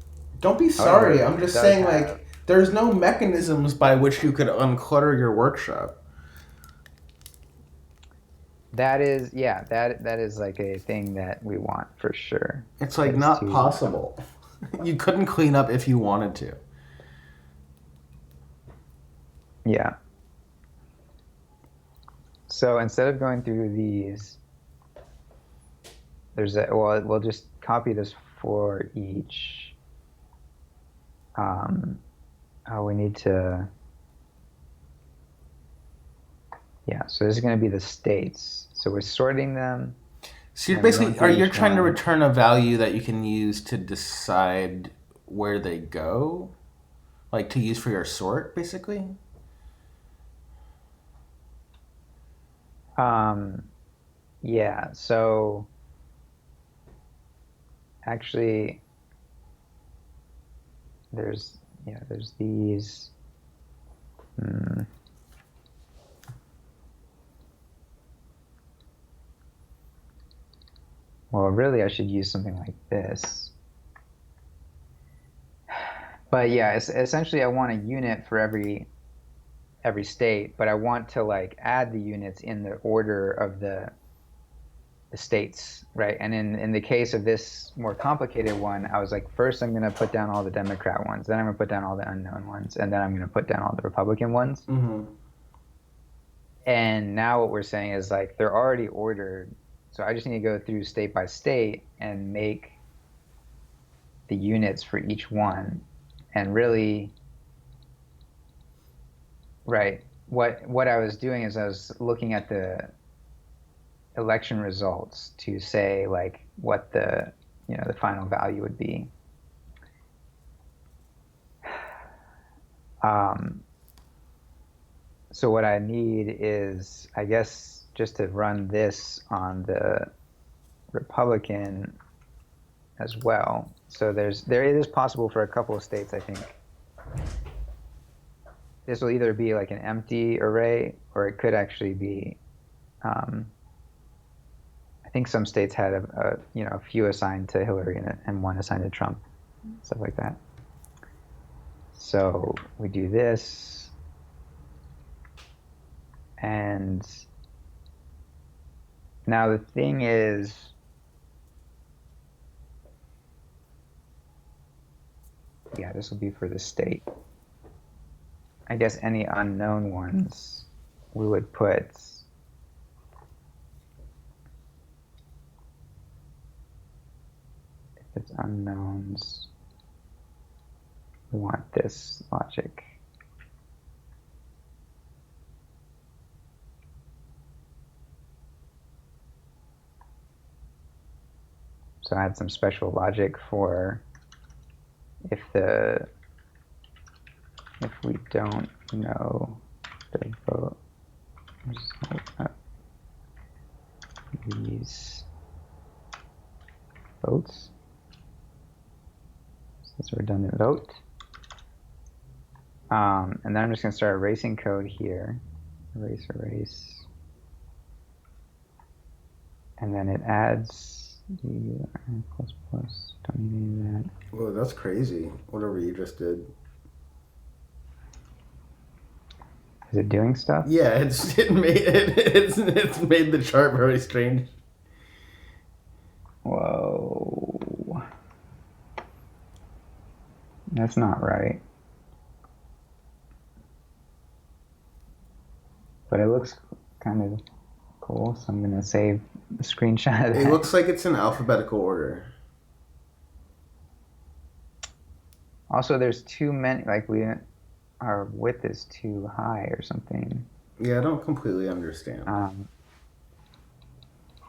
Don't be sorry. I'm just saying, like, there's no mechanisms by which you could unclutter your workshop. That is, yeah, that is like a thing that we want for sure. It's like not possible. You couldn't clean up if you wanted to. Yeah. So instead of going through these, we'll just copy this for each. We need to. Yeah, so this is going to be the states. So we're sorting them. So you're basically, you're trying to return a value that you can use to decide where they go? Like to use for your sort, basically? Yeah, so actually there's these. Well, really, I should use something like this. But yeah, essentially, I want a unit for every state, but I want to like add the units in the order of the states, right? And in the case of this more complicated one, I was like, first I'm going to put down all the Democrat ones, then I'm going to put down all the unknown ones, and then I'm going to put down all the Republican ones. Mm-hmm. And now what we're saying is like they're already ordered. So I just need to go through state by state and make the units for each one. And really, right, what I was doing is I was looking at the election results to say like what the final value would be. So what I need is, I guess, just to run this on the Republican as well. So it is possible for a couple of states, I think. This will either be like an empty array, or it could actually be. I think some states had a few assigned to Hillary and one assigned to Trump, stuff like that. So we do this, and now the thing is, yeah, this will be for the state. I guess any unknown ones we would put. If it's unknowns, we want this logic. So I had some special logic for if we don't know the vote, these votes. So it's a redundant vote. And then I'm just going to start erasing code here. Erase. And then it adds the don't need any of that. Whoa, that's crazy. Whatever you just did. Is it doing stuff? Yeah, it's made the chart very strange. Whoa. That's not right. But it looks kind of cool, so I'm going to save the screenshot of that. It looks like it's in alphabetical order. Also, there's too many, like our width is too high or something. Yeah, I don't completely understand. I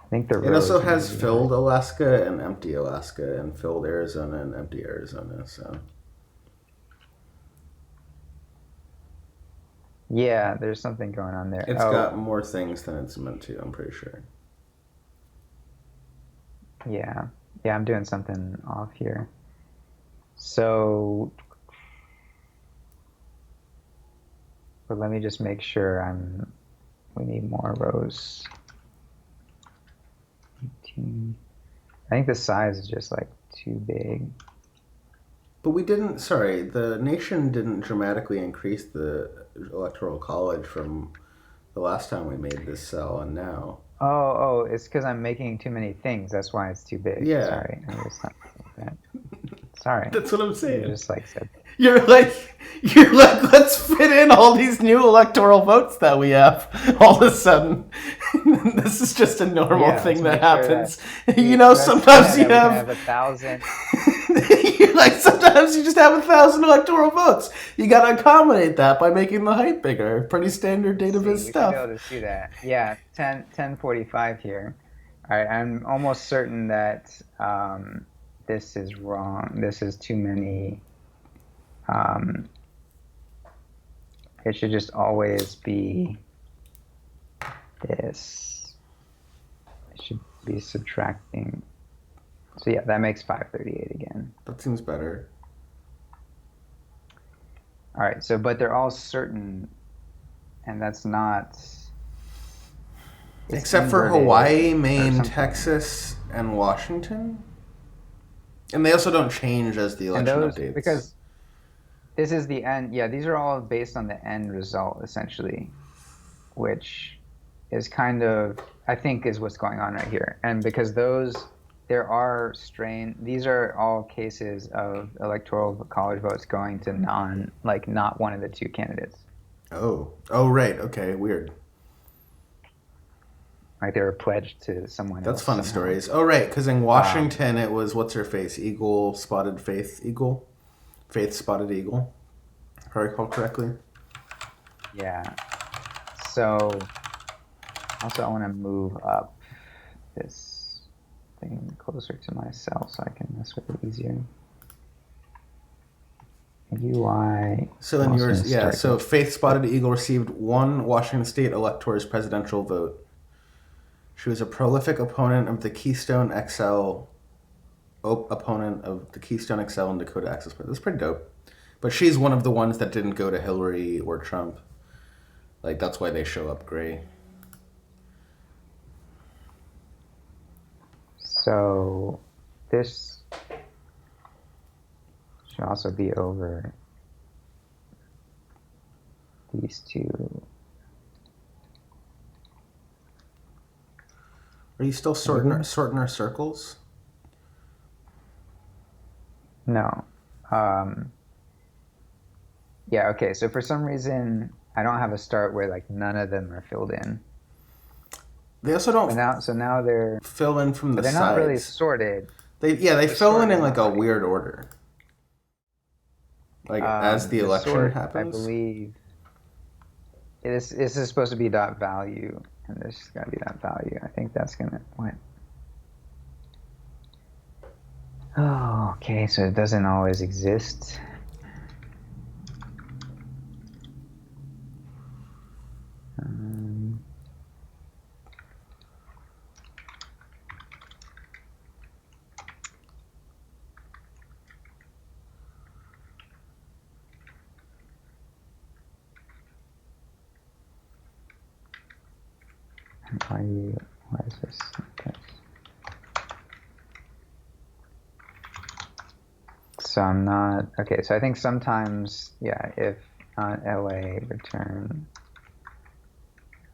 think the it also has filled Alaska and empty Alaska, and filled Arizona and empty Arizona, so. Yeah, there's something going on there. It's got more things than it's meant to, I'm pretty sure. Yeah, I'm doing something off here. So, but let me just make sure we need more rows. 18. I think the size is just like too big. But the nation didn't dramatically increase the electoral college from the last time we made this cell and now. Oh, it's because I'm making too many things. That's why it's too big. Yeah. Sorry. I was not like that. Sorry. That's what I'm saying. You just said. You're like, let's fit in all these new electoral votes that we have all of a sudden. This is just a normal thing that happens. Sure sometimes you have 1,000. You're like, sometimes you just have 1,000 electoral votes. You got to accommodate that by making the height bigger. Pretty standard database stuff. We should be able to see that. Yeah, 1045 here. All right, I'm almost certain that this is wrong. This is too many. It should just always be this. It should be subtracting. So yeah, that makes 538 again. That seems better. All right, but they're all certain, and that's not... Except for Hawaii, Maine, Texas, and Washington? And they also don't change as the election updates. Because this is the end. Yeah, these are all based on the end result, essentially, which is kind of, I think, is what's going on right here. And because these are all cases of electoral college votes going to not one of the two candidates. Oh, right. Okay, weird. Like they were pledged to someone That's else. Fun stories. Oh, right, because in Washington it was, what's her face? Eagle, Spotted Faith Eagle? Faith Spotted Eagle, if I recall correctly. Yeah. So, also I want to move up this thing closer to my cell so I can mess with it easier. UI. So in yours, so Faith Spotted Eagle received one Washington State elector's presidential vote. She was a prolific opponent of the Keystone XL, opponent of the Keystone XL and Dakota Access. That's pretty dope. But she's one of the ones that didn't go to Hillary or Trump. Like, that's why they show up gray. So this should also be over these two. Are you still sorting our circles? No. Yeah, okay. So for some reason, I don't have a start where like none of them are filled in. They also don't now they're fill in from the they're sides. not really sorted. They fill in like a weird order. Like as the election sort, happens. I believe this is supposed to be dot value, and this is gonna be dot value. I think that's gonna what? Oh, okay. So it doesn't always exist. Why is this? Okay. So I'm not, okay, so I think sometimes, yeah, if not LA, return,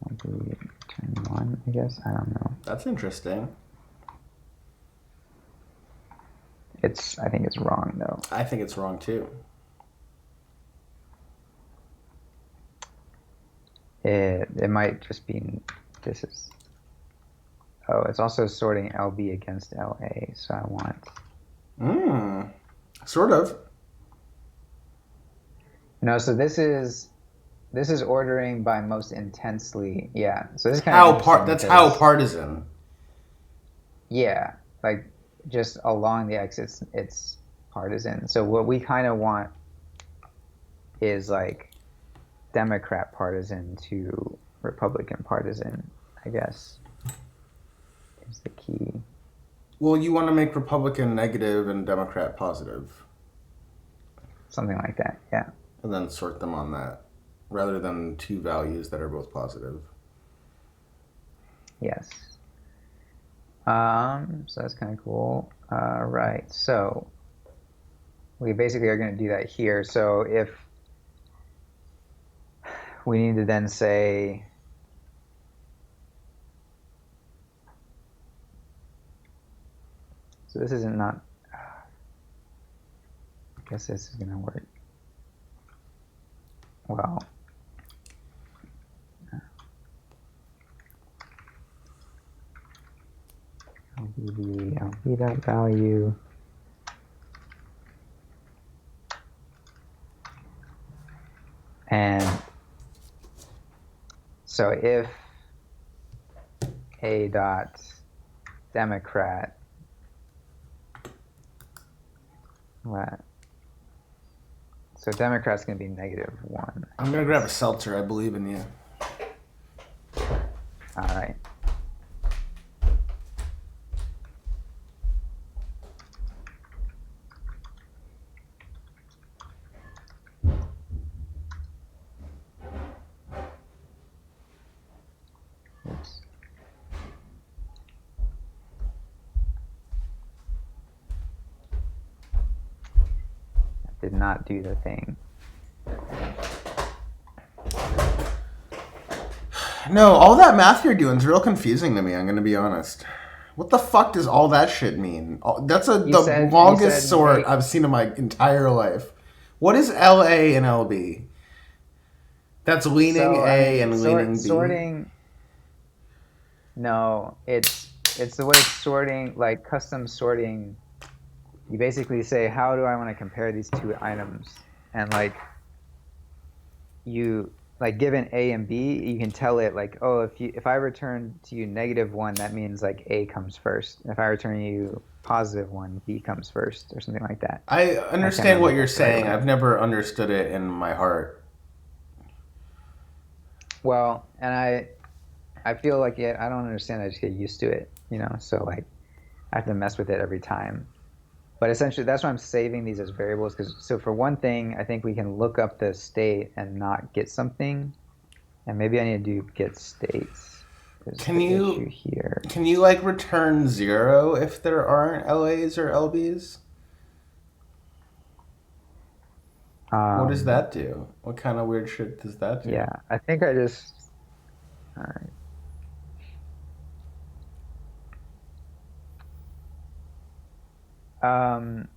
LB, return 1, I guess, I don't know. That's interesting. I think it's wrong, though. I think it's wrong, too. It might just be, this is, oh, it's also sorting LB against LA, so I want. Sort of. No, so this is ordering by most intensely, yeah. So this is kind of that's how partisan. Yeah, like just along the axis, it's partisan. So what we kind of want is like Democrat partisan to Republican partisan, I guess, is the key. Well, you want to make Republican negative and Democrat positive. Something like that, yeah. And then sort them on that, rather than two values that are both positive. Yes. So that's kind of cool. Right, so we basically are going to do that here. So if we need to then say, so this isn't not, I guess this is going to work. Well, I'll be that value. And so if a dot Democrat, what? So Democrat's going to be -1. I'm going to grab a seltzer. I believe in you. All right. Oops. Did not do the thing. No, all that math you're doing is real confusing to me, I'm going to be honest. What the fuck does all that shit mean? That's the longest sort I've seen in my entire life. What is LA and LB? That's leaning A and leaning B. Sorting. No, it's the way sorting, like custom sorting. You basically say, how do I want to compare these two items? And like you, like given A and B, you can tell it like, oh, if I return to you -1, that means like A comes first. If I return you +1, B comes first, or something like that. I understand what you're saying. I've never understood it in my heart. Well, and I feel like I don't understand. I just get used to it, you know. So like I have to mess with it every time. But essentially, that's why I'm saving these as variables. Because so for one thing, I think we can look up the state and not get something, and maybe I need to do get states. Is Can the issue you here? can you like return 0 if there aren't LAs or LBs? What does Um, that do? What kind of weird shit does that do? yeah, I think I just. All right. Um,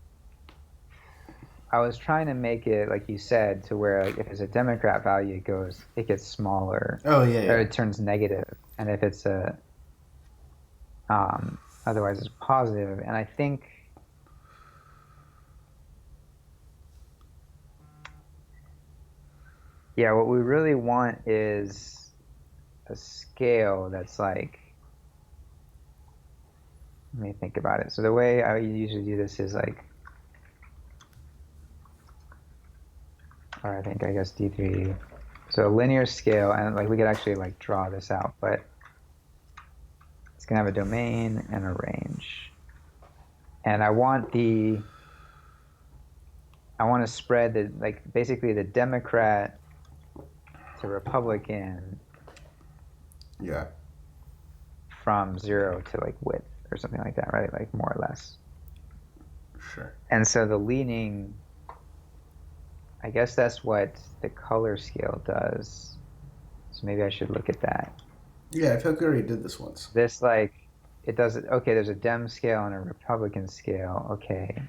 I was trying to make it like you said to where like if it's a Democrat value, it gets smaller, Oh yeah, or yeah. it turns negative, and if it's a otherwise it's positive. And I think yeah, what we really want is a scale that's like. Let me think about it. So the way I usually do this is like, or I guess D3. So a linear scale, and like we could actually like draw this out, but it's gonna have a domain and a range. And I want to spread the like basically the Democrat to Republican Yeah, from 0 to like width or something like that, right? Like more or less. sure. And so the leaning, I guess that's what the color scale does. So maybe I should look at that. Yeah, I feel like we already did this once. This like it does it. Okay, there's a Dem scale and a Republican scale. Okay,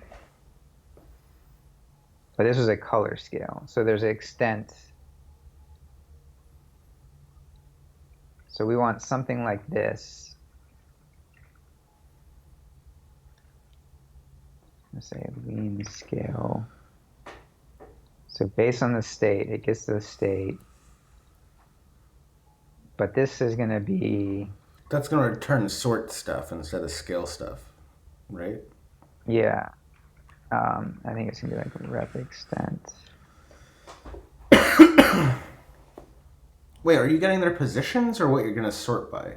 but this is a color scale. So there's an extent. So we want something like this. Let's say lean scale. So based on the state, it gets to the state. But this is going to be, That's gonna return sort stuff instead of scale stuff, right? yeah. I think it's going to be like rep extent. Wait, are you getting their positions or what you're gonna sort by?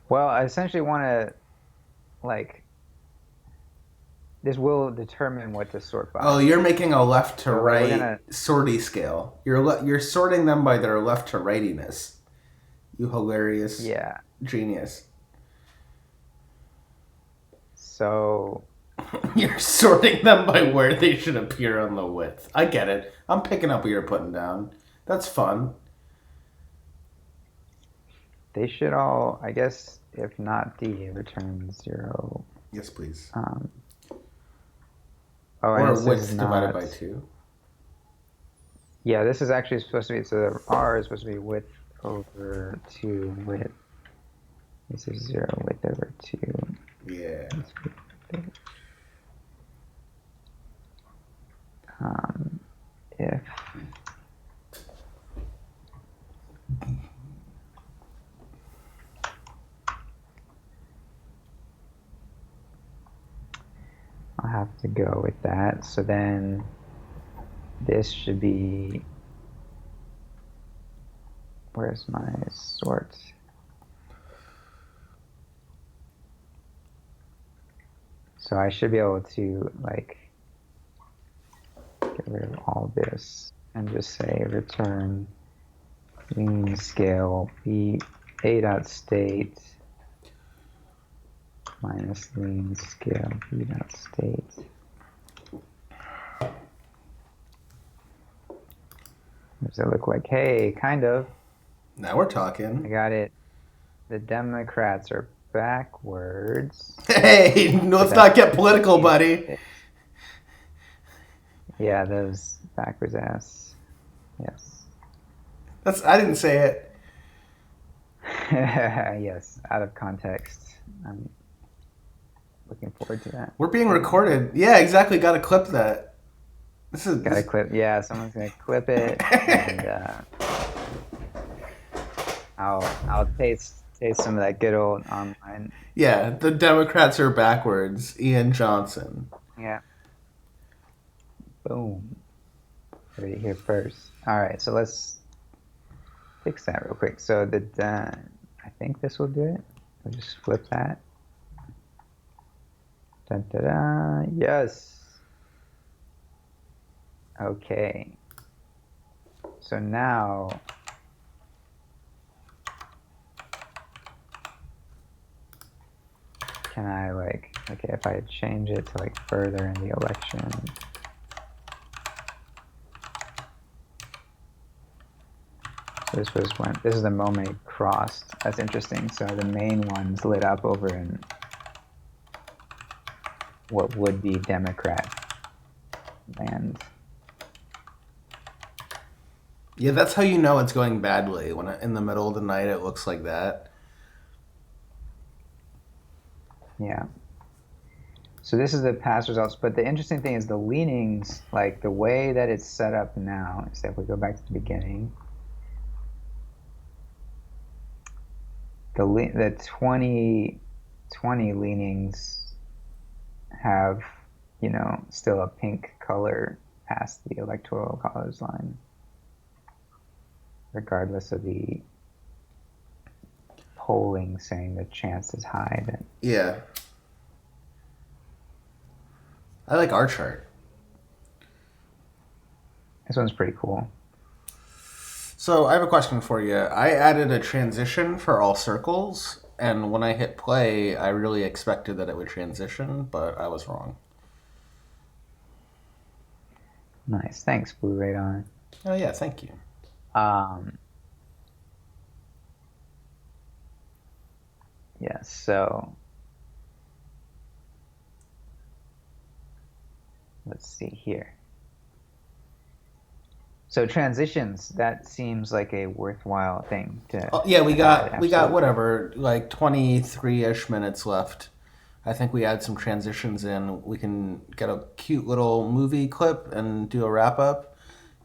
Well, I essentially want to like this will determine what to sort Oh, by. you're making a left to So like we're right gonna sortie scale. You're sorting them by their left to rightiness. You hilarious yeah. genius. So You're sorting them by where they should appear on the width. I get it. I'm picking up what you're putting down. That's fun. they should all, I guess, if not D, return 0. Yes, please. Um, oh, and Or this is width divided not. by 2. Yeah, this is actually supposed to be. So the R is supposed to be width over 2 width. This is 0 width over 2. Yeah. If I'll have to go with that. So then this should be, where's my sort? So I should be able to like get rid of all this and just say return lean scale b a dot state minus lean scale b dot state. Does it look like, hey, kind of, Now we're I talking. got it. The Democrats are backwards. Hey, let's not get political, buddy. Yeah, those backwards ass. Yes. I didn't say it. Yes, out of context. I'm looking forward to that. We're being recorded. Yeah, exactly. Got to clip that. This is Gotta this, clip. Yeah, someone's gonna clip it, and I'll taste some of that good old online. yeah. The Democrats are backwards. Ian Johnson. Yeah. Boom. Heard it here first. All right, so let's fix that real quick. So that I think this will do it. We'll just flip that. Dun, da, da. Yes. Okay. So now can I okay, if I change it to further in the election. So this is the moment it crossed. That's interesting. So the main ones lit up over in what would be Democrat land. Yeah, that's how you know it's going badly, when in the middle of the night it looks like that. Yeah. So this is the past results, but the interesting thing is the leanings, like the way that it's set up now, is that if we go back to the beginning, the 2020 leanings have, still a pink color past the electoral college line, regardless of the polling saying the chance is high that. Yeah. I like our chart. This one's pretty cool. So I have a question for you. I added a transition for all circles, and when I hit play, I really expected that it would transition, but I was wrong. Nice. Thanks, Blue Radar. Oh yeah, thank you. Yeah, so let's see here. So transitions, that seems like a worthwhile thing to. Yeah, we got whatever, like 23-ish minutes left. I think we add some transitions in. We can get a cute little movie clip and do a wrap up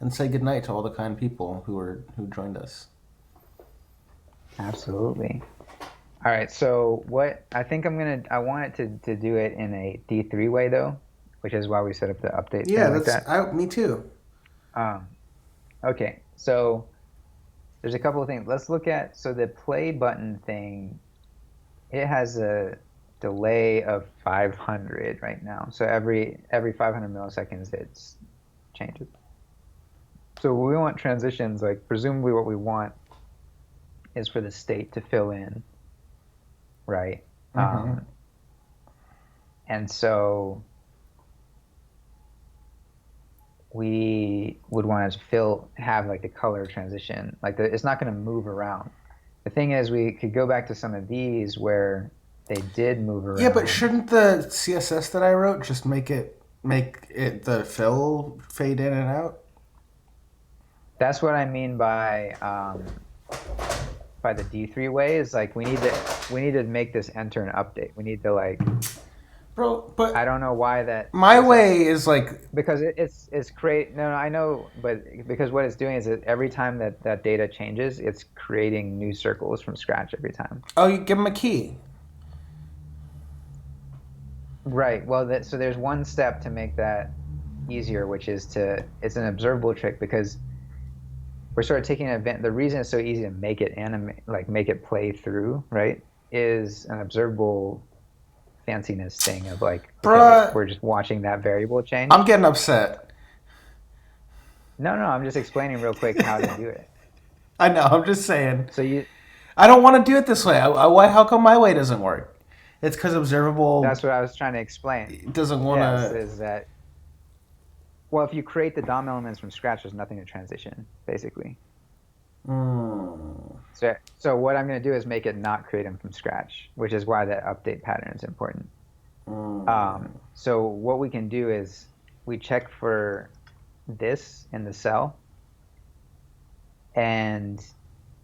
and say goodnight to all the kind people who joined us. Absolutely. All right, so what I think I want it to do it in a D3 way though, which is why we set up the update. Yeah, me too. Okay, so there's a couple of things. Let's look at, so the play button thing, it has a delay of 500 right now. So every 500 milliseconds it changes. So we want transitions, presumably what we want is for the state to fill in, right? Mm-hmm. And so we would want to have the color transition, it's not going to move around. The thing is, we could go back to some of these where they did move around. Yeah, but shouldn't the CSS that I wrote just make it the fill fade in and out? That's what I mean by the D3 way, is we need to make this enter and update. We need to Bro, but I don't know why that. My way is because it's create. No, I know, but because what it's doing is that every time that data changes, it's creating new circles from scratch every time. Oh, you give them a key. Right. Well, so there's one step to make that easier, which is it's an observable trick, because we're sort of taking an event. The reason it's so easy to make it make it play through, right, is an observable fanciness thing of Bruh, we're just watching that variable change. I'm getting upset. No, I'm just explaining real quick how to do it. I know, I'm just saying. So I don't want to do it this way. Why? How come my way doesn't work? It's because observable. That's what I was trying to explain. It doesn't want to. Yes, is that. Well, if you create the DOM elements from scratch, there's nothing to transition, basically. So what I'm going to do is make it not create them from scratch, which is why that update pattern is important. So what we can do is we check for this in the cell, and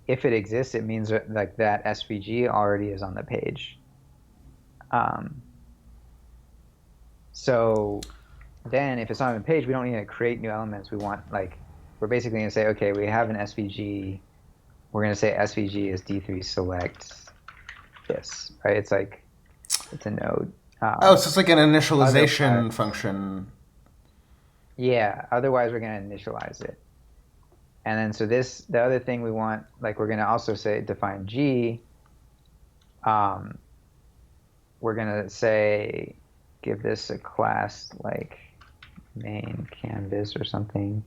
if it exists, it means that SVG already is on the page. So then if it's on the page, we don't need to create new elements. We want we're basically going to say, okay, we have an SVG. We're going to say SVG is D3 select this, right? It's a node. So it's like an initialization function. Yeah, otherwise we're going to initialize it. And then so the other thing we want, like we're going to also say define G. Um, we're going to say, give this a class like main canvas or something.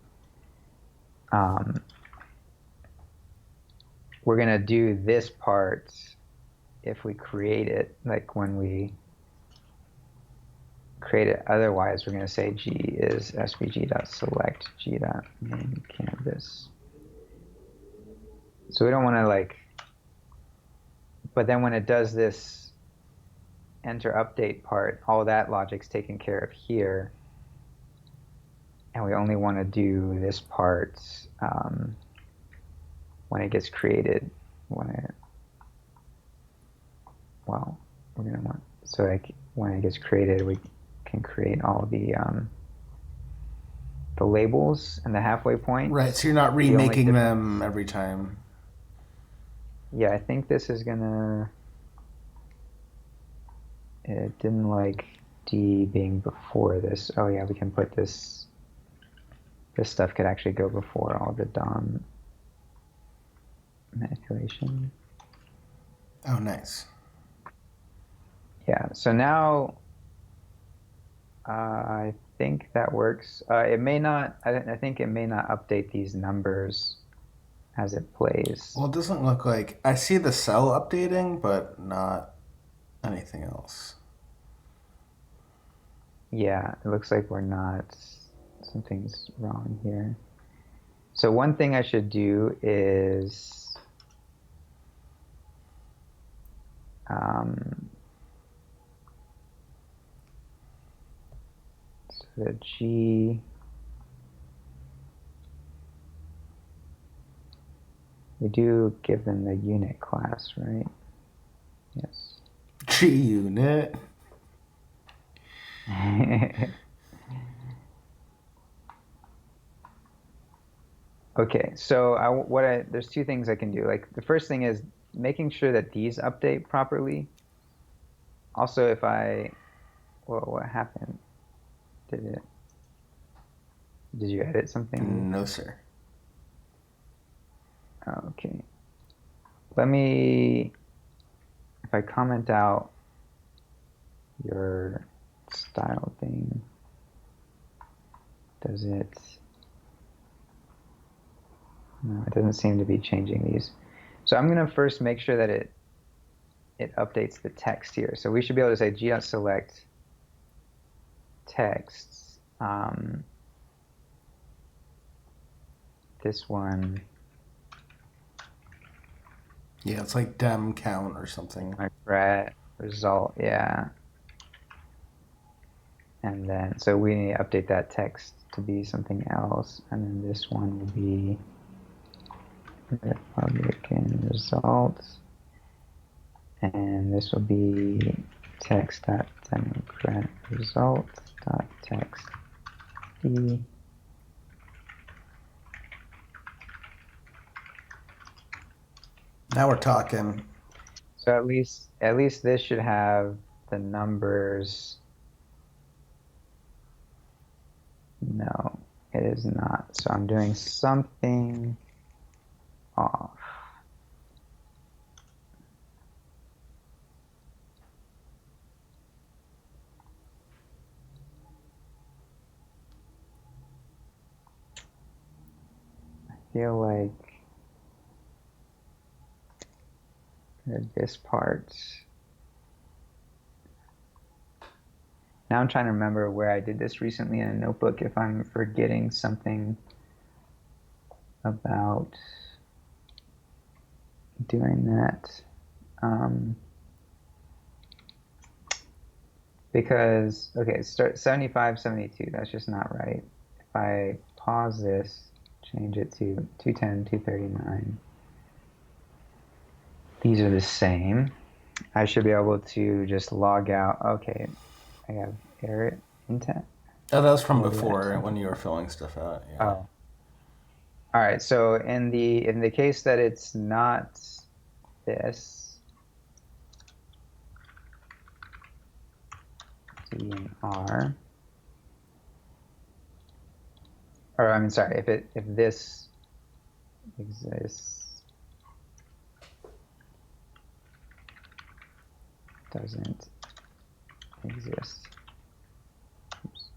We're going to do this part if we create it, like when we create it. Otherwise, we're going to say G is svg.select g.main canvas. So we don't want to like, but then when it does this enter update part, all that logic's taken care of here. And we only want to do this part when it gets created. Well, we're going to want, so like when it gets created, we can create all the labels and the halfway point. Right, so you're not remaking them every time. Yeah, I think this is gonna, it didn't like D being before this. Oh yeah, we can put this stuff could actually go before all the DOM manipulation. Oh, nice. Yeah, so now I think that works. It may not, I think it may not update these numbers as it plays. Well, it doesn't look like, I see the cell updating, but not anything else. Yeah, it looks like we're not, something's wrong here. So one thing I should do is so the G, we do give them the unit class, right? Yes. G unit. Okay, so there's two things I can do. Like the first thing is making sure that these update properly. Also, if what happened? Did you edit something? No, sir. Okay. If I comment out your style thing, does it? No, it doesn't seem to be changing these. So I'm going to first make sure that it updates the text here. So we should be able to say g.select texts. This one. Yeah, it's like dem count or something. Like ret result, yeah. And then, so we need to update that text to be something else. And then this one will be Republican results. And this will be text.democrat result.text D. Now we're talking. So at least this should have the numbers. No, it is not. So I'm doing something off. I feel like this part. Now I'm trying to remember where I did this recently in a notebook if I'm forgetting something about doing that. Because, okay, start 75, 72, that's just not right. If I pause this, change it to 210, 239. These are the same. I should be able to just log out. Okay, I have error intent. Oh, that was from before when you were filling stuff out. Yeah. Oh. All right. So in the case that it's not this, DNR, or I mean, sorry, if this exists, doesn't exist. Oops.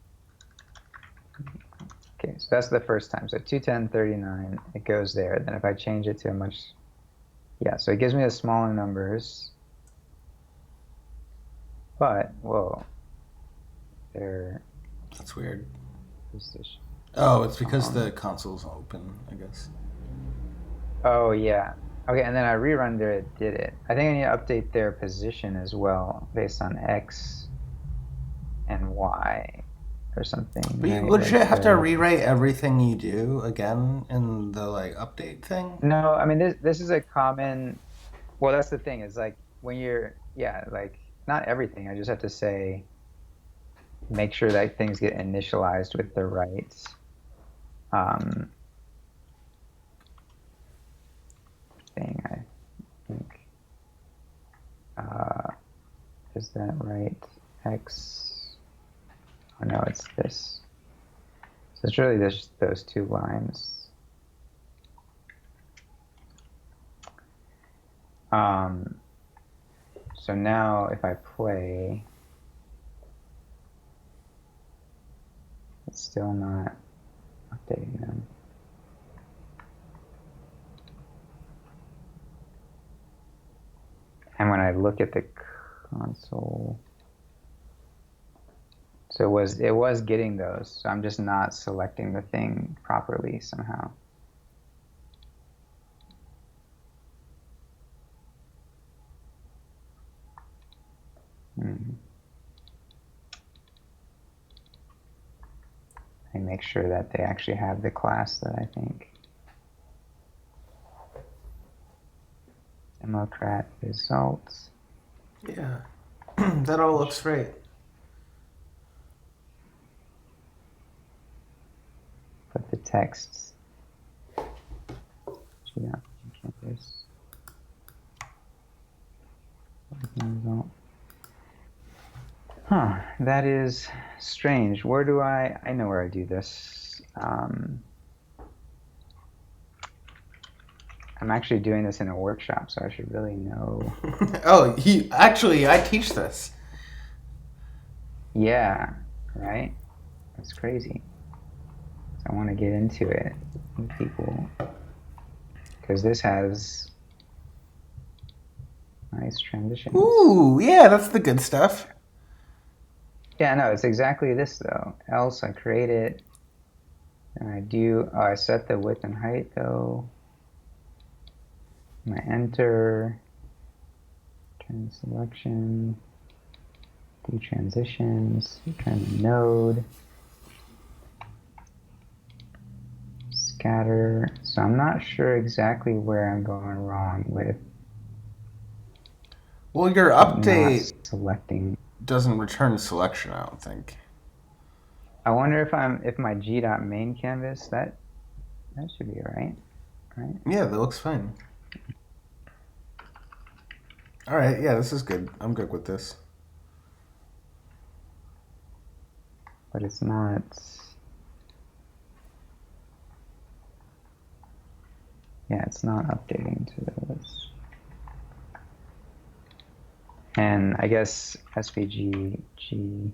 Okay, so that's the first time. So 21039, it goes there. Then if I change it to a much, yeah, so it gives me the smaller numbers. But, whoa, That's weird. position. Oh, it's because the console's open, I guess. Oh, yeah. Okay, and then I re-rendered it, did it. I think I need to update their position as well, based on X and Y or something. But you right? legit Like have to rewrite everything you do again in the like update thing. No, I mean this is a common. Well, that's the thing, is like when you're, yeah, like not everything. I just have to say, make sure that things get initialized with the right um thing, I think. Uh, is that right? X. Oh no, it's this. So it's really just those two lines. So now if I play, it's still not updating them. And when I look at the console, so it was getting those. So I'm just not selecting the thing properly somehow. I make sure that they actually have the class that I think. Democrat results. Yeah, that all looks great. Put the texts. Yeah, campus. Result. Huh, that is strange. Where do I know where I do this. I'm actually doing this in a workshop, so I should really know. Oh, I teach this. Yeah, right? That's crazy. So I want to get into it with people, because this has nice transitions. Ooh, yeah, that's the good stuff. Yeah, no, it's exactly this though. Else I create it, and I set the width and height though. I enter, turn selection, do transitions, turn the node, scatter. So I'm not sure exactly where I'm going wrong with. Well, your update not selecting. doesn't return selection, I don't think. I wonder if my g.main canvas, that should be right? Yeah, that looks fine. All right, yeah, this is good. I'm good with this. But it's not. Yeah, it's not updating to those. And I guess SVG G.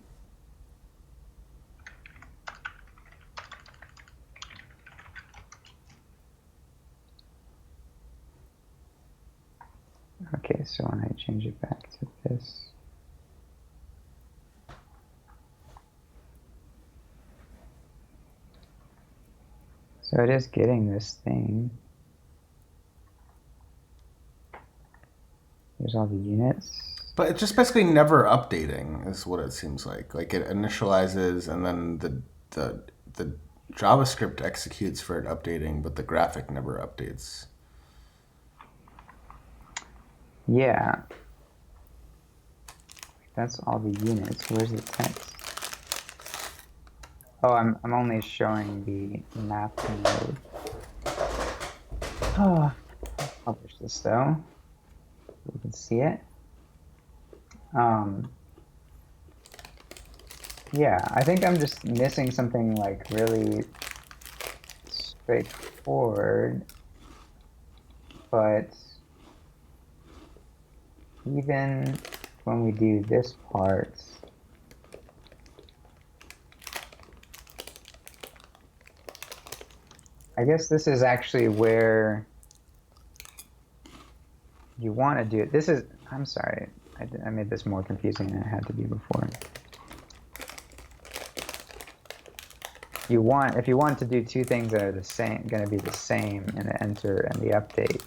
Okay, so when I change it back to this. So it is getting this thing. There's all the units. But it's just basically never updating, is what it seems like. Like it initializes, and then the JavaScript executes for it updating, but the graphic never updates. Yeah. That's all the units. Where's the text? Oh, I'm only showing the map node. Oh, I'll publish this though. You can see it. Yeah, I think I'm just missing something like really straightforward. But even when we do this part, I guess this is actually where you want to do it. This is, I'm sorry, I made this more confusing than it had to be before. If you want to do two things that are the same, going to be the same in the enter and the update,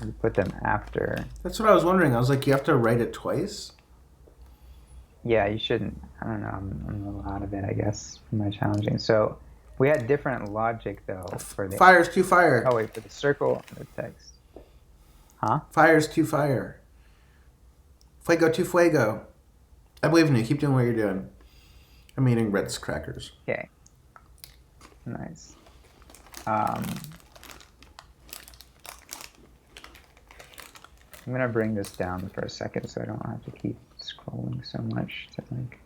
you put them after. That's what I was wondering. I was like, you have to write it twice? Yeah, you shouldn't. I don't know. I'm a little out of it, I guess, for my challenging. So we had different logic though for the Fires to fire. Oh wait, for the circle and the text. Huh? Fires to fire. Fuego to fuego. I believe in you. Keep doing what you're doing. I'm eating Ritz crackers. Okay. Nice. I'm gonna bring this down for a second so I don't have to keep scrolling so much to like.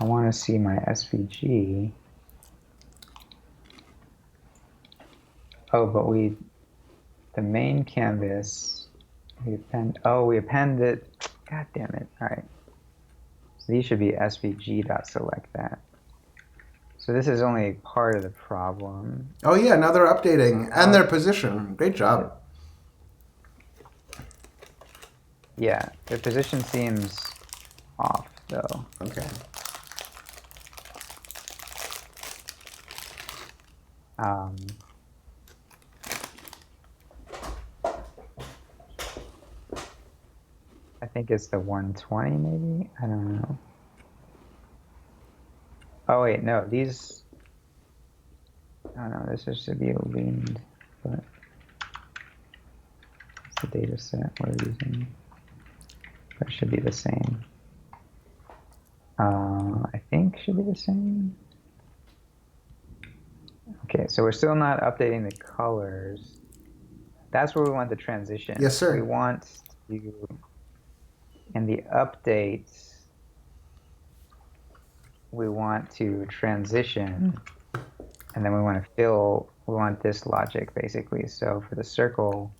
I want to see my SVG. Oh, but the main canvas, we append it. God damn it. All right. So these should be svg.select that. So this is only part of the problem. Oh yeah, now they're updating and their position. Great job. Yeah, the position seems off though. Okay. I think it's the 120 maybe? I don't know. Oh wait, no, these, I don't know, this is to be leaned, but it's the data set we're using. That should be the same. I think should be the same. Okay, so we're still not updating the colors. That's where we want the transition. Yes, sir. We want to, in the updates, we want to transition, and then we want to fill, we want this logic basically. So for the circle,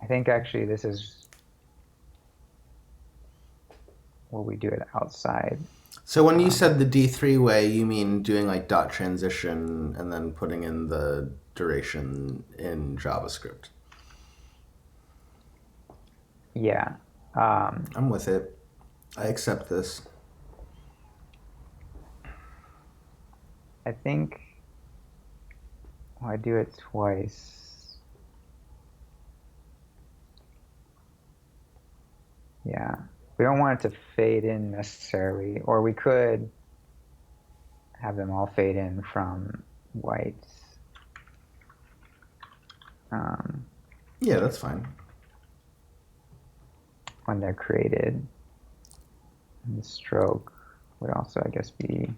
I think actually this is where we do it outside. So when you said the D3 way, you mean doing like dot transition and then putting in the duration in JavaScript? Yeah. I'm with it. I accept this. I think I do it twice. Yeah. We don't want it to fade in necessarily, or we could have them all fade in from white. Yeah, that's fine. When they're created. And the stroke would also, I guess, be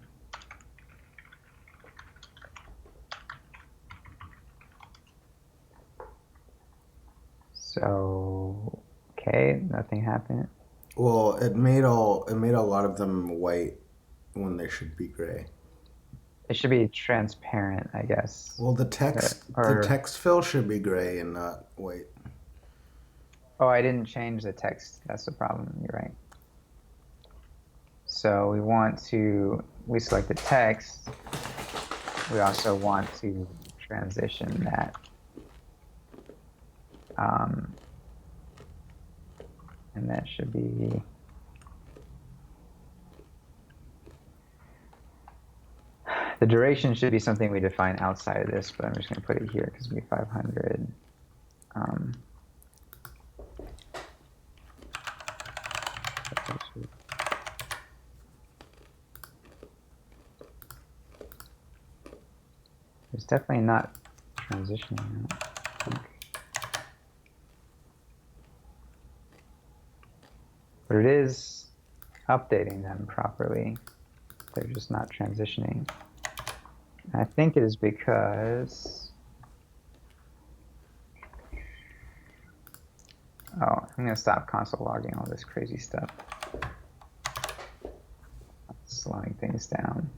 so. Okay, nothing happened. Well, it made a lot of them white when they should be gray. It should be transparent, I guess. Well, the text fill should be gray and not white. Oh, I didn't change the text. That's the problem. You're right. So we select the text. We also want to transition that. And that should be, the duration should be something we define outside of this, but I'm just going to put it here because it'll be 500. It's definitely not transitioning now, I think. But it is updating them properly. They're just not transitioning. And I think it is because, oh, I'm gonna stop console logging all this crazy stuff. slowing things down.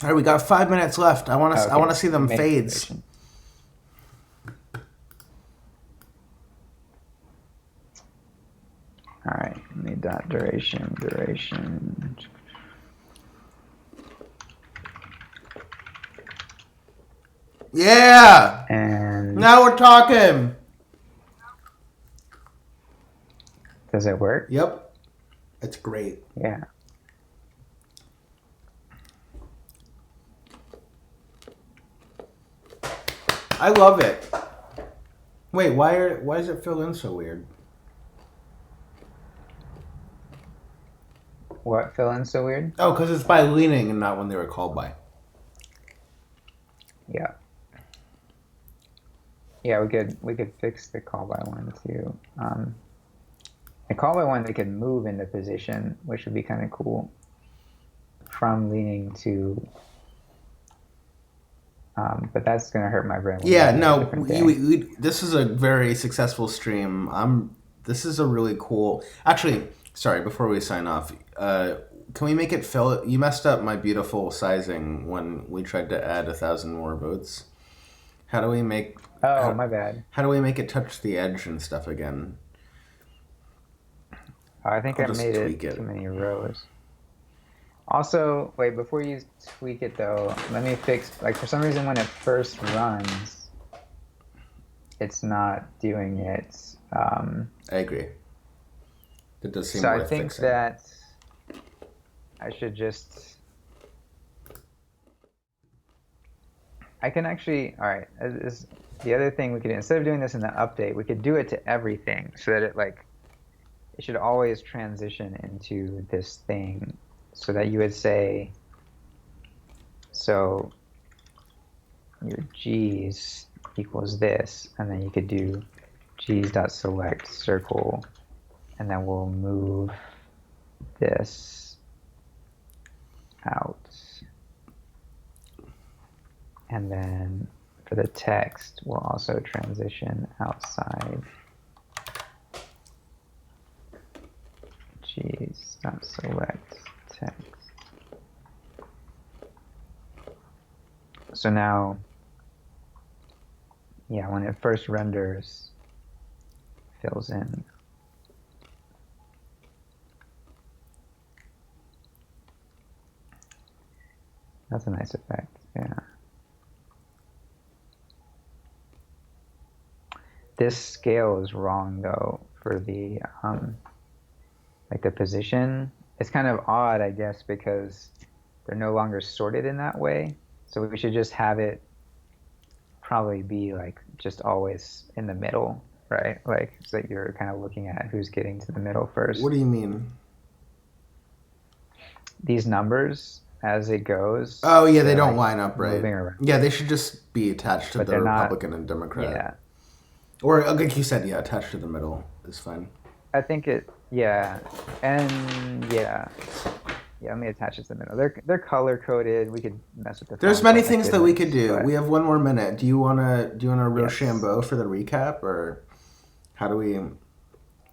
All right, we got 5 minutes left. I want to. Okay. I want to see them Make fades. position. All right. Let me dot duration. Yeah. And Now we're talking. does it work? Yep. It's great. Yeah. I love it. Wait, why does it fill in so weird? What fill in so weird? Oh, because it's by leaning and not when they were called by. Yeah. Yeah, we could fix the call by one too. The call by one, they could move into position, which would be kind of cool. From leaning to, but that's gonna hurt my brain. Yeah, no, this is a very successful stream. This is a really cool. Actually, sorry. Before we sign off, can we make it fill? You messed up my beautiful sizing when we tried to add 1,000 more votes. How do we make? Oh, my bad. How do we make it touch the edge and stuff again? I think I made it too many rows. Also, wait, before you tweak it though, let me fix, like for some reason when it first runs, it's not doing it. I agree. It does seem so worth I think fixing. that I should just, I can actually, all right, the other thing we could do, instead of doing this in the update, we could do it to everything so that it should always transition into this thing. So that you would say, so your G's equals this, and then you could do G's.select circle, and then we'll move this out. And then for the text, we'll also transition outside G's.select text. So now, yeah, when it first renders, fills in. That's a nice effect, yeah. This scale is wrong though for the like the position. It's kind of odd, I guess, because they're no longer sorted in that way. So we should just have it probably be like just always in the middle, right? Like so that you're kind of looking at who's getting to the middle first. What do you mean? These numbers as it goes. Oh yeah, they don't line up right. Around. Yeah, they should just be attached to the Republican and Democrat. Yeah. Or like you said, yeah, attached to the middle is fine. I think it, yeah, and yeah. Yeah, let me attach it to the middle. They're color coded. We could mess with the. There's many things that we could do. We have one more minute. Do you wanna Rochambeau for the recap, or how do we?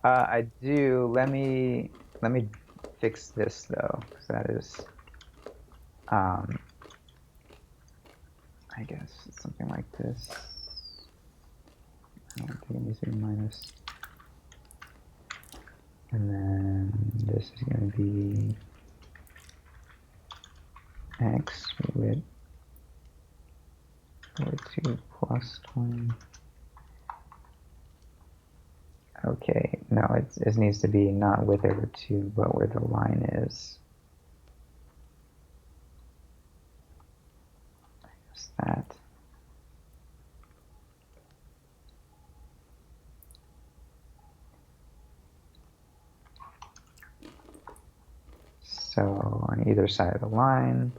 I do. Let me fix this though, because that is. I guess it's something like this. I don't think anything minus. And then this is going to be x with 2 plus 20. Okay, no, it needs to be not with over 2, but where the line is. I guess that. So on either side of the line.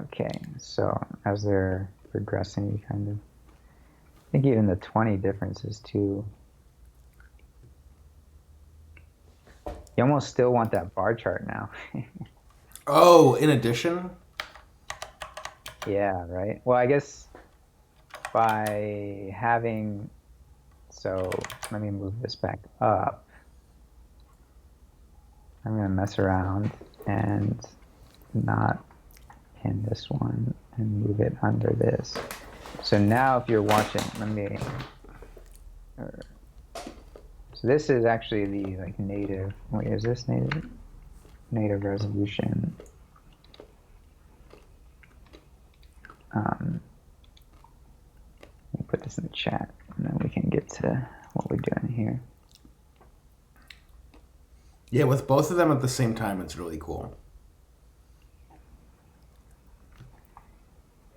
Okay, so as they're progressing, you kind of, I think even the 20 difference is too. You almost still want that bar chart now. Oh, in addition? Yeah, right. Well, I guess by having, so let me move this back up. I'm gonna mess around and not pin this one and move it under this. So now if you're watching, so this is actually the like native, wait, is this native resolution? Let me put this in the chat and then we can get to what we're doing here. Yeah, with both of them at the same time, it's really cool.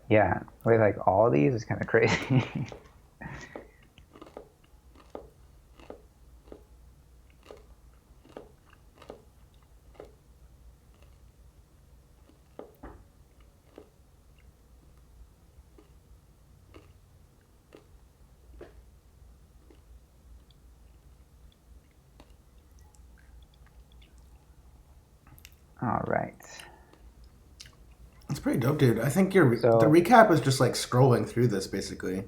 Yeah, with like all these, it's kind of crazy. All right. It's pretty dope, dude. I think the So, recap is just like scrolling through this basically.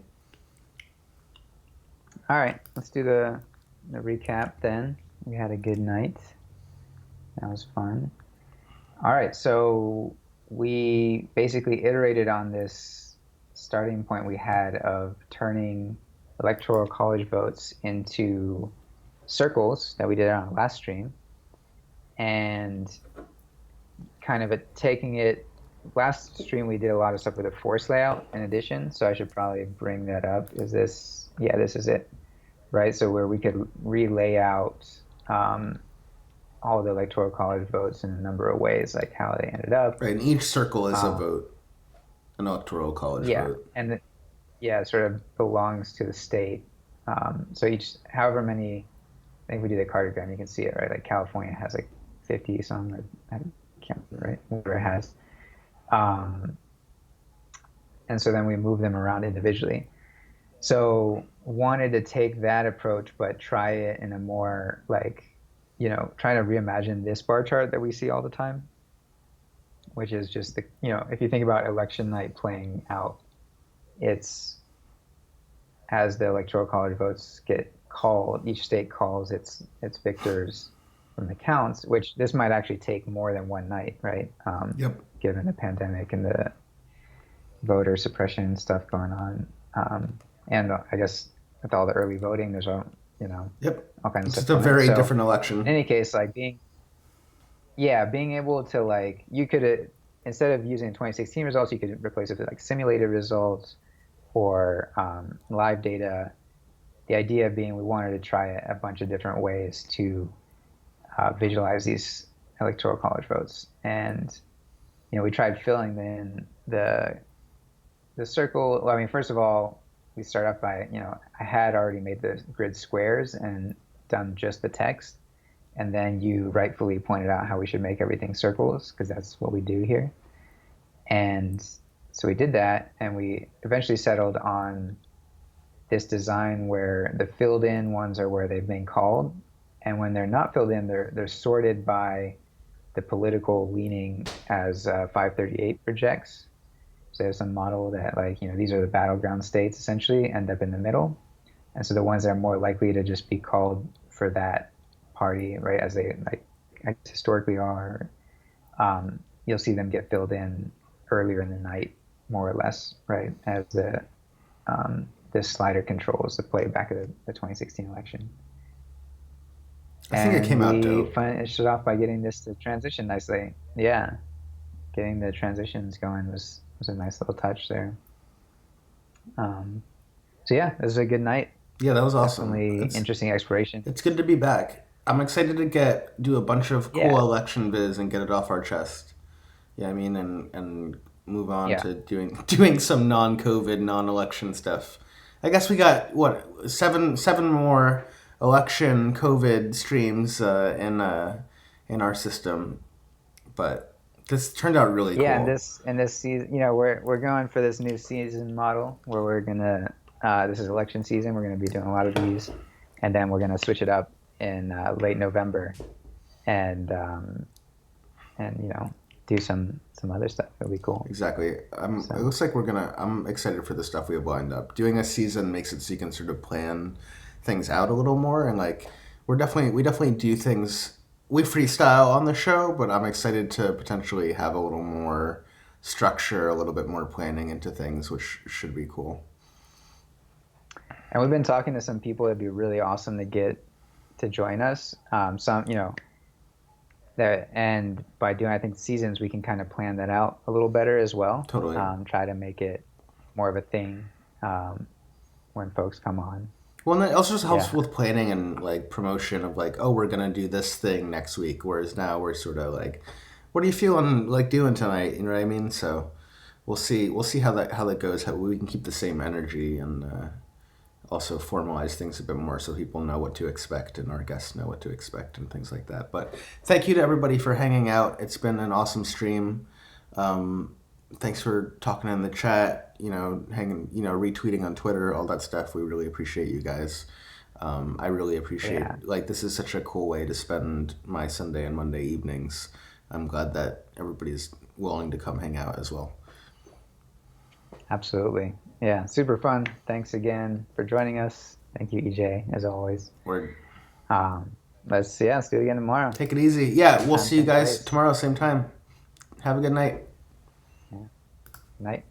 all right, let's do the recap then. We had a good night. That was fun. All right, so we basically iterated on this starting point we had of turning electoral college votes into circles that we did on our last stream, and kind of taking it. Last stream we did a lot of stuff with a force layout in addition, so I should probably bring that up. Is this? Yeah, this is it, right? So where we could relay out all the electoral college votes in a number of ways, like how they ended up. Right, and each circle is a vote, an electoral college vote. And it sort of belongs to the state. So each, however many, I think we do the cardiogram, you can see it, right? Like California has like 50 some, I can't remember, right? Whatever it has. And so then we move them around individually. So wanted to take that approach, but try it in a more like, trying to reimagine this bar chart that we see all the time, which is just if you think about election night playing out, it's as the electoral college votes get called, each state calls its victors from the counts, which this might actually take more than one night, right? Yep. Given the pandemic and the voter suppression stuff going on. And I guess with all the early voting, there's Yep. all kinds It's of just stuff. a very different election. In any case, like being able to like, you could, instead of using 2016 results, you could replace it with like simulated results or live data. The idea being we wanted to try a bunch of different ways to visualize these electoral college votes. And, we tried filling in the circle. Well, I mean, first of all, we start off by, I had already made the grid squares and done just the text. And then you rightfully pointed out how we should make everything circles, because that's what we do here. And so we did that, and we eventually settled on this design where the filled in ones are where they've been called. And when they're not filled in, they're sorted by the political leaning as 538 projects. So there's some model that these are the battleground states essentially end up in the middle. And so the ones that are more likely to just be called for that party, right, as they historically are, you'll see them get filled in earlier in the night, more or less, right, as the this slider controls the playback of the 2016 election. I think it came out dope. We finished it off by getting this to transition nicely. Yeah, getting the transitions going was a nice little touch there. So yeah, it was a good night. Yeah, that was awesome. Definitely interesting exploration. It's good to be back. I'm excited to do a bunch of cool election viz and get it off our chest. Yeah, I mean, and move on to doing some non-COVID, non-election stuff. I guess we got seven more election COVID streams in our system, but this turned out really cool. Yeah, and this season, we're going for this new season model where we're gonna this is election season. We're gonna be doing a lot of these, and then we're gonna switch it up in late November, and do some other stuff. It'll be cool. Exactly. So. It looks like I'm excited for the stuff we have lined up. Doing a season makes it so you can sort of plan things out a little more, and like we definitely do things. We freestyle on the show, but I'm excited to potentially have a little more structure, a little bit more planning into things, which should be cool. And we've been talking to some people that'd be really awesome to get to join us. Some, and by doing, I think, seasons, we can kind of plan that out a little better as well. Totally. Try to make it more of a thing when folks come on. Well, and it also just helps with planning and like promotion of like, oh, we're gonna do this thing next week, whereas now we're sort of like, what are you feeling like doing tonight? You know what I mean? So we'll see how that goes. How we can keep the same energy and also formalize things a bit more so people know what to expect and our guests know what to expect and things like that. But thank you to everybody for hanging out. It's been an awesome stream. Thanks for talking in the chat, retweeting on Twitter, all that stuff. We really appreciate you guys. I really appreciate like this is such a cool way to spend my Sunday and Monday evenings. I'm glad that everybody's willing to come hang out as well. Absolutely. Yeah, super fun. Thanks again for joining us. Thank you, EJ, as always. Word. Let's do it again tomorrow. Take it easy. Yeah, we'll see you guys tomorrow, same time. Have a good night. Night.